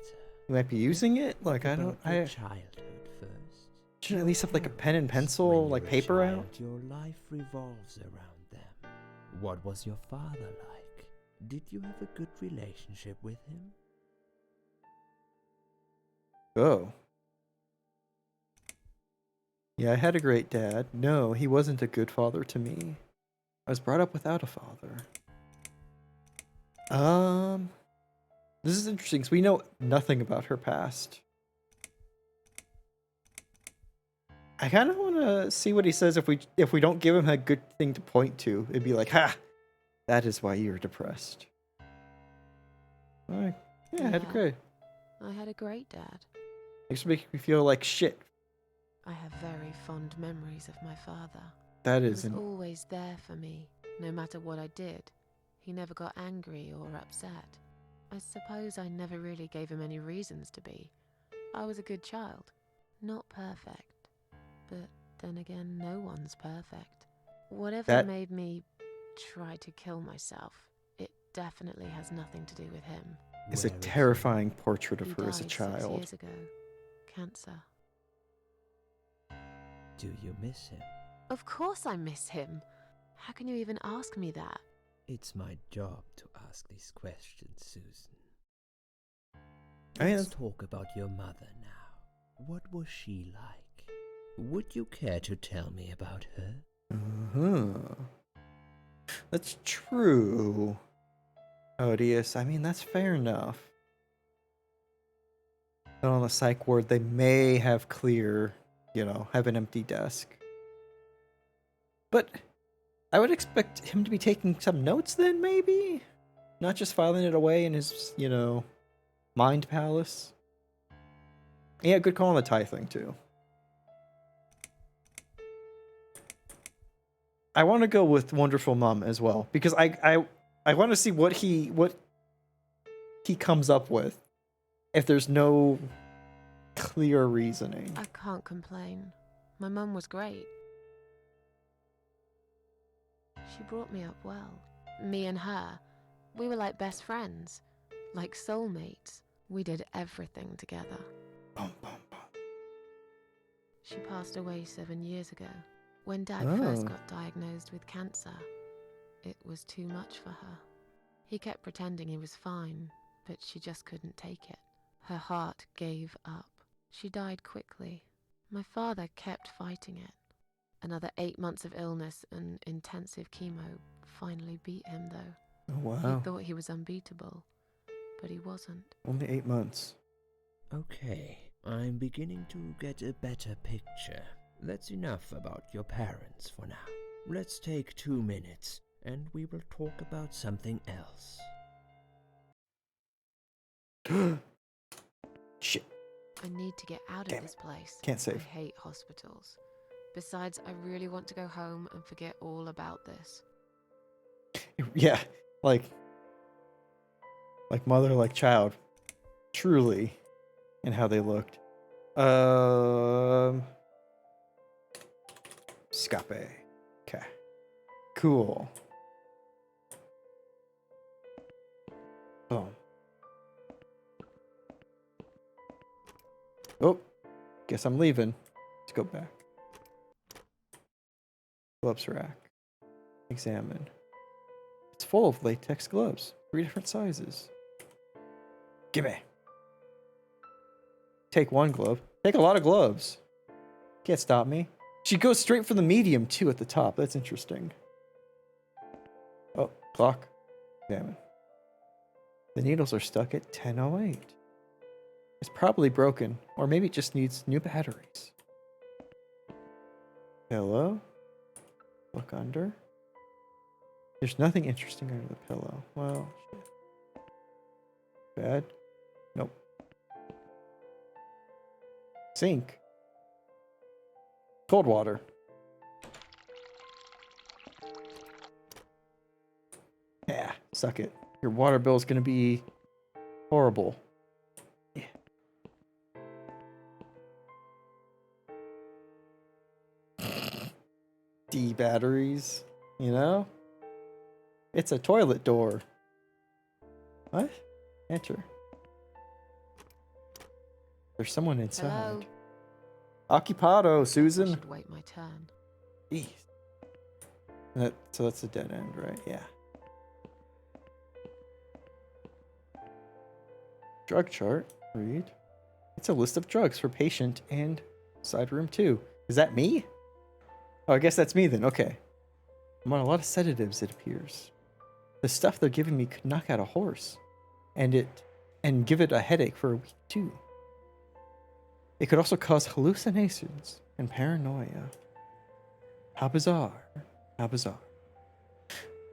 he might be using it? Like, I don't. About your I childhood first. shouldn't at least have like a pen and Parents, pencil, when like you're a paper out. child, your life revolves around them. What was your father like? Did you have a good relationship with him? Oh. Yeah, I had a great dad. No, he wasn't a good father to me. I was brought up without a father. This is interesting because we know nothing about her past. I kind of want to see what he says if we don't give him a good thing to point to. It'd be like, ha, that is why you're depressed. All right. Yeah, I had a Yeah. great. I had a great dad. Makes me feel like shit. I have very fond memories of my father. That He is was an always there for me, no matter what I did. He never got angry or upset. I suppose I never really gave him any reasons to be. I was a good child. Not perfect. But then again, no one's perfect. Whatever That- made me try to kill myself, it definitely has nothing to do with him. It's a Where is he? terrifying portrait of He her as a died 6 child. years ago. Cancer. Do you miss him? Of course I miss him. How can you even ask me that? It's my job to ask these questions, Susan. I mean, Let's talk about your mother now. What was she like? Would you care to tell me about her? Uh-huh. That's true. Odious. I mean, that's fair enough. But on the psych ward, they may have clear, have an empty desk. But I would expect him to be taking some notes then, maybe? Not just filing it away in his, mind palace. Yeah, good call on the tie thing, too. I want to go with Wonderful Mom as well because I want to see what he comes up with if there's no clear reasoning. I can't complain. My mum was great. She brought me up well. Me and her, we were like best friends, like soulmates. We did everything together. Bum, bum, bum. She passed away 7 years ago. When Dad Oh. first got diagnosed with cancer, it was too much for her. He kept pretending he was fine, but she just couldn't take it. Her heart gave up. She died quickly. My father kept fighting it. Another 8 months of illness and intensive chemo finally beat him, though. Oh, He wow. thought he was unbeatable, but he wasn't. Only 8 months. Okay, I'm beginning to get a better picture. That's enough about your parents for now. Let's take 2 minutes, and we will talk about something else. Shit. I need to get out Damn of it. this place. Can't save. I hate hospitals. Besides, I really want to go home and forget all about this. Yeah, like mother, like child, truly, in how they looked. Scape. Okay. Cool. Boom. Oh, guess I'm leaving. Let's go back. Gloves rack. Examine. It's full of latex gloves. 3 different sizes. Gimme. Take 1 glove. Take a lot of gloves. Can't stop me. She goes straight for the medium, too, at the top. That's interesting. Oh, clock. Examine. The needles are stuck at 10:08. It's probably broken, or maybe it just needs new batteries. Hello? Look under. There's nothing interesting under the pillow. Well, shit. Bed? Nope. Sink. Cold water. Yeah, suck it. Your water bill is going to be horrible. Yeah. D batteries, you know? It's a toilet door. What? Enter. There's someone inside. Hello? Occupado, I Susan. should wait my turn. Jeez. So that's a dead end, right? Yeah. Drug chart. Read. It's a list of drugs for patient and side room 2. Is that me? Oh, I guess that's me then. Okay. I'm on a lot of sedatives, it appears. The stuff they're giving me could knock out a horse. And give it a headache for a week too. It could also cause hallucinations and paranoia. How bizarre. How bizarre.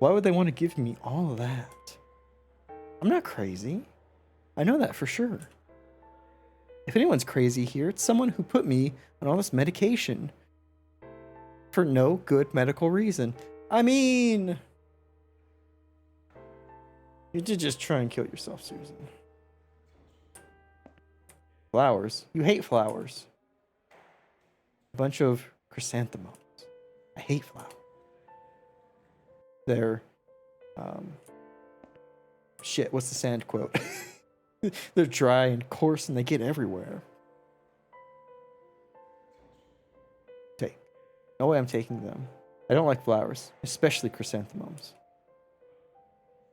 Why would they want to give me all of that? I'm not crazy. I know that for sure. If anyone's crazy here, it's someone who put me on all this medication for no good medical reason. I mean, you did just try and kill yourself, Susan. Flowers. You hate flowers. A bunch of chrysanthemums. I hate flowers. They're, shit, what's the sand quote? They're dry and coarse and they get everywhere. Take. No way I'm taking them. I don't like flowers, especially chrysanthemums.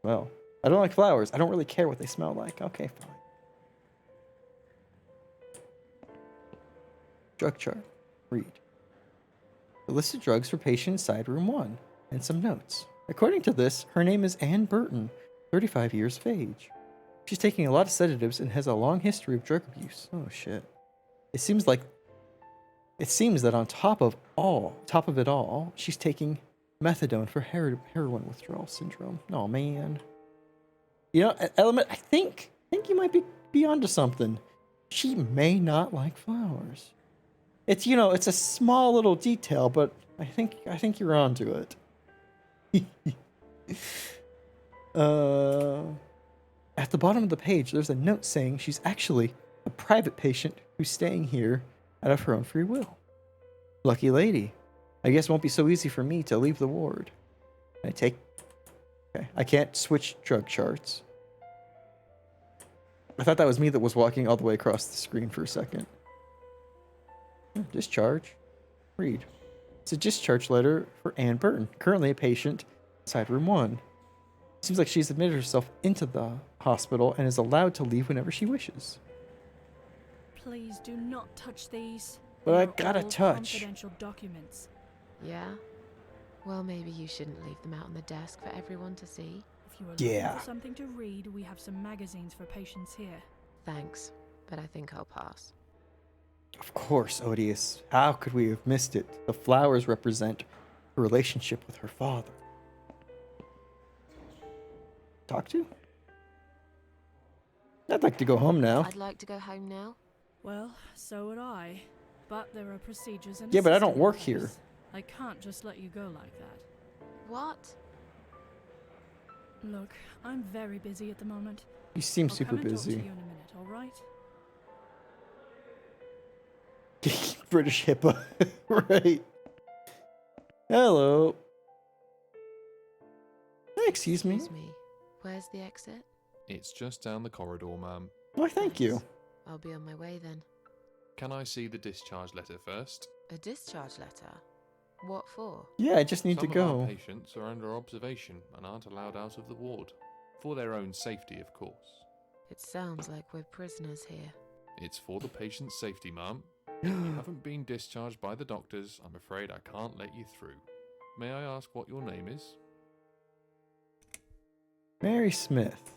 Well, I don't like flowers. I don't really care what they smell like. Okay, fine. Drug chart. Read. The list of drugs for patient inside room 1, and some notes. According to this, her name is Anne Burton, 35 years of age. She's taking a lot of sedatives and has a long history of drug abuse. Oh shit. It seems that on top of it all, she's taking methadone for heroin withdrawal syndrome. Oh man. You know, Element, I think you might be onto something. She may not like flowers. It's, you know, it's a small little detail, but I think you're onto it. At the bottom of the page, there's a note saying she's actually a private patient who's staying here out of her own free will. Lucky lady. I guess it won't be so easy for me to leave the ward. Okay, I can't switch drug charts. I thought that was me that was walking all the way across the screen for a second. Discharge. Read. It's a discharge letter for Anne Burton, currently a patient inside room 1. Seems like she's admitted herself into the hospital and is allowed to leave whenever she wishes. Please do not touch these. But They I are gotta all touch. Confidential documents. Yeah? Well, maybe you shouldn't leave them out on the desk for everyone to see. If you are looking Yeah. for something to read, we have some magazines for patients here. Thanks, but I think I'll pass. Of course, Odious. How could we have missed it? The flowers represent her relationship with her father. Talk to? I'd like to go home now. I'd like to go home now. Well, so would I. But there are procedures and Yeah, but I a don't system in work place. here. I can't just let you go like that. What? Look, I'm very busy at the moment. You seem I'll super come and talk to busy. you in a minute, all right? British HIPAA. Right. Hello. Hey, excuse me. Where's the exit? It's just down the corridor, ma'am. Why, thank you. I'll be on my way then. Can I see the discharge letter first? A discharge letter? What for? Yeah, I just need Some to of our go. patients are under observation and aren't allowed out of the ward. For their own safety, of course. It sounds like we're prisoners here. It's for the patient's safety, ma'am. If you haven't been discharged by the doctors, I'm afraid I can't let you through. May I ask what your name is? Mary Smith.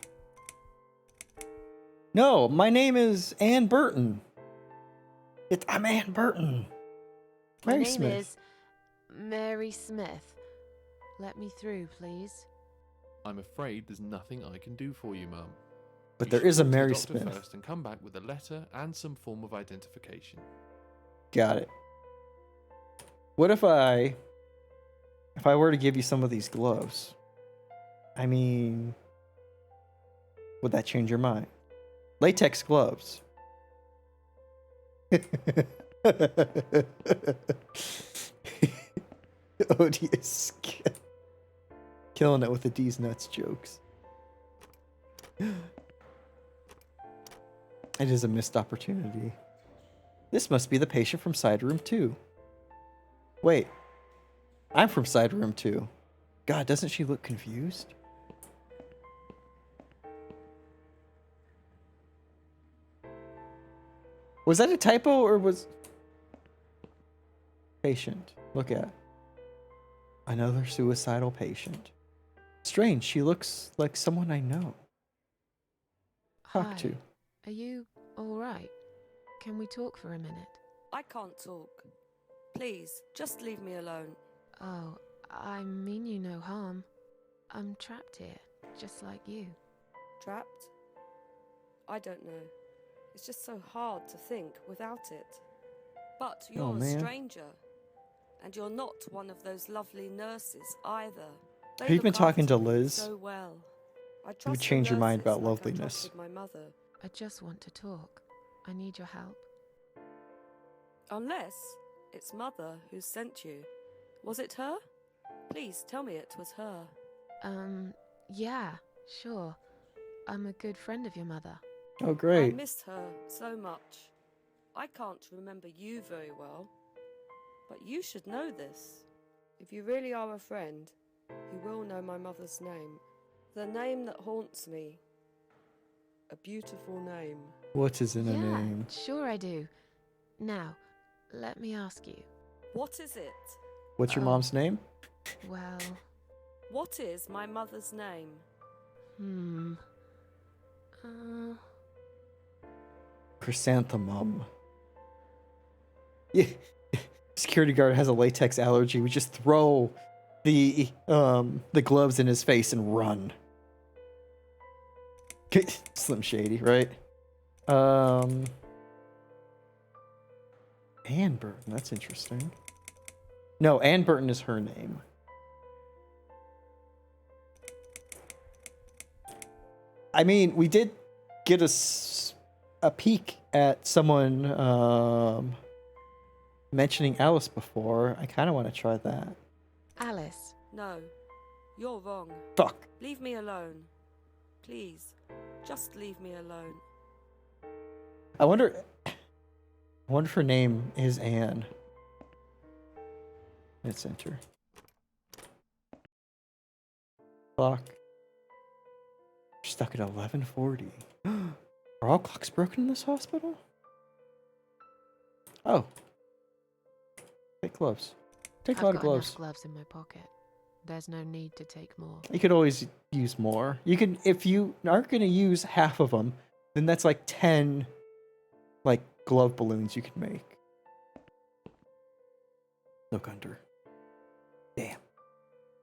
No, my name is Anne Burton. I'm Anne Burton. My Mary name Smith. is Mary Smith. Let me through, please. I'm afraid there's nothing I can do for you, ma'am. But You there should is a talk to the Mary doctor Smith. first and come back with a letter and some form of identification. Got it. What if I were to give you some of these gloves? I mean, would that change your mind? Latex gloves. Odious. Killing it with the D's nuts jokes. It is a missed opportunity. This must be the patient from side room 2. Wait. I'm from side room 2. God, doesn't she look confused? Was that a typo or was... Patient. Look at. Another suicidal patient. Strange, she looks like someone I know. Talk Hi. to. Are you all right? Can we talk for a minute? I can't talk. Please, just leave me alone. Oh, I mean you no harm. I'm trapped here, just like you. Trapped? I don't know. It's just so hard to think without it. But you're Oh, a man. stranger. And you're not one of those lovely nurses either. They Have you look been talking after to me Liz? So well. I You would trust the change your mind nurses about like I loveliness. trusted my mother. I just want to talk. I need your help. Unless it's Mother who sent you. Was it her? Please tell me it was her. Yeah, sure. I'm a good friend of your mother. Oh, I great. miss her so much. I can't remember you very well. But you should know this. If you really are a friend, you will know my mother's name. The name that haunts me. A beautiful name. What is in a Yeah, name? sure I do. Now, let me ask you. What is it? What's your mom's name? Well, What is my mother's name? Chrysanthemum. Yeah. Security guard has a latex allergy. We just throw the gloves in his face and run. Slim Shady, right? Ann Burton, that's interesting. No, Ann Burton is her name. I mean, we did get a peek at someone mentioning Alice before. I kind of want to try that. Alice. No, you're wrong. Fuck. Leave me alone. Please, just leave me alone. I wonder if her name is Anne. Let's enter. Clock. We're stuck at 11:40. Are all clocks broken in this hospital? Oh. Take gloves. Take a lot of I've got enough gloves. gloves in my pocket. There's no need to take more. You could always use more. You can, if you aren't going to use half of them, then that's like 10 like glove balloons you can make. Look under. Damn.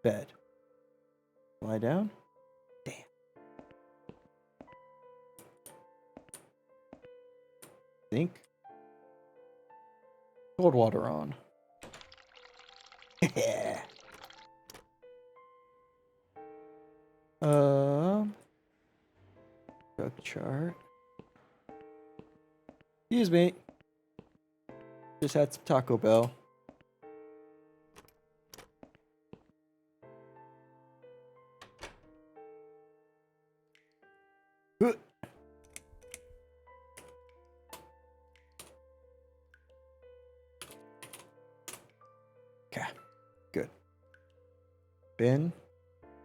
Bed. Lie down. Damn. Sink. Cold water on. Yeah. Drug chart. Excuse me. Just had some Taco Bell. Okay, good. Bin.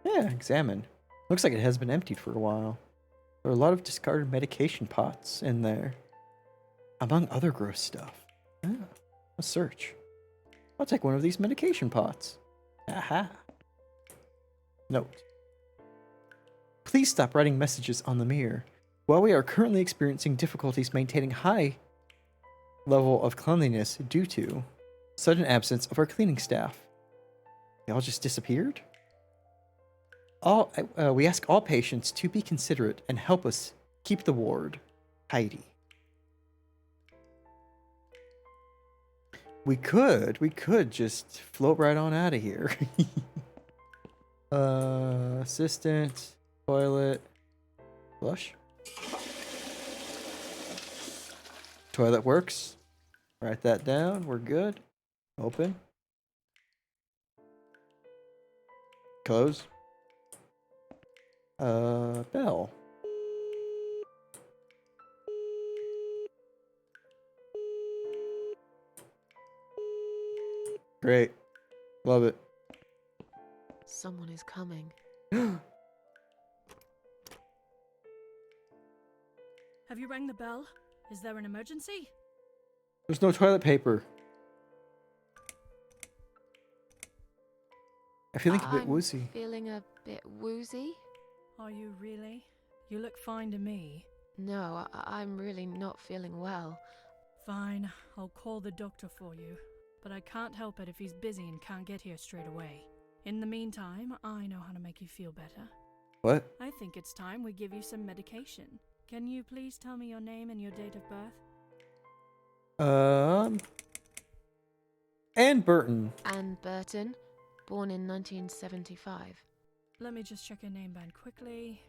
Yeah, examine. Looks like it has been emptied for a while. There are a lot of discarded medication pots in there, among other gross stuff. Yeah, a search. I'll take one of these medication pots. Aha. Note. Please stop writing messages on the mirror. While we are currently experiencing difficulties maintaining high level of cleanliness due to sudden absence of our cleaning staff. They all just disappeared? We ask all patients to be considerate and help us Keep the ward. Heidi. We could just float right on out of here. Assistant, toilet, flush. Toilet works. Write that down. We're good. Open. Close. Bell. Great. Love it. Someone is coming. Have you rang the bell? Is there an emergency? There's no toilet paper. I feel like a bit I'm woozy. Feeling a bit woozy? Are you really? You look fine to me. No, I'm really not feeling well. Fine, I'll call the doctor for you. But I can't help it if he's busy and can't get here straight away. In the meantime, I know how to make you feel better. What? I think it's time we give you some medication. Can you please tell me your name and your date of birth? Anne Burton. Anne Burton, born in 1975. Let me just check your name band quickly.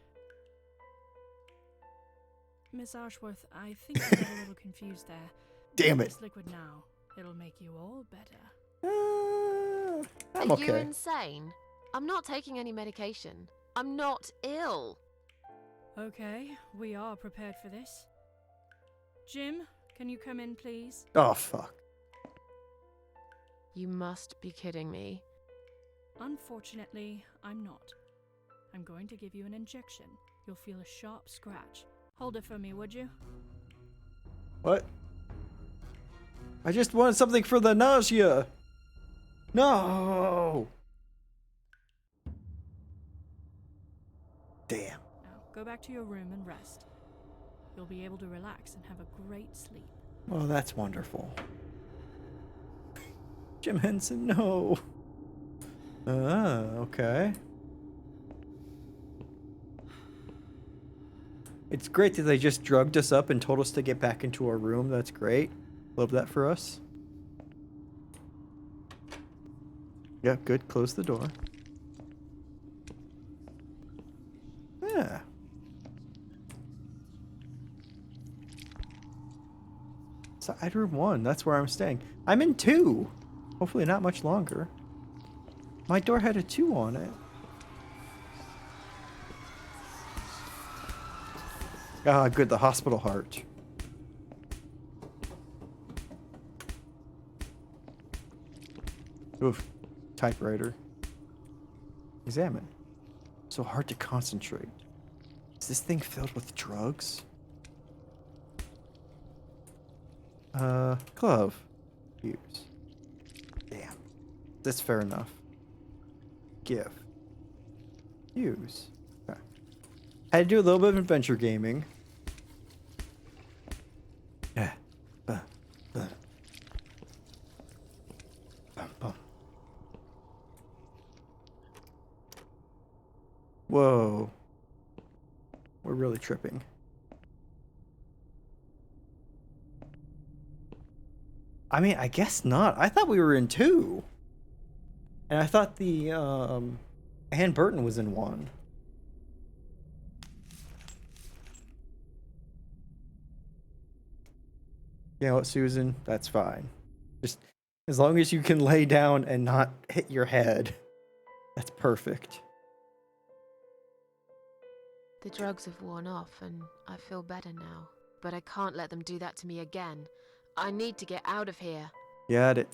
Miss Ashworth, I think I got a little confused there. Damn Take it. this liquid now. It'll make you all better. I'm Are you okay. insane? I'm not taking any medication. I'm not ill. Okay, we are prepared for this. Jim, can you come in, please? Oh, fuck. You must be kidding me. Unfortunately, I'm not. I'm going to give you an injection. You'll feel a sharp scratch. Hold it for me, would you? What? I just wanted something for the nausea. No. Damn. Now, go back to your room and rest. You'll be able to relax and have a great sleep. Oh, that's wonderful. Jim Henson, no. Okay. It's great that they just drugged us up and told us to get back into our room. That's great. Love that for us. Yeah, good. Close the door. Yeah. Side room 1. That's where I'm staying. I'm in 2. Hopefully not much longer. My door had a 2 on it. Ah, good. The hospital heart. Oof. Typewriter. Examine. So hard to concentrate. Is this thing filled with drugs? Glove. Use. Damn. That's fair enough. Give. Use. Okay. Had to do a little bit of adventure gaming. Yeah. Bum, bum. Whoa. We're really tripping. I mean, I guess not. I thought we were in 2. And I thought the, Anne Burton was in 1. You know what, Susan? That's fine. Just as long as you can lay down and not hit your head. That's perfect. The drugs have worn off and I feel better now. But I can't let them do that to me again. I need to get out of here. Got it.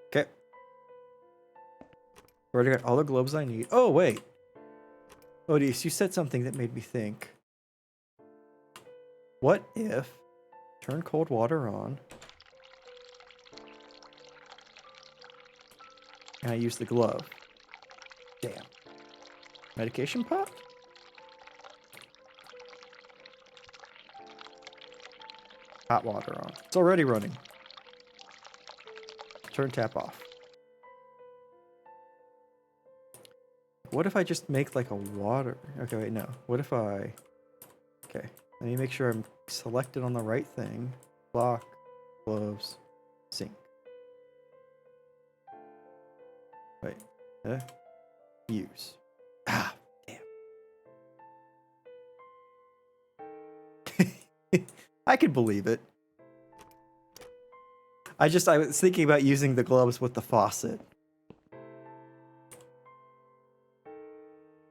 Okay. Already got all the globes I need. Oh, wait. Odious, you said something that made me think. What if... Turn cold water on. And I use the glove. Damn. Medication pot? Hot water on. It's already running. turn tap off. What if I just make like a water? Okay, wait, no. What if I... Okay, let me make sure I'm selected on the right thing. Block, gloves, sink. Wait, use. Ah, damn. I could believe it. I was thinking about using the gloves with the faucet.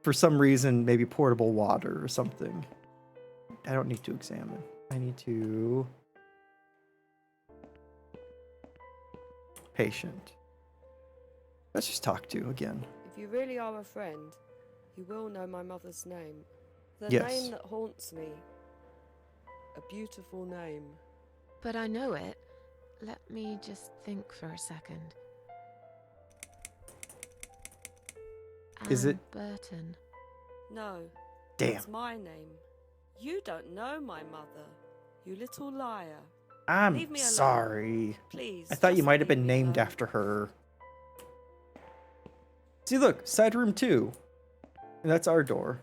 For some reason, maybe portable water or something. I don't need to examine. I need to... Patient. Let's just talk to again. If you really are a friend, you will know my mother's name. The Yes. name that haunts me. A beautiful name. But I know it. Let me just think for a second. Is it- Anne Burton. No. Damn. It's my name. You don't know my mother. You little liar. Leave I'm me alone. sorry. Please. I thought you just might have leave been me named alone. after her. See, look, side room 2. And that's our door.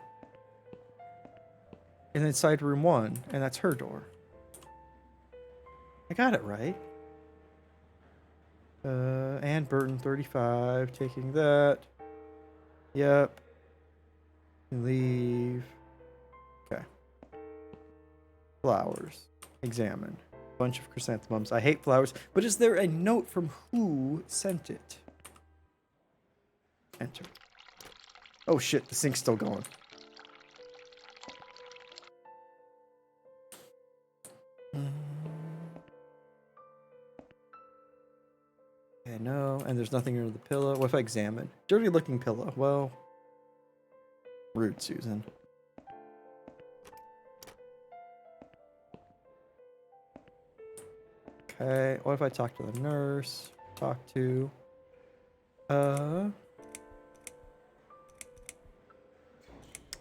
And then side room 1, and that's her door. I got it right. Ann Burton, 35, taking that. Yep. Leave. Okay. Flowers. Examine. Bunch of chrysanthemums. I hate flowers, but is there a note from who sent it? Enter. Oh shit, the sink's still going. Okay, no, and there's nothing under the pillow. What if I examine? Dirty looking pillow. Well, rude, Susan. Okay, what if I talk to the nurse? Talk to... Can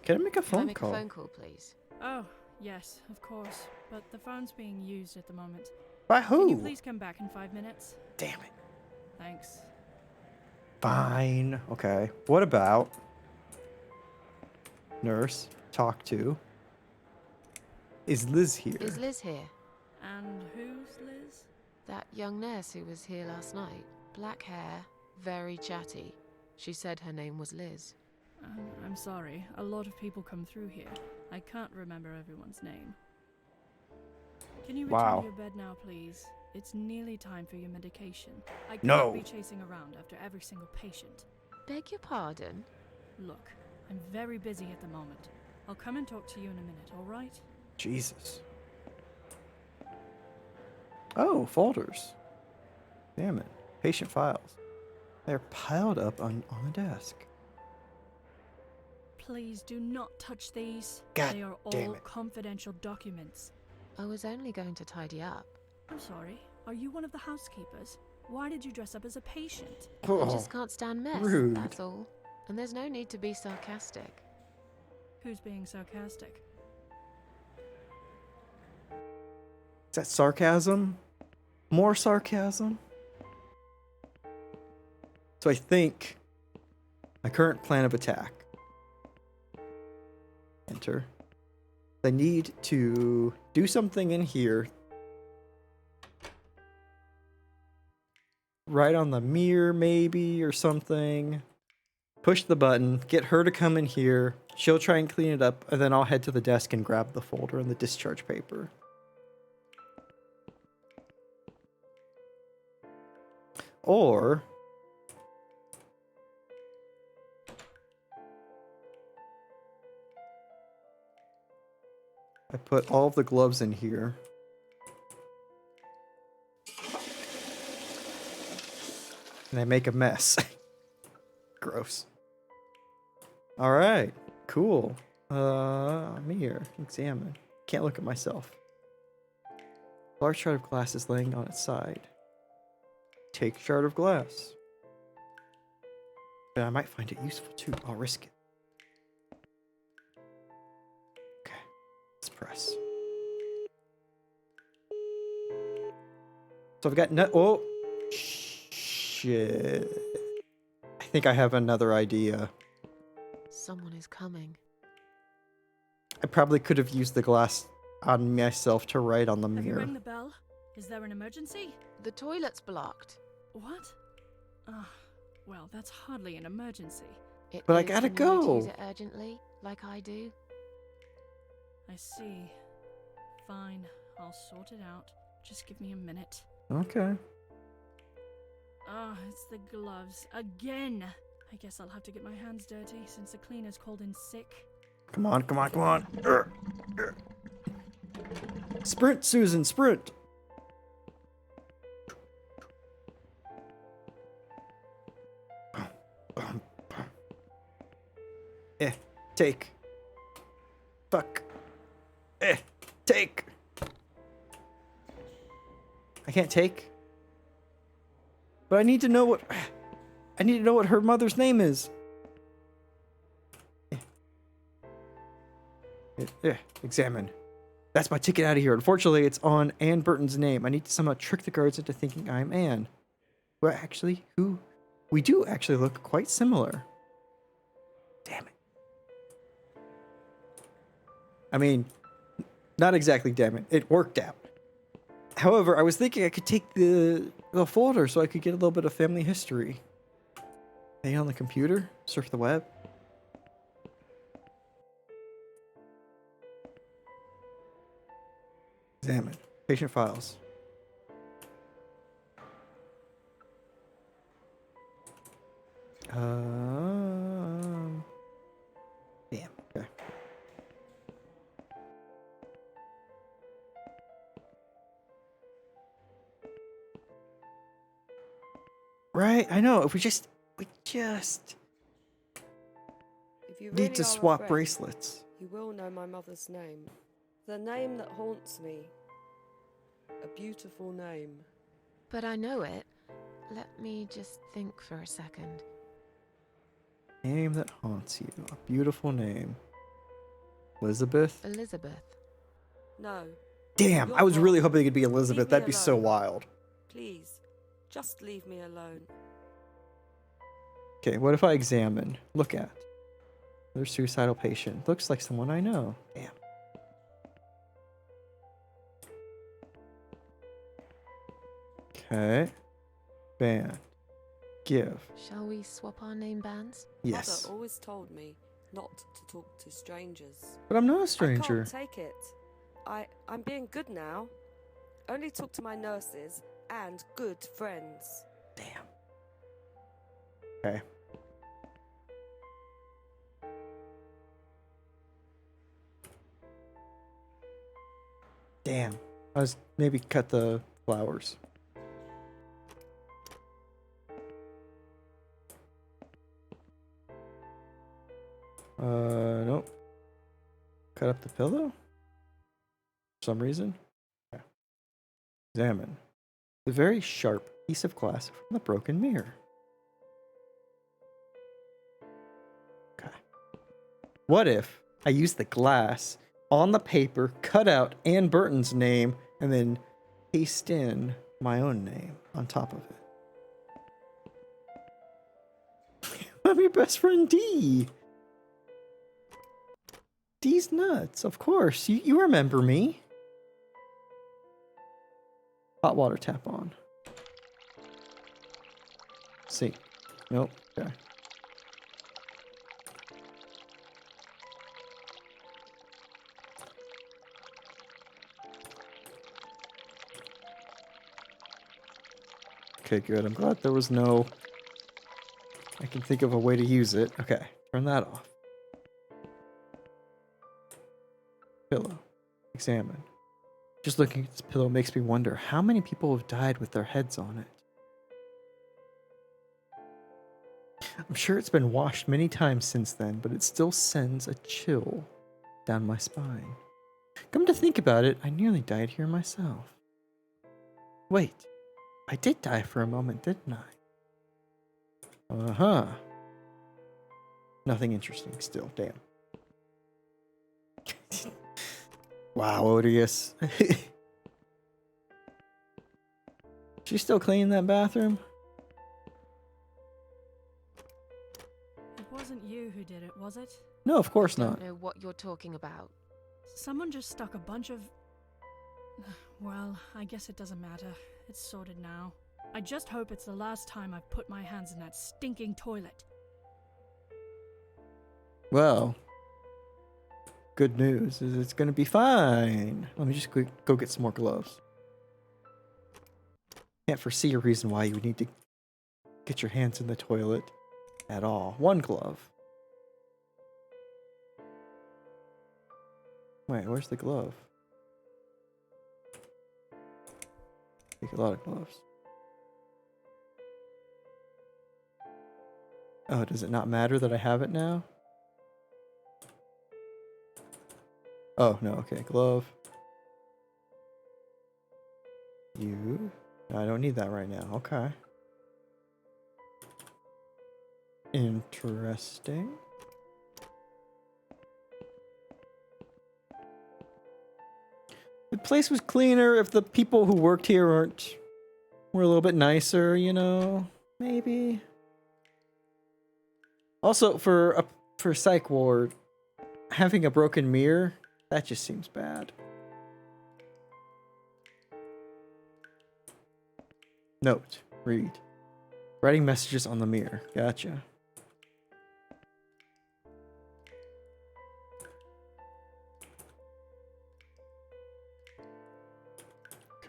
I make a Can I phone make call? a phone call, please? Oh, yes, of course. But the phone's being used at the moment. By Can you who? please come back in 5 minutes? Damn it. Thanks. Fine. Okay. What about... Nurse, talk to... Is Liz here? Is Liz here? And who's Liz? That young nurse who was here last night. Black hair, very chatty. She said her name was Liz. I'm sorry. A lot of people come through here. I can't remember everyone's name. Can you return Wow. to your bed now, please? It's nearly time for your medication. I can't No. be chasing around after every single patient. Beg your pardon? Look, I'm very busy at the moment. I'll come and talk to you in a minute, all right? Jesus. Oh, folders. Damn it. Patient files. They're piled up on the desk. Please do not touch these. God they are damn all it. confidential documents. I was only going to tidy up. I'm sorry. Are you one of the housekeepers? Why did you dress up as a patient? I just can't stand mess, rude. that's all. And there's no need to be sarcastic. Who's being sarcastic? Is that sarcasm? More sarcasm? So I think my current plan of attack. Enter. I need to do something in here. Right on the mirror, maybe, or something. Push the button, get her to come in here. She'll try and clean it up, and then I'll head to the desk and grab the folder and the discharge paper. Or I put all of the gloves in here. And I make a mess. Gross. All right, cool. Mirror, examine. Can't look at myself. Large shard of glass is laying on its side. Take shard of glass. But I might find it useful too. I'll risk it. Okay, let's press. So I've got oh. Shh. shit. I think I have another idea. Someone is coming. I probably could have used the glass on myself to write on the Have you mirror. rang the bell? Is there an emergency? The toilet's blocked. What? Well, that's hardly an emergency. It But I is gotta when you need to go. use it urgently, like I do. I see. Fine, I'll sort it out. Just give me a minute. Okay. It's the gloves. Again! I guess I'll have to get my hands dirty since the cleaner's called in sick. Come on, come on, come on. Sprint, Susan, sprint. Take. Fuck. Take. I can't take. But I need to know what her mother's name is. Examine. That's my ticket out of here. Unfortunately, it's on Anne Burton's name. I need to somehow trick the guards into thinking I'm Anne. Well, actually, we do actually look quite similar. Damn it. I mean, not exactly damn it. It worked out. However, I was thinking I could take the folder so I could get a little bit of family history. Hang on the computer, surf the web. Examine. Patient files. Damn. Okay. Right, I know. If we just If you need really to are a swap friend, bracelets. You will know my mother's name. The name that haunts me. A beautiful name. But I know it. Let me just think for a second. Name that haunts you. A beautiful name. Elizabeth? Elizabeth. No. Damn, You're I was wrong. really hoping it could be Elizabeth. Leave me That'd be so alone. wild. Please, just leave me alone. Okay, what if I examine? Look at. Another suicidal patient. Looks like someone I know. Damn. Okay. Ban. Give. Shall we swap our name bands? Yes. Mother always told me not to talk to strangers. But I'm not a I stranger. can't take it. I'm being good now. Only talk to my nurses and good friends. Damn. Okay. Damn. I was maybe cut the flowers. Nope. Cut up the pillow? For some reason? Okay. Examine. The very sharp piece of glass from the broken mirror. Okay. What if I use the glass on the paper, cut out Anne Burton's name, and then paste in my own name on top of it? I'm your best friend, D. D's nuts, of course. You remember me. Hot water tap on. See. Nope. Okay. Okay, good. I'm glad there was no... I can think of a way to use it. Okay, turn that off. Pillow. Examine. Just looking at this pillow makes me wonder how many people have died with their heads on it. I'm sure it's been washed many times since then, but it still sends a chill down my spine. Come to think about it, I nearly died here myself. Wait, I did die for a moment, didn't I? Uh-huh. Nothing interesting still, damn. Wow, odious. She's still cleaning that bathroom? wasn't you who did it, was it? No, of course I not. don't know what you're talking about. Someone just stuck a bunch of... Well, I guess it doesn't matter. It's sorted now. I just hope it's the last time I've put my hands in that stinking toilet. Well, good news is it's gonna be fine. Let me just go get some more gloves. Can't foresee a reason why you would need to get your hands in the toilet at all. One glove. Wait, where's the glove? Take a lot of gloves. Oh, does it not matter that I have it now? Oh, no, okay, glove. You. I don't need that right now, okay. Interesting. The place was cleaner if the people who worked here were a little bit nicer, you know? Maybe. Also, for a psych ward, having a broken mirror, that just seems bad. Note. Read. Writing messages on the mirror. Gotcha.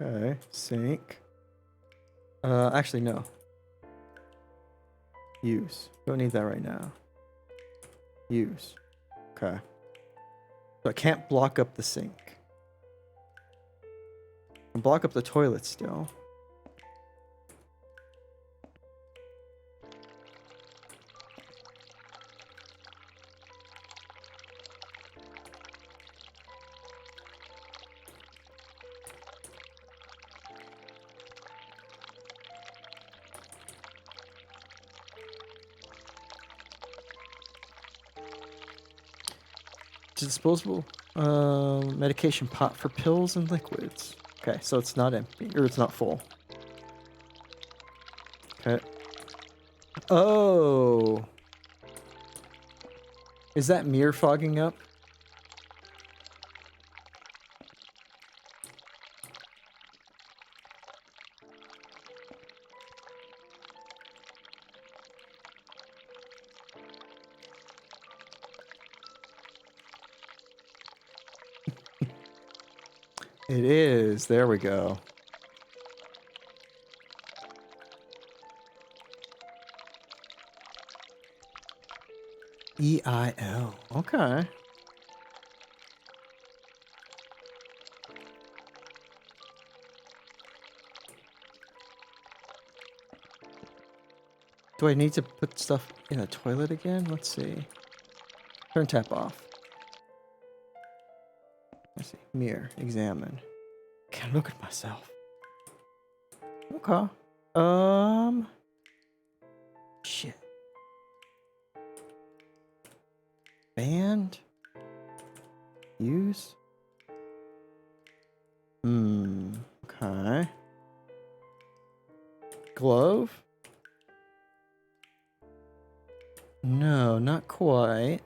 Okay. Sink. Actually, no. Use. Don't need that right now. Use. Okay. So I can't block up the sink. I can block up the toilet still. Disposable medication pot for pills and liquids. Okay, so it's not empty, or it's not full. Okay. Oh. Is that mirror fogging up? It is. There we go. EIL. Okay. Do I need to put stuff in a toilet again? Let's see. Turn tap off. Let's see. Mirror. Examine. Can't look at myself. Okay. Shit. Band. Use. Okay. Glove. No, not quite.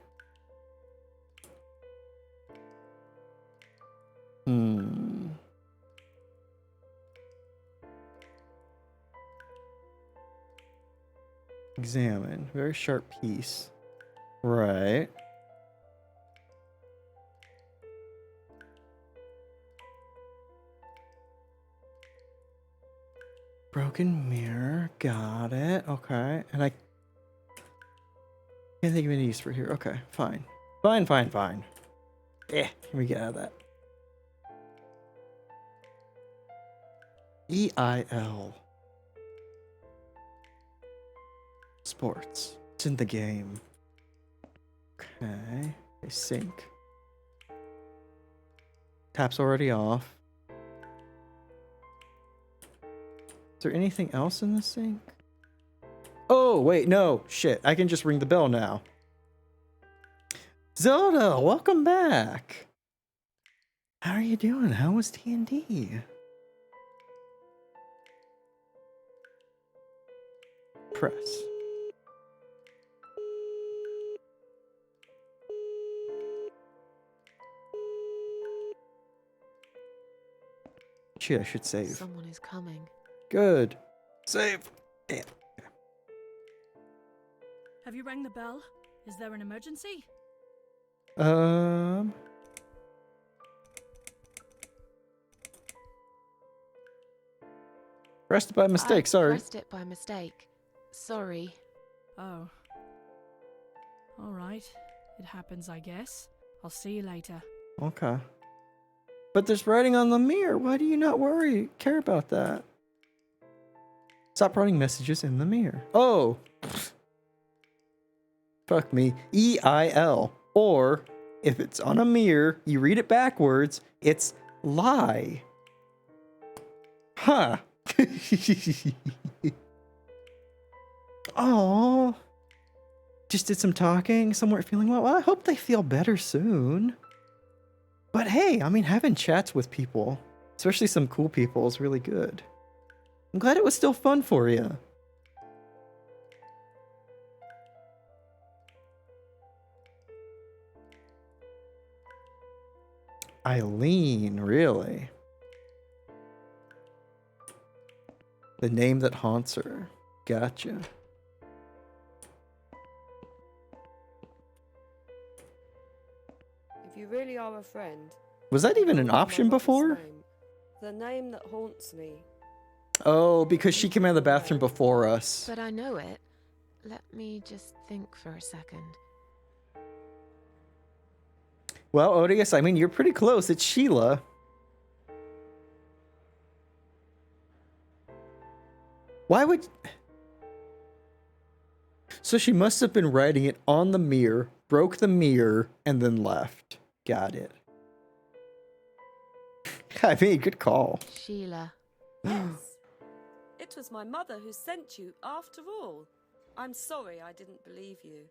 Examine. Very sharp piece. Right. Broken mirror. Got it. Okay. And I can't think of any use for here. Okay. Fine. Fine. Can we get out of that? EIL. Sports. It's in the game. Okay. A sink. Tap's already off. Is there anything else in the sink? Oh, wait, no. Shit, I can just ring the bell now. Zelda, welcome back. How are you doing? How was D&D? Press. Shit, I should save. Someone is coming. Good. Save. Damn. Have you rang the bell? Is there an emergency? Pressed by mistake, I sorry. pressed it by mistake. Sorry. Oh. Alright. It happens, I guess. I'll see you later. Okay. But there's writing on the mirror. Why do you not care about that? Stop writing messages in the mirror. Oh. Fuck me. EIL. Or, if it's on a mirror, you read it backwards, it's lie. Huh. Oh. Just did some talking. Some weren't feeling well. Well, I hope they feel better soon. But hey, I mean, having chats with people, especially some cool people, is really good. I'm glad it was still fun for you. Eileen, really? The name that haunts her. Gotcha. If you really are a friend, Was that even you an will know my option mother's before? name. The name that haunts me. Oh, because she came out of the bathroom before us. But I know it. Let me just think for a second. Well, Odious, I mean, you're pretty close. It's Sheila. Why would... So she must have been writing it on the mirror, broke the mirror, and then left. Got it. I mean, good call. Sheila. Yes. It was my mother who sent you after all. I'm sorry I didn't believe you.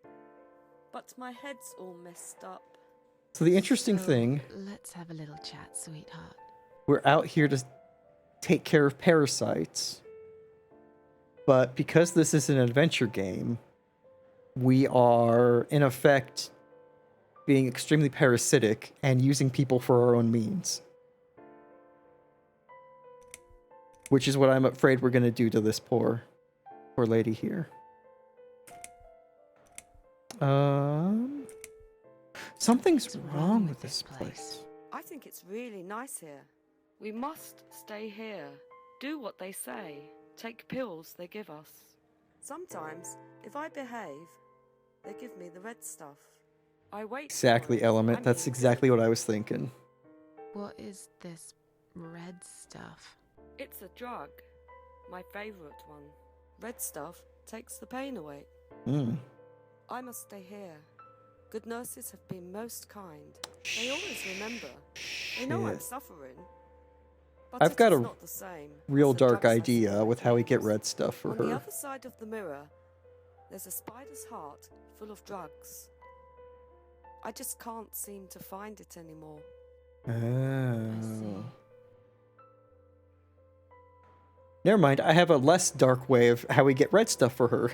But my head's all messed up. So the interesting So, thing, Let's have a little chat, sweetheart. we're out here to take care of parasites. But because this is an adventure game, we are, in effect, being extremely parasitic and using people for our own means. Which is what I'm afraid we're going to do to this poor lady here. Something's What's wrong with this place. I think it's really nice here. We must stay here. Do what they say. Take pills they give us. Sometimes, if I behave, they give me the red stuff. I wait. Exactly, for it. Element. I That's mean, exactly what I was thinking. What is this red stuff? It's a drug. My favorite one. Red stuff takes the pain away. Mm. I must stay here. Good nurses have been most kind. They always remember. They know I'm Shit. suffering. But I've it got is a not the same real as the dark drugs I idea see with in how we get films. red stuff for On the her. other side of the mirror, there's a spider's heart full of drugs. I just can't seem to find it anymore. I see. Oh. Never mind, I have a less dark way of how we get red stuff for her.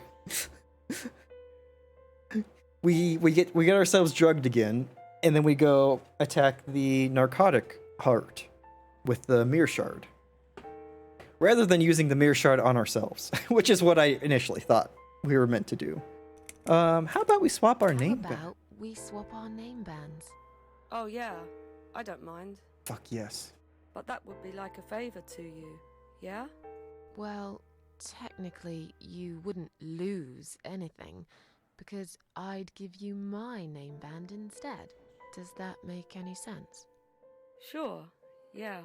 we get ourselves drugged again, and then we go attack the narcotic heart with the mirror shard. Rather than using the mirror shard on ourselves, which is what I initially thought we were meant to do. How about we swap our How name? about we swap our name bands? Oh yeah, I don't mind. Fuck yes. But that would be like a favor to you, yeah? Well, technically, you wouldn't lose anything, because I'd give you my name band instead. Does that make any sense? Sure, yeah.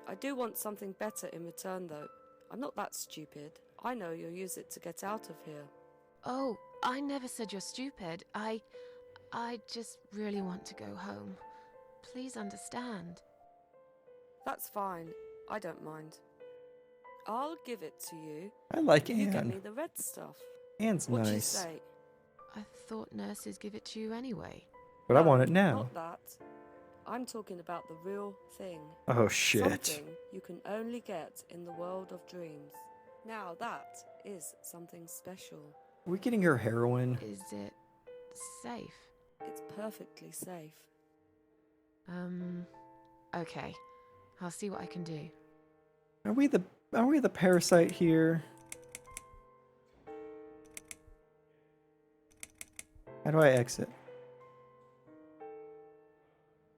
I do want something better in return though. I'm not that stupid. I know you'll use it to get out of here. Oh, I never said you're stupid. I just really want to go home. Please understand. That's fine. I don't mind. I'll give it to you. I like if you get Anne. me the red stuff. Anne's What do you nice. say? I thought nurses give it to you anyway. But I No, want it now. Not that. I'm talking about the real thing. Oh shit. Something you can only get in the world of dreams. Now that is something special. Are we getting her heroin? Is it safe? It's perfectly safe. Okay. I'll see what I can do. Are we the parasite here? How do I exit?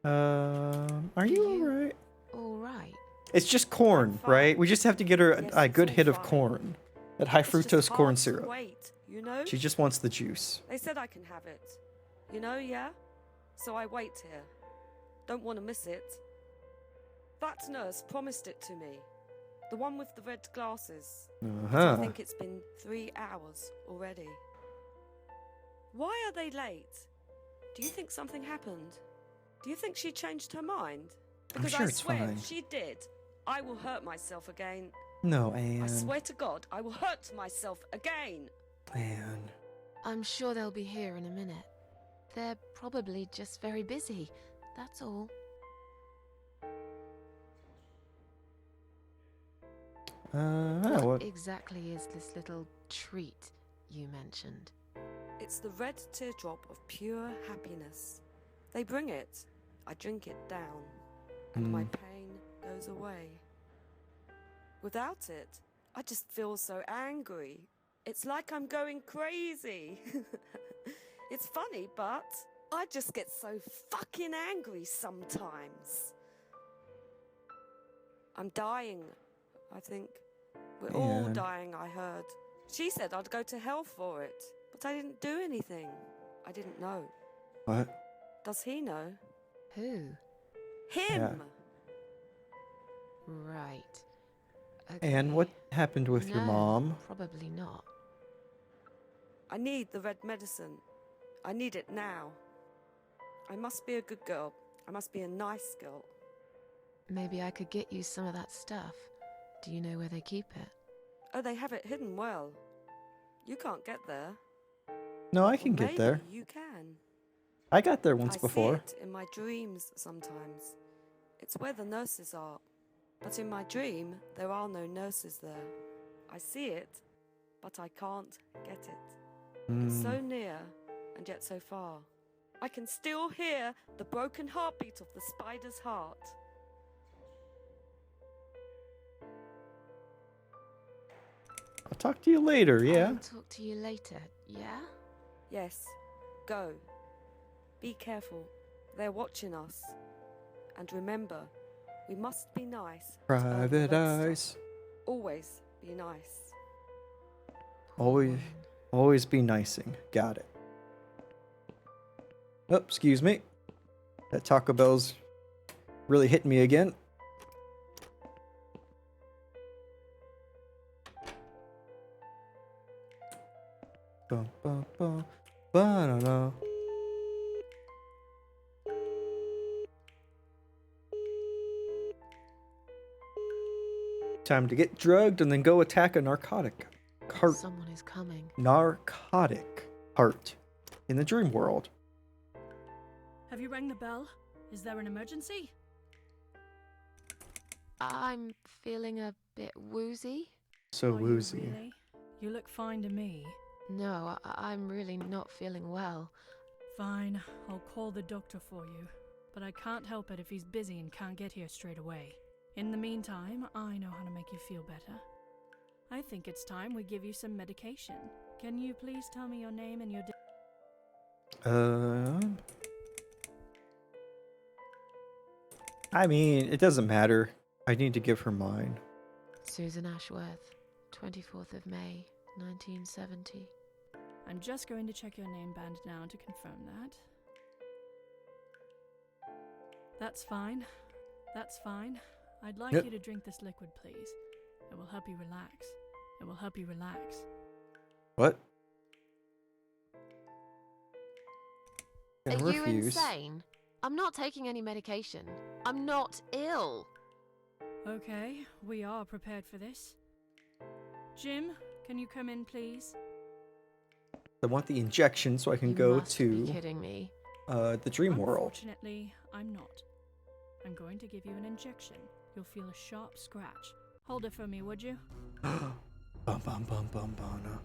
Are you alright? Alright. It's just corn, fine. right? We just have to get her Yes, a it's good all hit of fine. corn. That high It's just fructose corn hard to syrup. wait, you know? She just wants the juice. They said I can have it. You know, yeah? So I wait here. Don't want to miss it. That nurse promised it to me. The one with the red glasses. But I Uh-huh. think it's been 3 hours already. Why are they late? Do you think something happened? Do you think she changed her mind? Because sure I it's swear, fine. if she did, I will hurt myself again. No, I Anne. swear to God, I will hurt myself again. Anne. I'm sure they'll be here in a minute. They're probably just very busy. That's all. What? What exactly is this little treat you mentioned? It's the red teardrop of pure happiness. They bring it. I drink it down, and my pain goes away. Without it, I just feel so angry. It's like I'm going crazy. It's funny, but I just get so fucking angry sometimes. I'm dying, I think. We're all Man. dying, I heard. She said I'd go to hell for it, but I didn't do anything. I didn't know. What? Does he know? Who? Him! Yeah. Right. Anne, Okay. what happened with your No, mom? Probably not. I need the red medicine. I need it now. I must be a good girl. I must be a nice girl. Maybe I could get you some of that stuff. Do you know where they keep it? Oh, they have it hidden well. You can't get there. No, I Or can get maybe there. You can. I got there once I before. see it in my dreams sometimes. It's where the nurses are. But in my dream, there are no nurses there. I see it, but I can't get it. It's so near and yet so far. I can still hear the broken heartbeat of the spider's heart. I'll talk to you later, yeah? I'll talk to you later, yeah? Yes, go. Be careful. They're watching us. And remember, we must be nice. to earn the Private red eyes. stuff. Always be nice. Always, always be nicing. Got it. Oh, excuse me. That Taco Bell's really hitting me again. Bum, bum, bum. Ba-da-da. Time to get drugged and then go attack a narcotic cart. Someone is coming. Narcotic cart in the dream world. Have you rang the bell? Is there an emergency? I'm feeling a bit woozy. So Are you woozy. really? You look fine to me. No, I'm really not feeling well. Fine, I'll call the doctor for you. But I can't help it if he's busy and can't get here straight away. In the meantime, I know how to make you feel better. I think it's time we give you some medication. Can you please tell me your name and your I mean, it doesn't matter. I need to give her mine. Susan Ashworth, 24th of May, 1970. I'm just going to check your name band now to confirm that. That's fine. That's fine. I'd like Yep. you to drink this liquid, please. It will help you relax. It will help you relax. What? Are Gonna you refuse. insane? I'm not taking any medication. I'm not ill. Okay, we are prepared for this. Jim, can you come in, please? I want the injection so I can You go must be to kidding me. the dream world. Unfortunately, I'm not. I'm going to give you an injection. You'll feel a sharp scratch. Hold it for me, would you? Bum bum bum bum bum.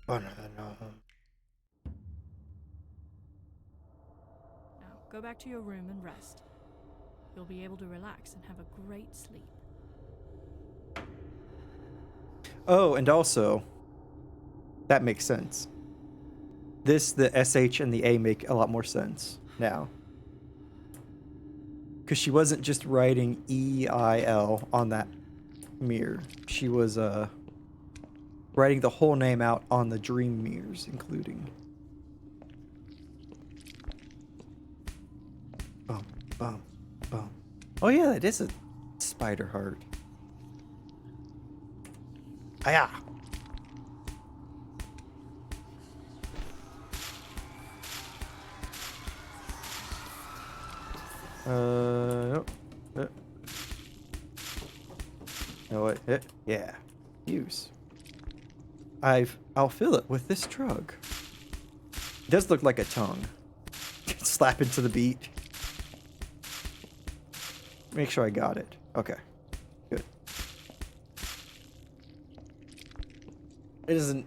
Banana. Now, go back to your room and rest. you'll be able to relax and have a great sleep. Oh, and also, that makes sense. The SH and the A make a lot more sense now. Because she wasn't just writing EIL on that mirror. She was writing the whole name out on the dream mirrors, including. Bum, bum, bum. Oh yeah, that is a spider heart. Ah, nope. No, what? Yeah. Use. I'll fill it with this drug. It does look like a tongue. Slap into the beat. Make sure I got it. Okay. Good. It is an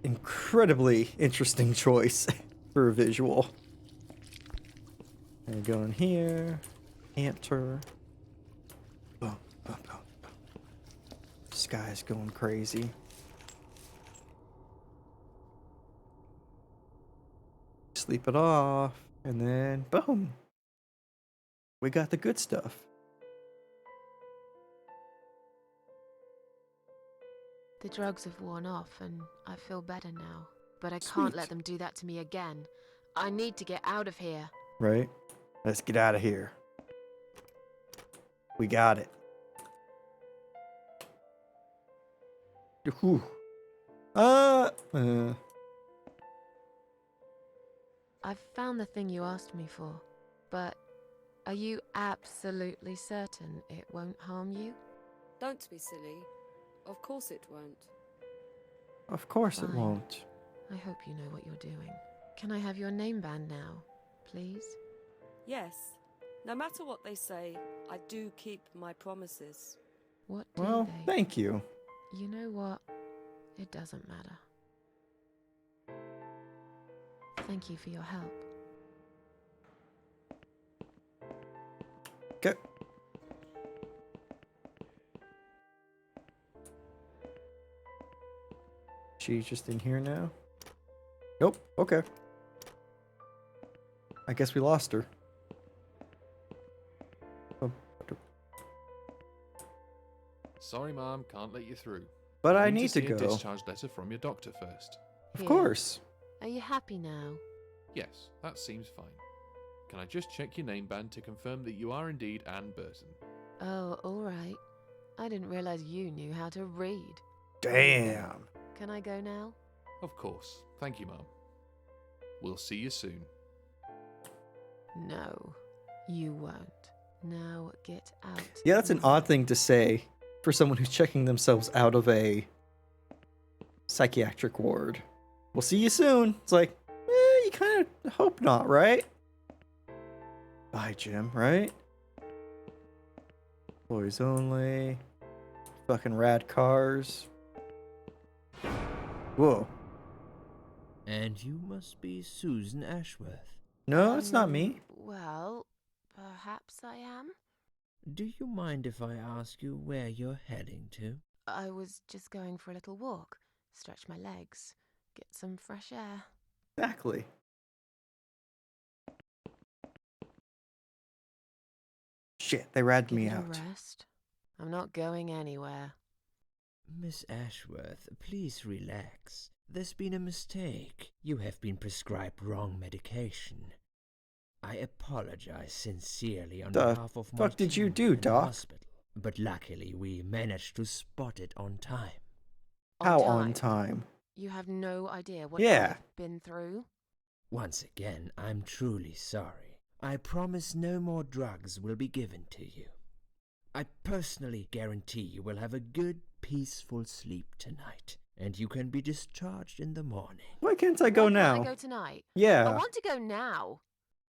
incredibly interesting choice for a visual. And go in here. Enter. Boom, boom, boom, boom. Sky's going crazy. Sleep it off. And then, boom. We got the good stuff. The drugs have worn off and I feel better now. But I Sweet. can't let them do that to me again. I need to get out of here. Right? Let's get out of here. We got it. Whew. I've found the thing you asked me for, but are you absolutely certain it won't harm you? Don't be silly. Of course it won't. Of course it Fine. won't. I hope you know what you're doing. Can I have your name band now, please? Yes. No matter what they say, I do keep my promises. What do Well, they? thank you. You know what? It doesn't matter. Thank you for your help. Okay. She's just in here now? Nope. Okay. I guess we lost her. Sorry, Mom, can't let you through. But You I need to see a go. discharge letter from your doctor first. Of Here. course. Are you happy now? Yes, that seems fine. Can I just check your name band to confirm that you are indeed Anne Burton? Oh, all right. I didn't realize you knew how to read. Damn. Can I go now? Of course. Thank you, Mom. We'll see you soon. No, you won't. Now get out. Yeah, that's an odd thing to say for someone who's checking themselves out of a psychiatric ward. We'll see you soon. It's like, you kind of hope not, right? Bye, Jim, right? Boys only. Fucking rad cars. Whoa. And you must be Susan Ashworth. No, it's not me. Well, perhaps I am. Do you mind if I ask you where you're heading to? I was just going for a little walk, stretch my legs, get some fresh air. Exactly. Shit, they ratted Give me it a out. rest. I'm not going anywhere. Miss Ashworth, please relax. There's been a mistake. You have been prescribed wrong medication. I apologize sincerely on The behalf of my fuck did you team do, and the Doc? hospital, but luckily we managed to spot it on time. How on time? You have no idea what Yeah. I've been through. Once again, I'm truly sorry. I promise no more drugs will be given to you. I personally guarantee you will have a good, peaceful sleep tonight, and you can be discharged in the morning. Why can't I go Why now? can't I go tonight? Yeah. I want to go now.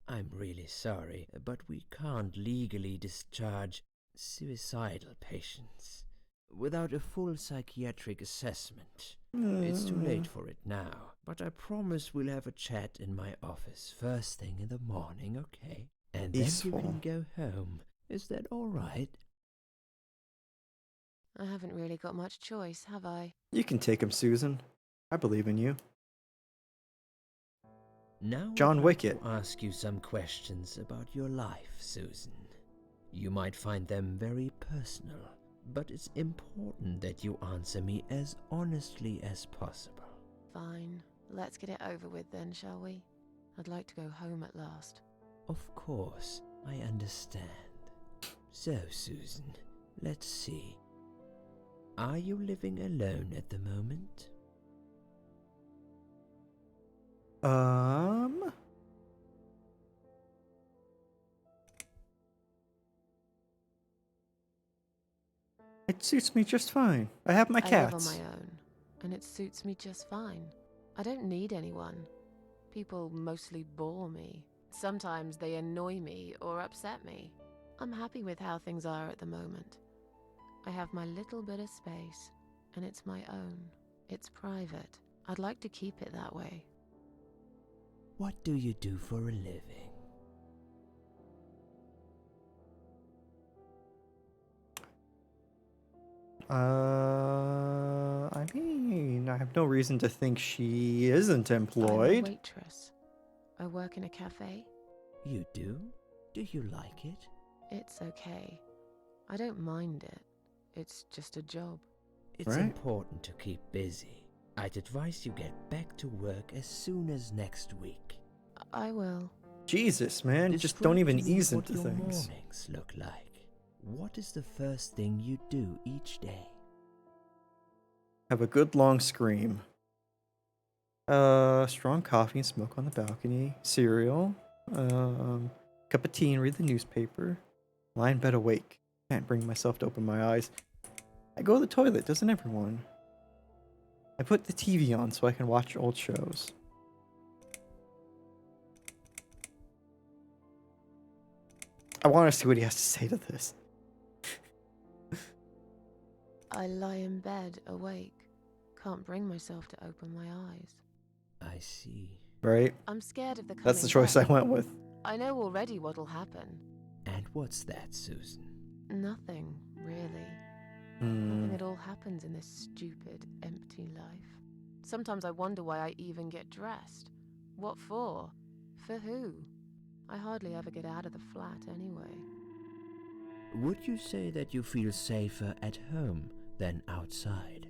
I'm really sorry, but we can't legally discharge suicidal patients without a full psychiatric assessment. It's too late for it now, but I promise we'll have a chat in my office first thing in the morning, okay? And Peaceful. then you can go home. Is that all right? I haven't really got much choice, have I? You can take him, Susan. I believe in you. Now John I'd like Wicket. to ask you some questions about your life, Susan. You might find them very personal, but it's important that you answer me as honestly as possible. Fine. Let's get it over with then, shall we? I'd like to go home at last. Of course, I understand. So, Susan, let's see. Are you living alone at the moment? It suits me just fine. I have my I cats. live on my own, and it suits me just fine. I don't need anyone. People mostly bore me. Sometimes they annoy me or upset me. I'm happy with how things are at the moment. I have my little bit of space, and it's my own. It's private. I'd like to keep it that way. What do you do for a living? I mean, I have no reason to think she isn't I'm a employed. waitress. I work in a cafe. You do? Do you like it? It's okay. I don't mind it. It's just a job. It's Right. important to keep busy. I'd advise you get back to work as soon as next week. I will. Jesus, man, just don't Describe even to me ease what into your things. mornings look like. What is the first thing you do each day? Have a good long scream. Strong coffee and smoke on the balcony. Cereal. Cup of tea and read the newspaper. Lie in bed awake. Can't bring myself to open my eyes. I go to the toilet, doesn't everyone? I put the TV on so I can watch old shows. I want to see what he has to say to this. I lie in bed, awake. Can't bring myself to open my eyes. I see. Right? I'm scared of the coming That's the choice I death. went with. I know already what'll happen. And what's that, Susan? Nothing, really. Hmm. Nothing at all happens in this stupid, empty life. Sometimes I wonder why I even get dressed. What for? For who? I hardly ever get out of the flat anyway. Would you say that you feel safer at home than outside?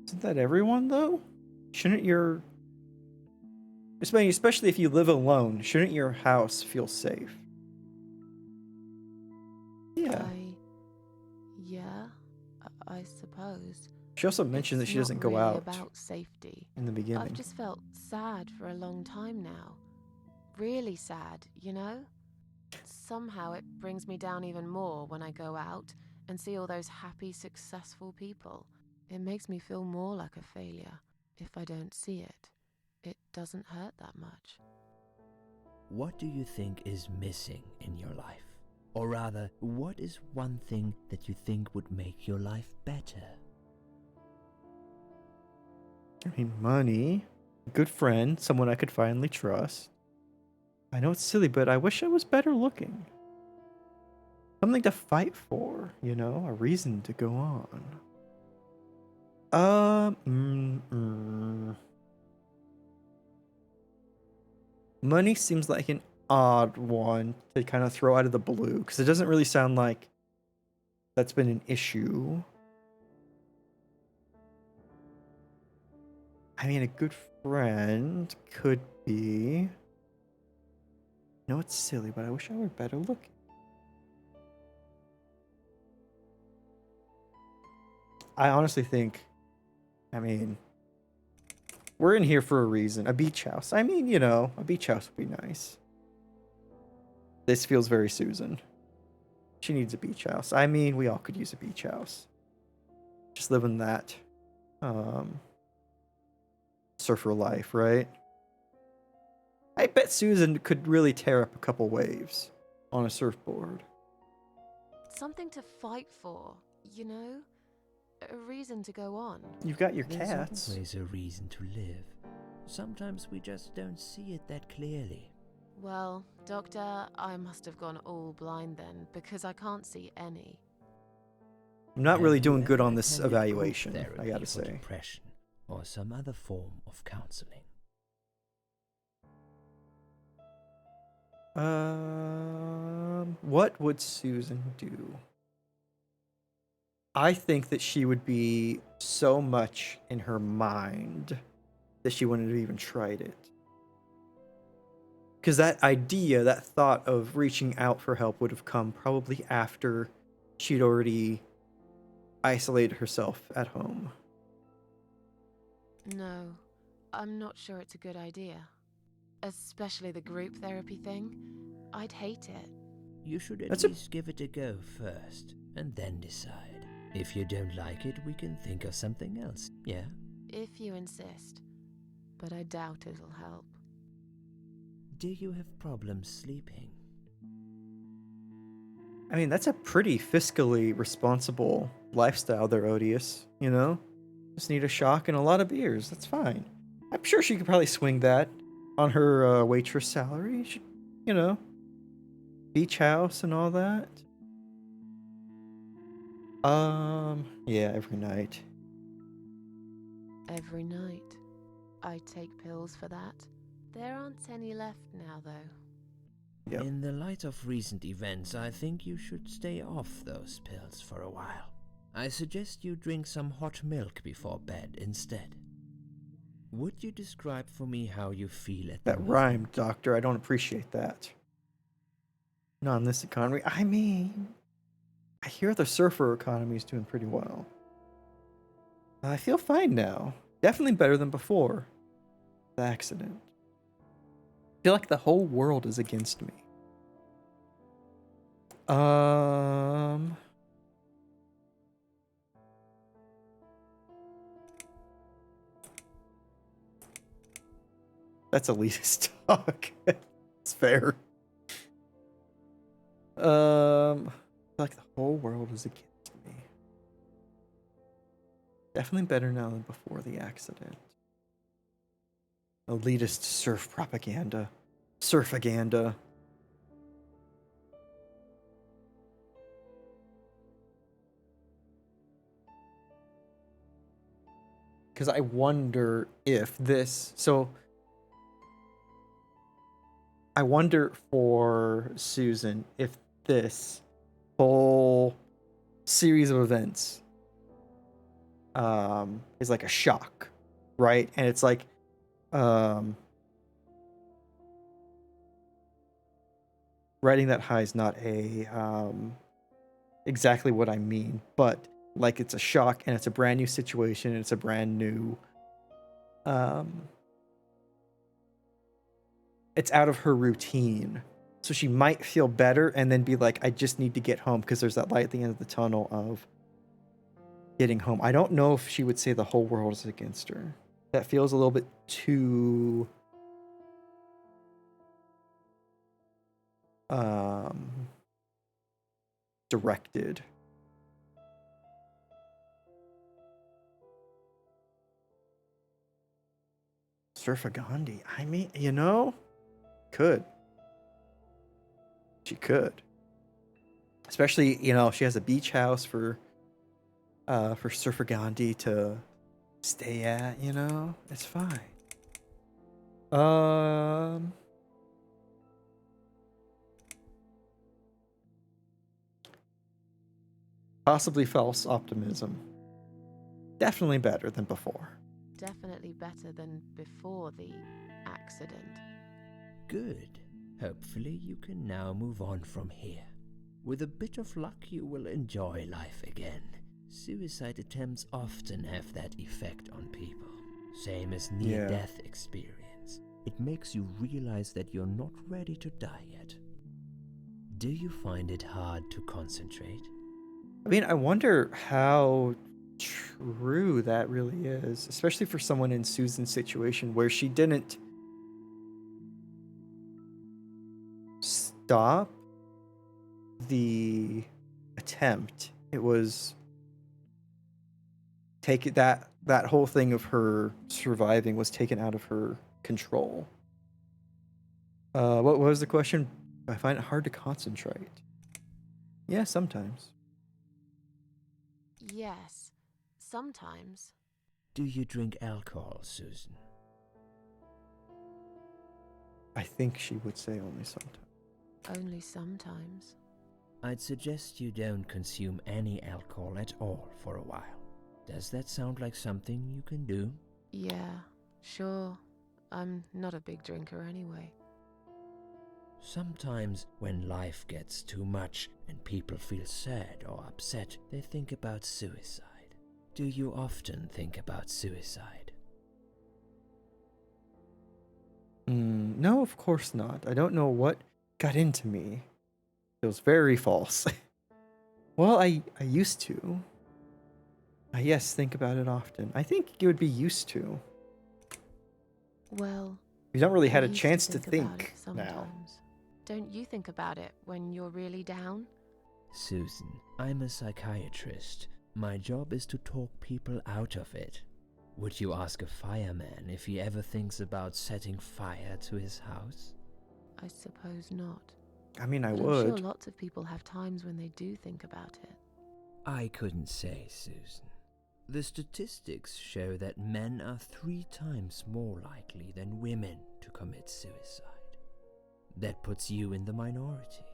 Isn't that everyone, though? Shouldn't your... Especially if you live alone, shouldn't your house feel safe? Yeah. Yeah, I suppose. She also mentioned that It's she doesn't not go really out about safety. in the beginning. I've just felt sad for a long time now. Really sad, you know? Somehow it brings me down even more when I go out and see all those happy, successful people. It makes me feel more like a failure. If I don't see it, it doesn't hurt that much. What do you think is missing in your life? Or rather, what is one thing that you think would make your life better? I mean, money, a good friend, someone I could finally trust. I know it's silly, but I wish I was better looking. Something to fight for, you know, a reason to go on. Money seems like an odd one to kind of throw out of the blue, because it doesn't really sound like that's been an issue. I mean, a good friend could be... No, it's silly, but I wish I were better looking. I honestly think, I mean, we're in here for a reason. A beach house. I mean, you know, a beach house would be nice. This feels very Susan. She needs a beach house. I mean, we all could use a beach house. Just living that surfer life, right? I bet Susan could really tear up a couple waves on a surfboard. Something to fight for, you know? a reason to go on. You've got your There's cats. always a reason to live. Sometimes we just don't see it that clearly. Well, Doctor, I must have gone all blind then, because I can't see any. I'm not really Have you doing good ever on this attended group evaluation, I therapy gotta for say. depression or some other form of counseling? What would Susan do? I think that she would be so much in her mind that she wouldn't have even tried it. Because that idea, that thought of reaching out for help would have come probably after she'd already isolated herself at home. No, I'm not sure it's a good idea. Especially the group therapy thing. I'd hate it. You should at That's a- least give it a go first, and then decide. If you don't like it, we can think of something else, yeah? If you insist. But I doubt it'll help. Do you have problems sleeping? I mean, that's a pretty fiscally responsible lifestyle there, Odious, you know? Just need a shock and a lot of beers, that's fine. I'm sure she could probably swing that on her waitress salary. She, you know, beach house and all that. Yeah, every night. Every night. I take pills for that. There aren't any left now, though. Yep. In the light of recent events, I think you should stay off those pills for a while. I suggest you drink some hot milk before bed instead. Would you describe for me how you feel at the That moment? rhymed, Doctor. I don't appreciate that. Not in this economy. I mean, I hear the surfer economy is doing pretty well. I feel fine now. Definitely better than before the accident. I feel like the whole world is against me. That's elitist talk. It's fair. I feel like the whole world is against me. Definitely better now than before the accident. Elitist surf propaganda. Surfaganda. Because I wonder if this... So... I wonder for Susan if this whole series of events is like a shock, right? And it's like riding that high is not a exactly what I mean, but like it's a shock and it's a brand new situation and it's a brand new it's out of her routine. So she might feel better and then be like, I just need to get home because there's that light at the end of the tunnel of getting home. I don't know if she would say the whole world is against her. That feels a little bit too directed. Surfagandi. I mean, you know, could. She could. Especially, you know, she has a beach house for Surfagandi to stay at, you know? It's fine. Possibly false optimism. Definitely better than before. Definitely better than before the accident. Good. Hopefully you can now move on from here. With a bit of luck, you will enjoy life again. Suicide attempts often have that effect on people. Same as near-death experience. It makes you realize that you're not ready to die yet. Do you find it hard to concentrate? I mean, I wonder how true that really is, especially for someone in Susan's situation where she didn't stop the attempt. It was that whole thing of her surviving was taken out of her control. What was the question? I find it hard to concentrate. Yeah, sometimes. Yes, sometimes. Do you drink alcohol, Susan? I think she would say only sometimes. Only sometimes. I'd suggest you don't consume any alcohol at all for a while. Does that sound like something you can do? Yeah, sure. I'm not a big drinker anyway. Sometimes when life gets too much and people feel sad or upset, they think about suicide. Do you often think about suicide? No, of course not. I don't know what got into me. It was very false. Well, I used to. Yes, think about it often. I think you would be used to. Well, You don't really had I a used chance to about think it now. sometimes. Don't you think about it when you're really down? Susan, I'm a psychiatrist. My job is to talk people out of it. Would you ask a fireman if he ever thinks about setting fire to his house? I suppose not. I mean, I But would. I'm sure lots of people have times when they do think about it. I couldn't say, Susan. The statistics show that men are 3 times more likely than women to commit suicide. That puts you in the minority.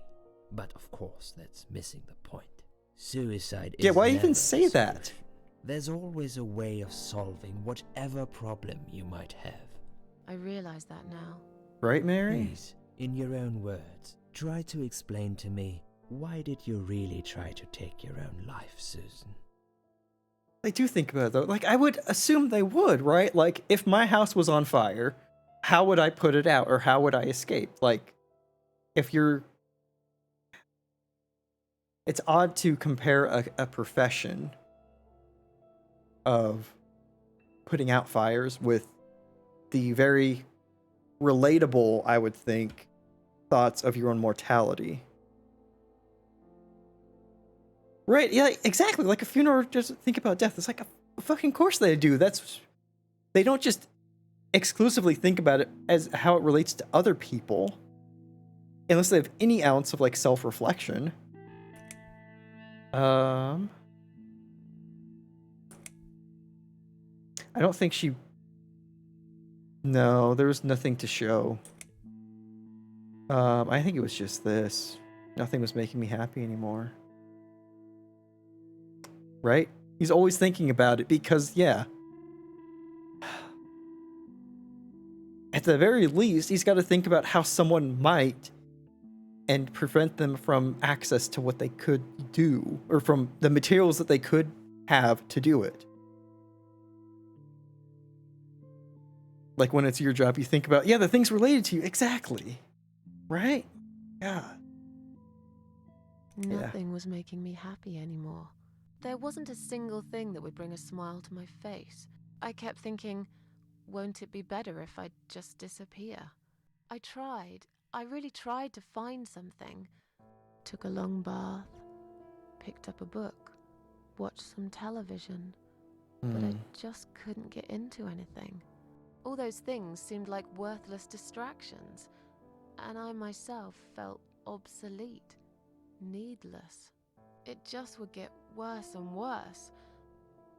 But of course, that's missing the point. Suicide is Yeah, why never even the say that? solution. There's always a way of solving whatever problem you might have. I realize that now. Right, Mary? Please, in your own words, try to explain to me, why did you really try to take your own life, Susan? They do think about it, though. Like, I would assume they would, right? Like, if my house was on fire, how would I put it out, or how would I escape? Like, if you're... It's odd to compare a profession of putting out fires with the very relatable, I would think, thoughts of your own mortality. Right, yeah, exactly. Like a funeral, just think about death. It's like a fucking course they do. They don't just exclusively think about it as how it relates to other people, unless they have any ounce of like self-reflection. I don't think she... No, there was nothing to show. I think it was just this. Nothing was making me happy anymore. Right? He's always thinking about it because, yeah. At the very least, he's got to think about how someone might and prevent them from access to what they could do, or from the materials that they could have to do it. Like when it's your job, you think about, yeah, the things related to you. Exactly. Right? Yeah. Nothing was making me happy anymore. There wasn't a single thing that would bring a smile to my face. I kept thinking, won't it be better if I just disappear? I tried. I really tried to find something. Took a long bath, picked up a book, watched some television, but I just couldn't get into anything. All those things seemed like worthless distractions, and I myself felt obsolete, needless. It just would get worse and worse.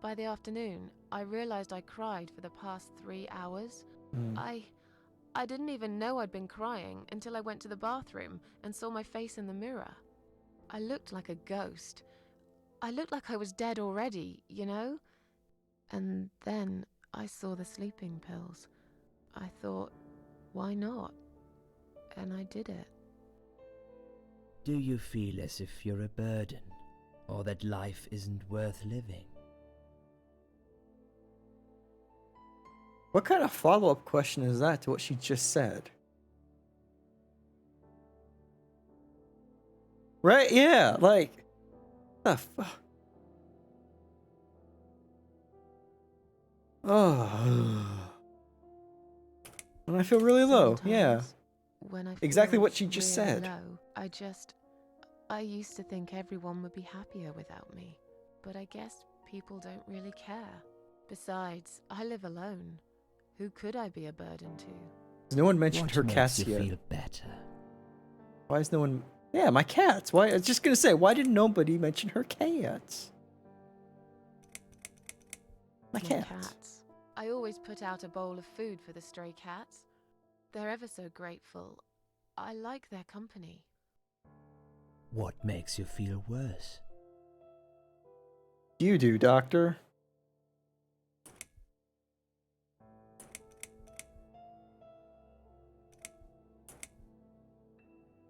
By the afternoon, I realized I cried for the past 3 hours. I didn't even know I'd been crying until I went to the bathroom and saw my face in the mirror. I looked like a ghost. I looked like I was dead already, you know? And then I saw the sleeping pills. I thought, why not? And I did it. Do you feel as if you're a burden, or that life isn't worth living? What kind of follow-up question is that to what she just said? Right? Yeah, like... The fuck? Oh. When I feel really low, yeah. When I Exactly feel what she just really said. low, I used to think everyone would be happier without me. But I guess people don't really care. Besides, I live alone. Who could I be a burden to? No one mentioned What her makes cats you yet. feel better? Why is no one... Yeah, my cats. Why? I was just gonna say, why did nobody mention her cats? My cats. I always put out a bowl of food for the stray cats. They're ever so grateful. I like their company. What makes you feel worse? You do, Doctor.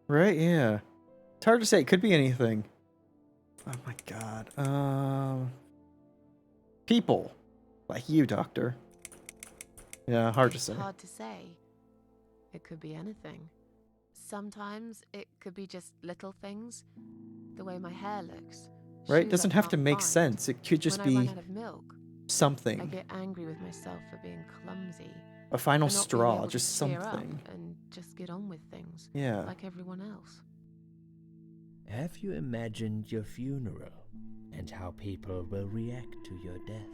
Right, yeah. It's hard to say. It could be anything. Oh my god. People. Like you, Doctor. Yeah, hard to It's say. hard to say. It could be anything. Sometimes it could be just little things. The way my hair looks. Right? Shoes I Doesn't have to can't make find. sense. It could just When I run be out of milk, I something. get angry with myself for being clumsy. A final for not being straw, able to just cheer up something. and just get on with things. Yeah. Like everyone else. Have you imagined your funeral and how people will react to your death?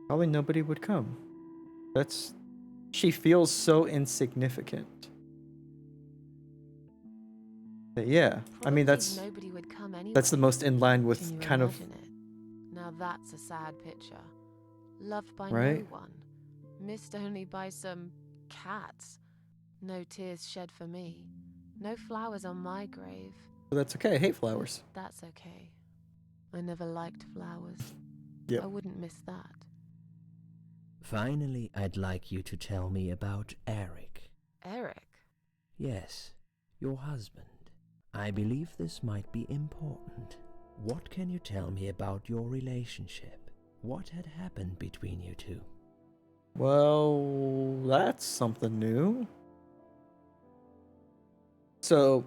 Probably nobody would come. That's... She feels so insignificant. But yeah, I mean, Probably nobody would come anyway. that's the most in line with Can you kind of... imagine it? Now that's a sad picture. Loved by Right? no one. Missed only by some cats. No tears shed for me. No flowers on my grave. But that's okay. I hate flowers. That's okay. I never liked flowers. Yep. I wouldn't miss that. Finally, I'd like you to tell me about Eric. Eric? Yes, your husband. I believe this might be important. What can you tell me about your relationship? What had happened between you two? Well, that's something new. So...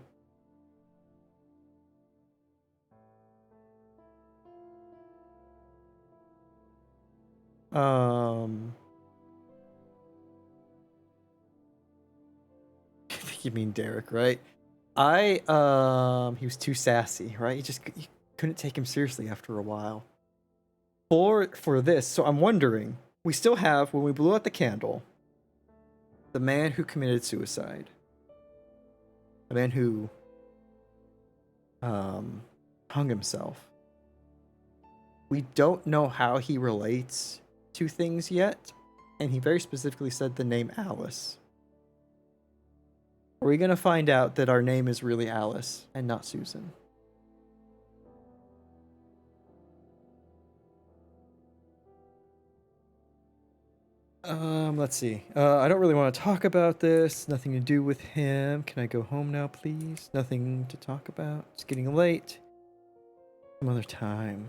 You mean Derek, right? He was too sassy, right? You couldn't take him seriously after a while. For this, so I'm wondering, we still have, when we blew out the candle, the man who committed suicide. The man who hung himself. We don't know how he relates to things yet, and he very specifically said the name Alice. Are we going to find out that our name is really Alice and not Susan? Let's see. I don't really want to talk about this. Nothing to do with him. Can I go home now, please? Nothing to talk about. It's getting late. Some other time.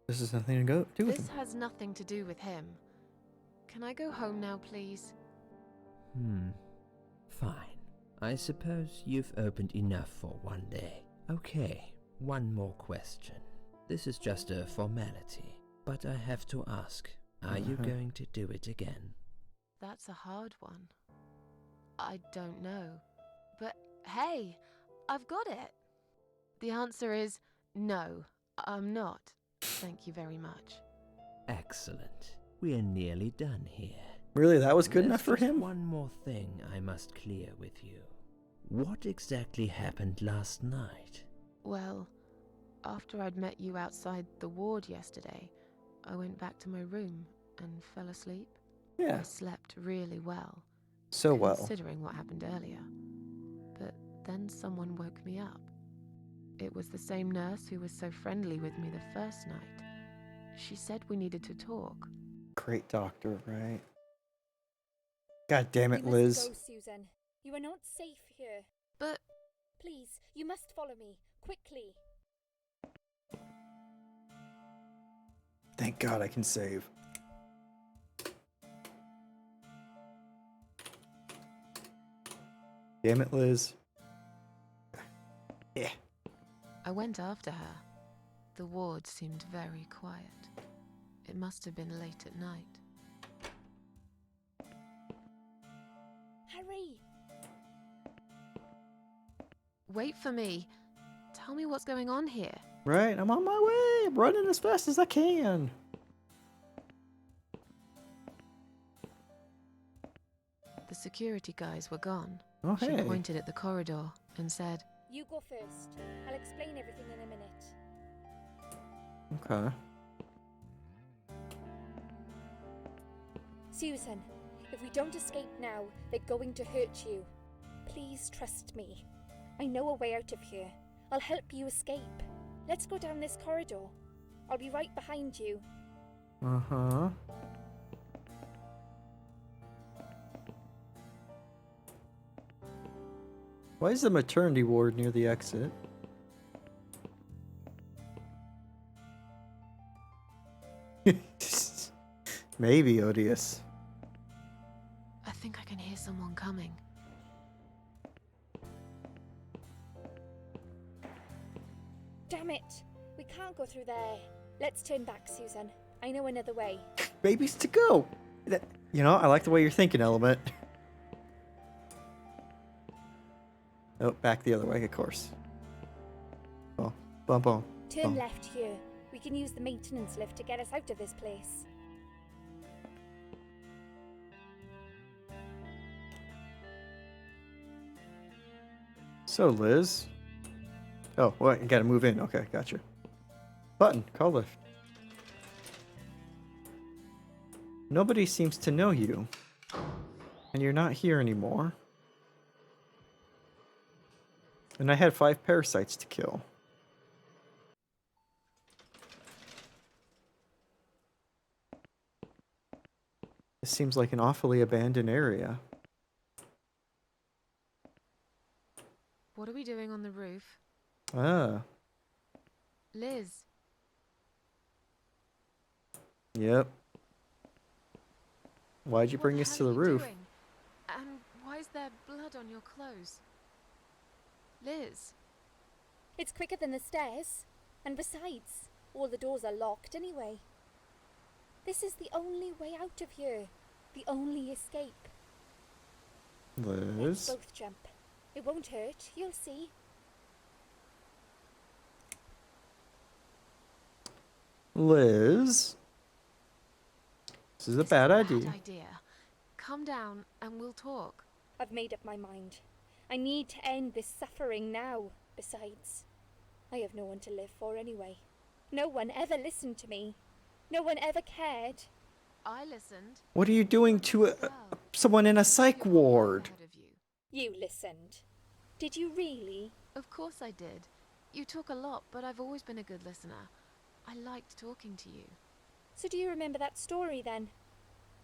This is nothing to do with This him. has nothing to do with him. Can I go home now, please? Fine. I suppose you've opened enough for one day. Okay, one more question. This is just a formality, but I have to ask, are you going to do it again? That's a hard one. I don't know. But hey, I've got it. The answer is no, I'm not. Thank you very much. Excellent. We're nearly done here. Really, that was good There's enough for just him? One more thing I must clear with you. What exactly happened last night? Well, after I'd met you outside the ward yesterday, I went back to my room and fell asleep. Yeah. I slept really well. So well. Considering what happened earlier. But then someone woke me up. It was the same nurse who was so friendly with me the first night. She said we needed to talk. Great doctor, right? God damn it, You Liz. must go, Susan. You are not safe here. But please, you must follow me quickly. Thank God I can save. Damn it, Liz. Yeah. I went after her. The ward seemed very quiet. It must have been late at night. Wait for me. Tell me what's going on here. Right, I'm on my way. I'm running as fast as I can. The security guys were gone. Oh, She hey. pointed at the corridor and said, You go first. I'll explain everything in a minute. Okay. Susan, if we don't escape now, they're going to hurt you. Please trust me. I know a way out of here. I'll help you escape. Let's go down this corridor. I'll be right behind you. Uh-huh. Why is the maternity ward near the exit? Maybe, Odious. I think I can hear someone coming. Damn it! We can't go through there. Let's turn back, Susan. I know another way. Babies to go! You know, I like the way you're thinking, Element. Oh, back the other way, of course. Oh, bump on. Turn left here. We can use the maintenance lift to get us out of this place. So, Liz. Oh, what? You gotta move in. Okay, gotcha. Button. Call lift. Nobody seems to know you. And you're not here anymore. And I had 5 parasites to kill. This seems like an awfully abandoned area. What are we doing on the roof? Ah, Liz, yep. Why'd you what bring the us hell to the are you roof? doing? And why is there blood on your clothes? Liz, It's quicker than the stairs. And besides, all the doors are locked anyway. This is the only way out of here. The only escape. Let's Liz? both jump. It won't hurt, you'll see. Liz? This is a bad idea. Come down and we'll talk. I've made up my mind. I need to end this suffering now. Besides, I have no one to live for anyway. No one ever listened to me. No one ever cared. I listened. What are you doing to someone in a psych ward? You listened. Did you really? Of course I did. You talk a lot, but I've always been a good listener. I liked talking to you. So do you remember that story then?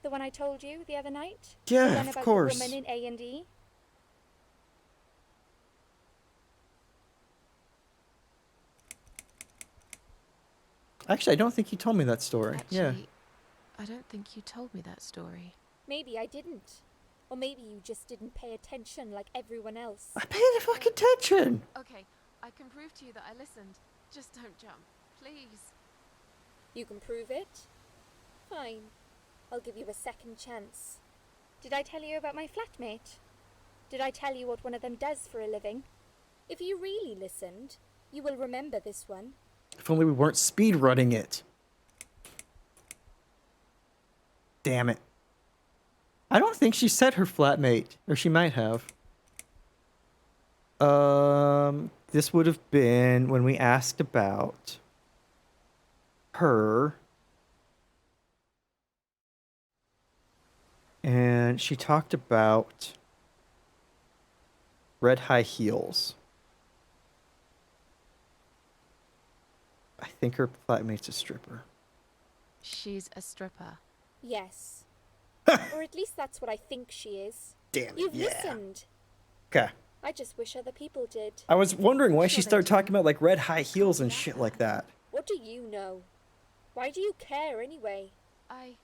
The one I told you the other night? Yeah, the one of about course. The woman in A&E? Actually, I don't think you told me that story. Yeah. Actually, I don't think you told me that story. Maybe I didn't. Or maybe you just didn't pay attention like everyone else. I paid the fucking attention. Okay, I can prove to you that I listened. Just don't jump, please. You can prove it? Fine. I'll give you a second chance. Did I tell you about my flatmate? Did I tell you what one of them does for a living? If you really listened, you will remember this one. If only we weren't speed running it. Damn it. I don't think she said her flatmate, or she might have. This would have been when we asked about her. And she talked about red high heels. I think her flatmate's a stripper. She's a stripper. Yes. Or at least that's what I think she is. Damn it, You've yeah. listened. Okay. I just wish other people did. I was wondering why she Sure they started do. talking about like red high heels and shit like that. What do you know? Why do you care anyway? I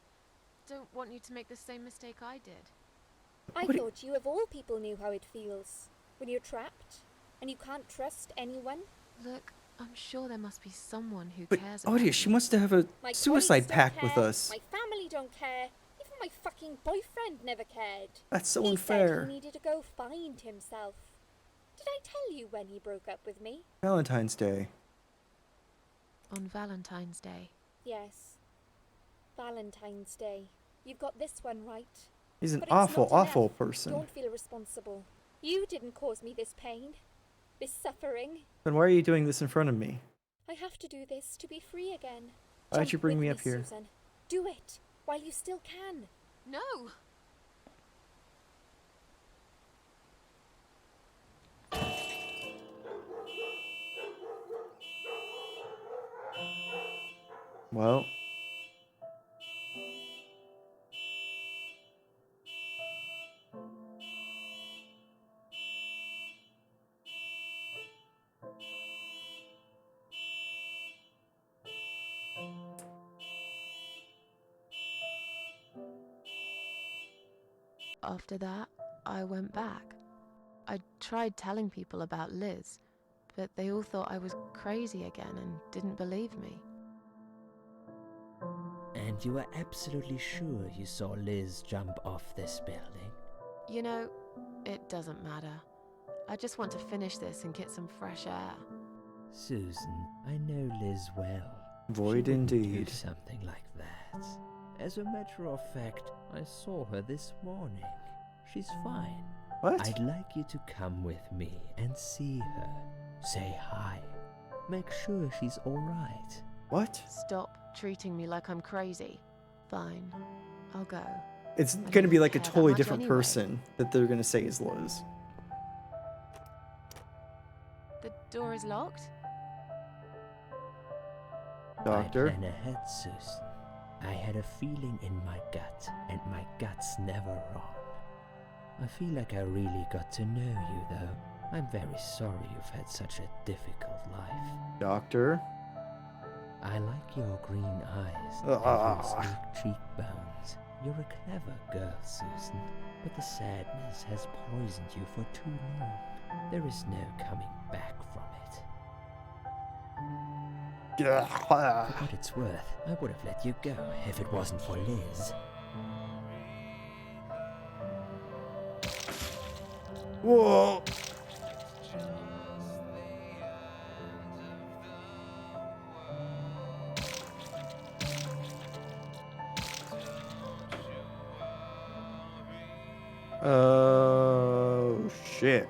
don't want you to make the same mistake I did. I What do- thought you of all people knew how it feels. When you're trapped and you can't trust anyone. Look, I'm sure there must be someone who But cares about Odia, she must have a My suicide colleagues don't pact with care, us. My family don't care. Even my fucking boyfriend never cared. That's so he unfair. said he needed to go find himself. Did I tell you when he broke up with me? Valentine's Day. On Valentine's Day. Yes. Valentine's Day. You've got this one right. He's an But it's awful, not awful enough. person. Don't feel responsible. You didn't cause me this pain. This suffering. Then why are you doing this in front of me? I have to do this to be free again. Why'd you Jump bring with me up here? Susan. Do it while you still can. No! Well. After that, I went back. I tried telling people about Liz, but they all thought I was crazy again and didn't believe me. And you are absolutely sure you saw Liz jump off this building? You know, it doesn't matter. I just want to finish this and get some fresh air. Susan, I know Liz well. Void She wouldn't indeed. do something like that. As a matter of fact, I saw her this morning. She's fine. What? I'd like you to come with me and see her. Say hi. Make sure she's alright. What? Stop treating me like I'm crazy. Fine, I'll go. It's I gonna don't be like a care that totally much different anyway. person that they're gonna say is Liz. The door is locked? Doctor? I plan ahead, Susan. I had a feeling in my gut, and my gut's never wrong. I feel like I really got to know you, though. I'm very sorry you've had such a difficult life. Doctor? I like your green eyes and Ah. your sleek cheekbones. You're a clever girl, Susan, but the sadness has poisoned you for too long. There is no coming back from it. For what it's worth, I would have let you go if it wasn't for Liz. Whoa! Oh, shit.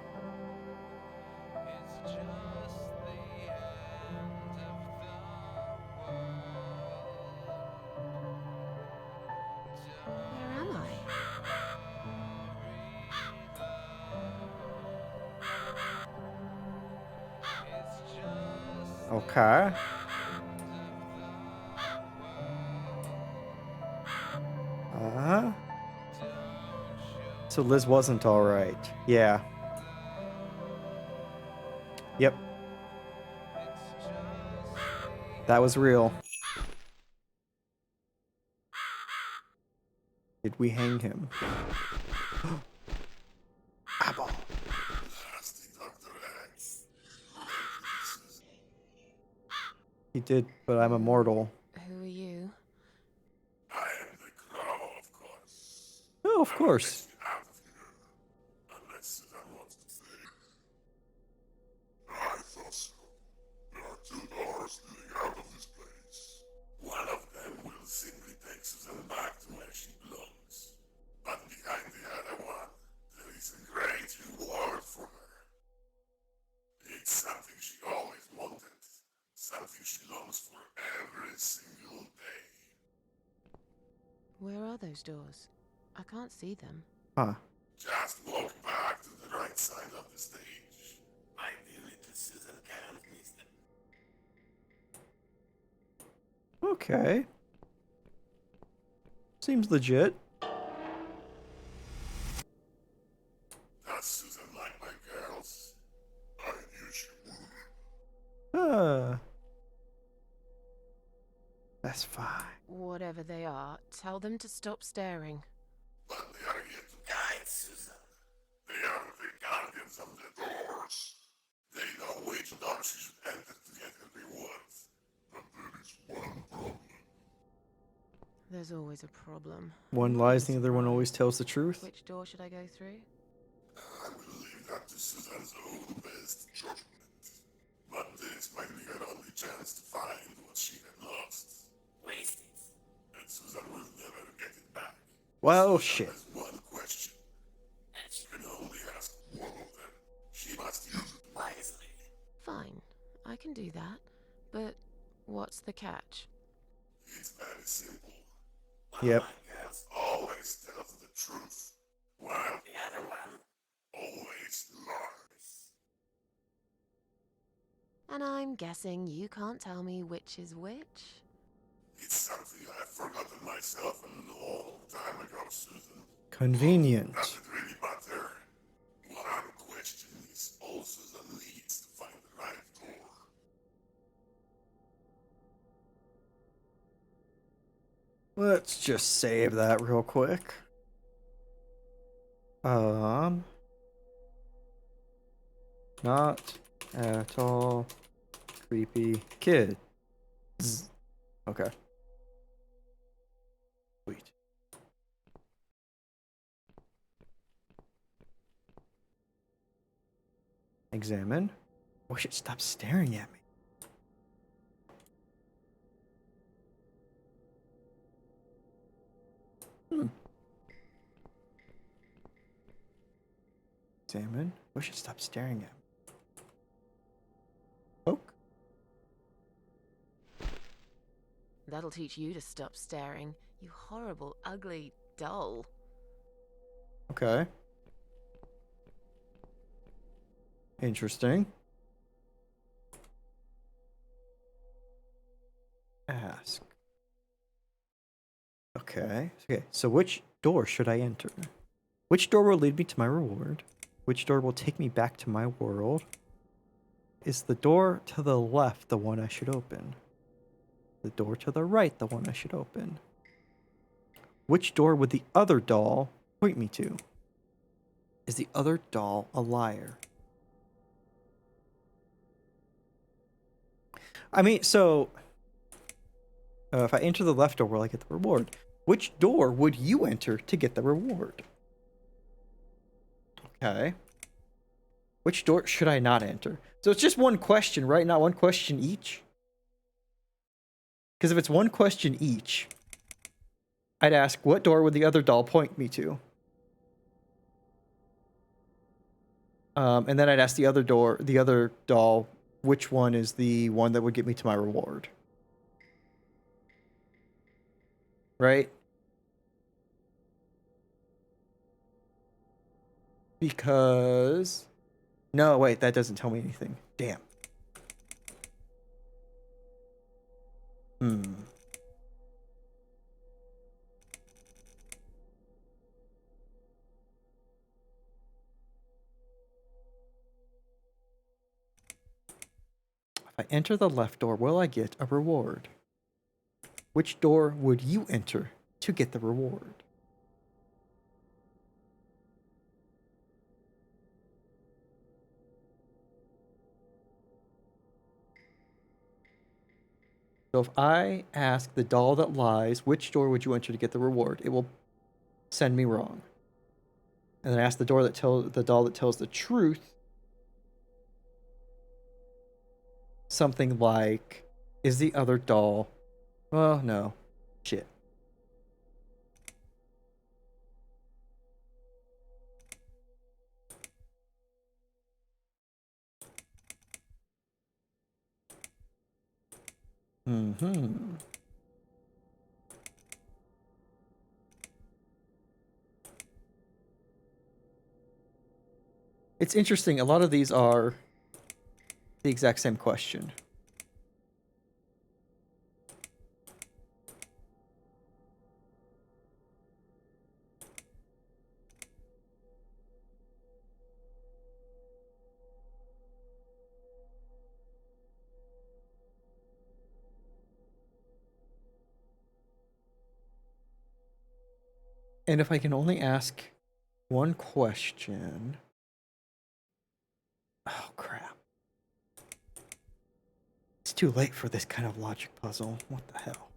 Where am I? Okay. Uh-huh. So Liz wasn't alright. Yeah. Yep. That was real. Did we hang him? Apple. He did, but I'm immortal. Who are you? Oh, of course. One of them will simply take Susan back to where she belongs. But behind the other one, there is a great reward for her. It's something she always wanted. Something she longs for every single day. Where are those doors? I can't see them. Huh. Just walk back to the right side of the stage. Ideally, the Susan can't miss them. Okay. Seems legit. That's Susan like my girls. I knew she would. That's fine. Whatever they are, tell them to stop staring. But they are here to guide Susan. They are the guardians of the doors. They know which door she should enter to get her rewards. But there is one problem. There's always a problem. One lies, the other one always tells the truth. Which door should I go through? I will leave got to Suzanne's own best judgment. But this might be her only chance to find what she had lost. Waste it. And Suzanne will never get it back. Well, Suzanne shit. has one question. And she can only ask one of them. She must use it wisely. Fine, I can do that. But what's the catch? It's very simple. Yep. One guess always tells the truth, while the other one always lies. And I'm guessing you can't tell me which is which? It's something I've forgotten myself a long time ago, Susan. Convenient. Does it really matter? One question is all Susan needs to find the right door. Let's just save that real quick. Not at all creepy kids. Okay. Sweet. Examine. Wish it stopped staring at me. Examine. Wish it stopped staring at me. Poke. That'll teach you to stop staring, you horrible, ugly doll. Okay. Interesting. Ask. Okay. Okay. So which door should I enter? Which door will lead me to my reward? Which door will take me back to my world? Is the door to the left the one I should open? The door to the right the one I should open? Which door would the other doll point me to? Is the other doll a liar? I mean, so if I enter the left door, will I get the reward? Which door would you enter to get the reward? Okay. Which door should I not enter? So it's just one question, right? Not one question each? Because if it's one question each, I'd ask, what door would the other doll point me to? And then I'd ask the other doll, which one is the one that would get me to my reward? Right? Because... No, wait, that doesn't tell me anything. Damn. If I enter the left door, will I get a reward? Which door would you enter to get the reward? So if I ask the doll that lies, which door would you enter to get the reward? It will send me wrong. And then ask the doll that tells the truth, something like, is the other doll... Well, no. Shit. It's interesting. A lot of these are the exact same question. And if I can only ask one question... Oh, crap. It's too late for this kind of logic puzzle. What the hell?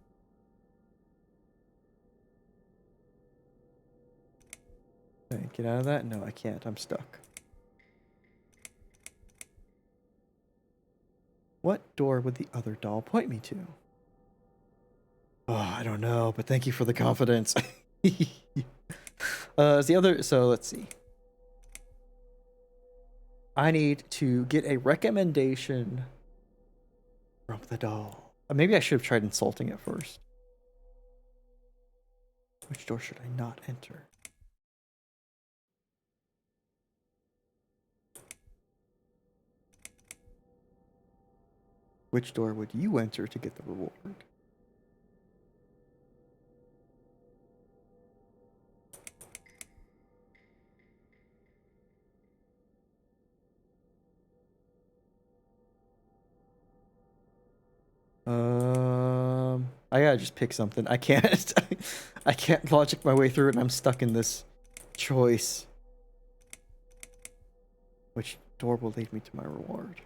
Okay, get out of that? No, I can't. I'm stuck. What door would the other doll point me to? Oh, I don't know, but thank you for the confidence. Is the other... So, let's see. I need to get a recommendation from the doll. Maybe I should have tried insulting it first. Which door should I not enter? Which door would you enter to get the reward? I gotta just pick something. I can't. I can't logic my way through it, and I'm stuck in this choice. Which door will lead me to my reward?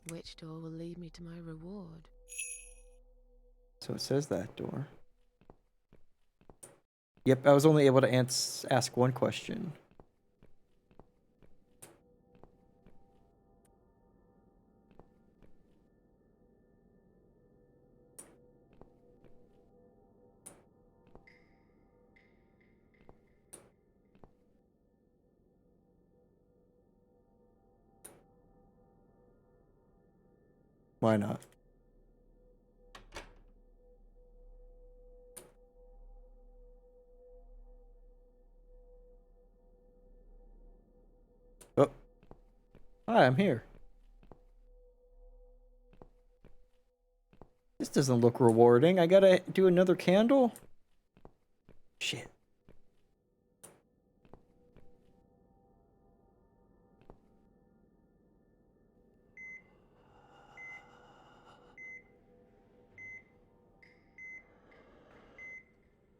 Which door will lead me to my reward? So it says that door. Yep, I was only able to ask one question. Why not? Oh. Hi, I'm here. This doesn't look rewarding. I gotta do another candle? Shit.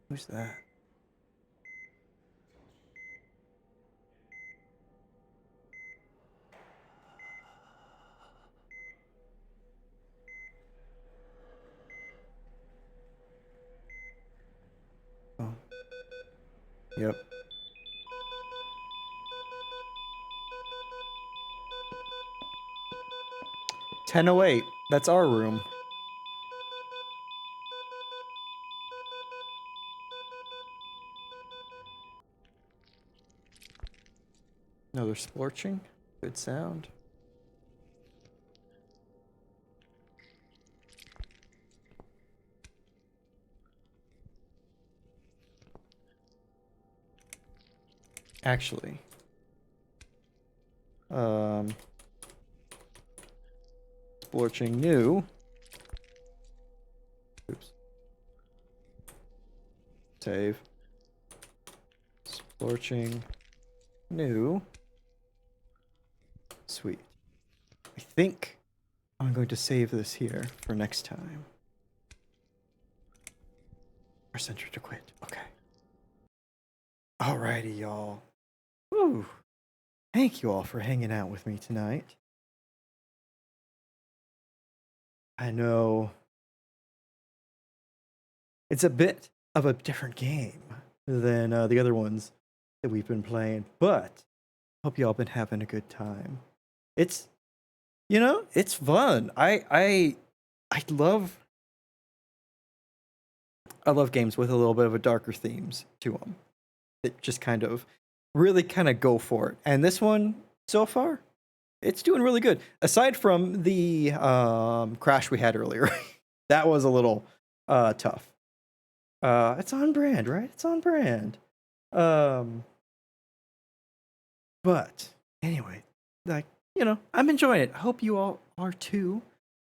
Who's that? Oh. Yep. $10.08. That's our room. Another splorching. Good sound. Actually. Splorching new. Oops. Save. Splorching new. Sweet. I think I'm going to save this here for next time. Press enter to quit. Okay. Alrighty, y'all. Woo. Thank you all for hanging out with me tonight. I know it's a bit of a different game than the other ones that we've been playing, but hope y'all been having a good time. It's, you know, it's fun. I love games with a little bit of a darker themes to them that just kind of really kind of go for it. And this one so far, it's doing really good. Aside from the crash we had earlier, that was a little tough. It's on brand, right? It's on brand. But anyway, like, you know, I'm enjoying it. I hope you all are too.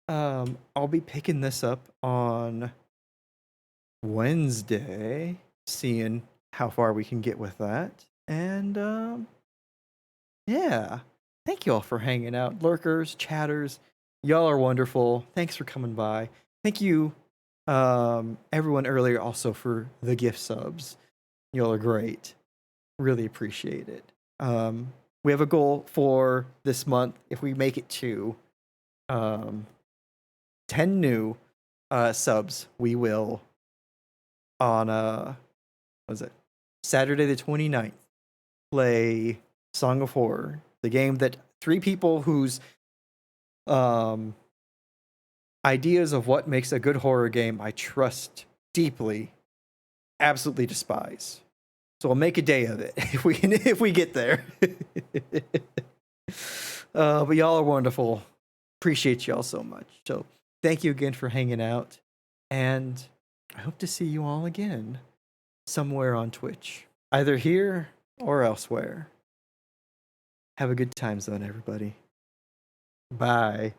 I'll be picking this up on Wednesday, seeing how far we can get with that. And yeah. Thank you all for hanging out. Lurkers, chatters, y'all are wonderful. Thanks for coming by. Thank you, everyone earlier also for the gift subs. Y'all are great. Really appreciate it. We have a goal for this month. If we make it to 10 new subs, we will on what is it? Saturday the 29th, play Song of Horror. The game that 3 people whose ideas of what makes a good horror game I trust deeply, absolutely despise. So I'll make a day of it if we get there. But y'all are wonderful. Appreciate y'all so much. So thank you again for hanging out, and I hope to see you all again somewhere on Twitch, either here or elsewhere. Have a good time zone, everybody. Bye.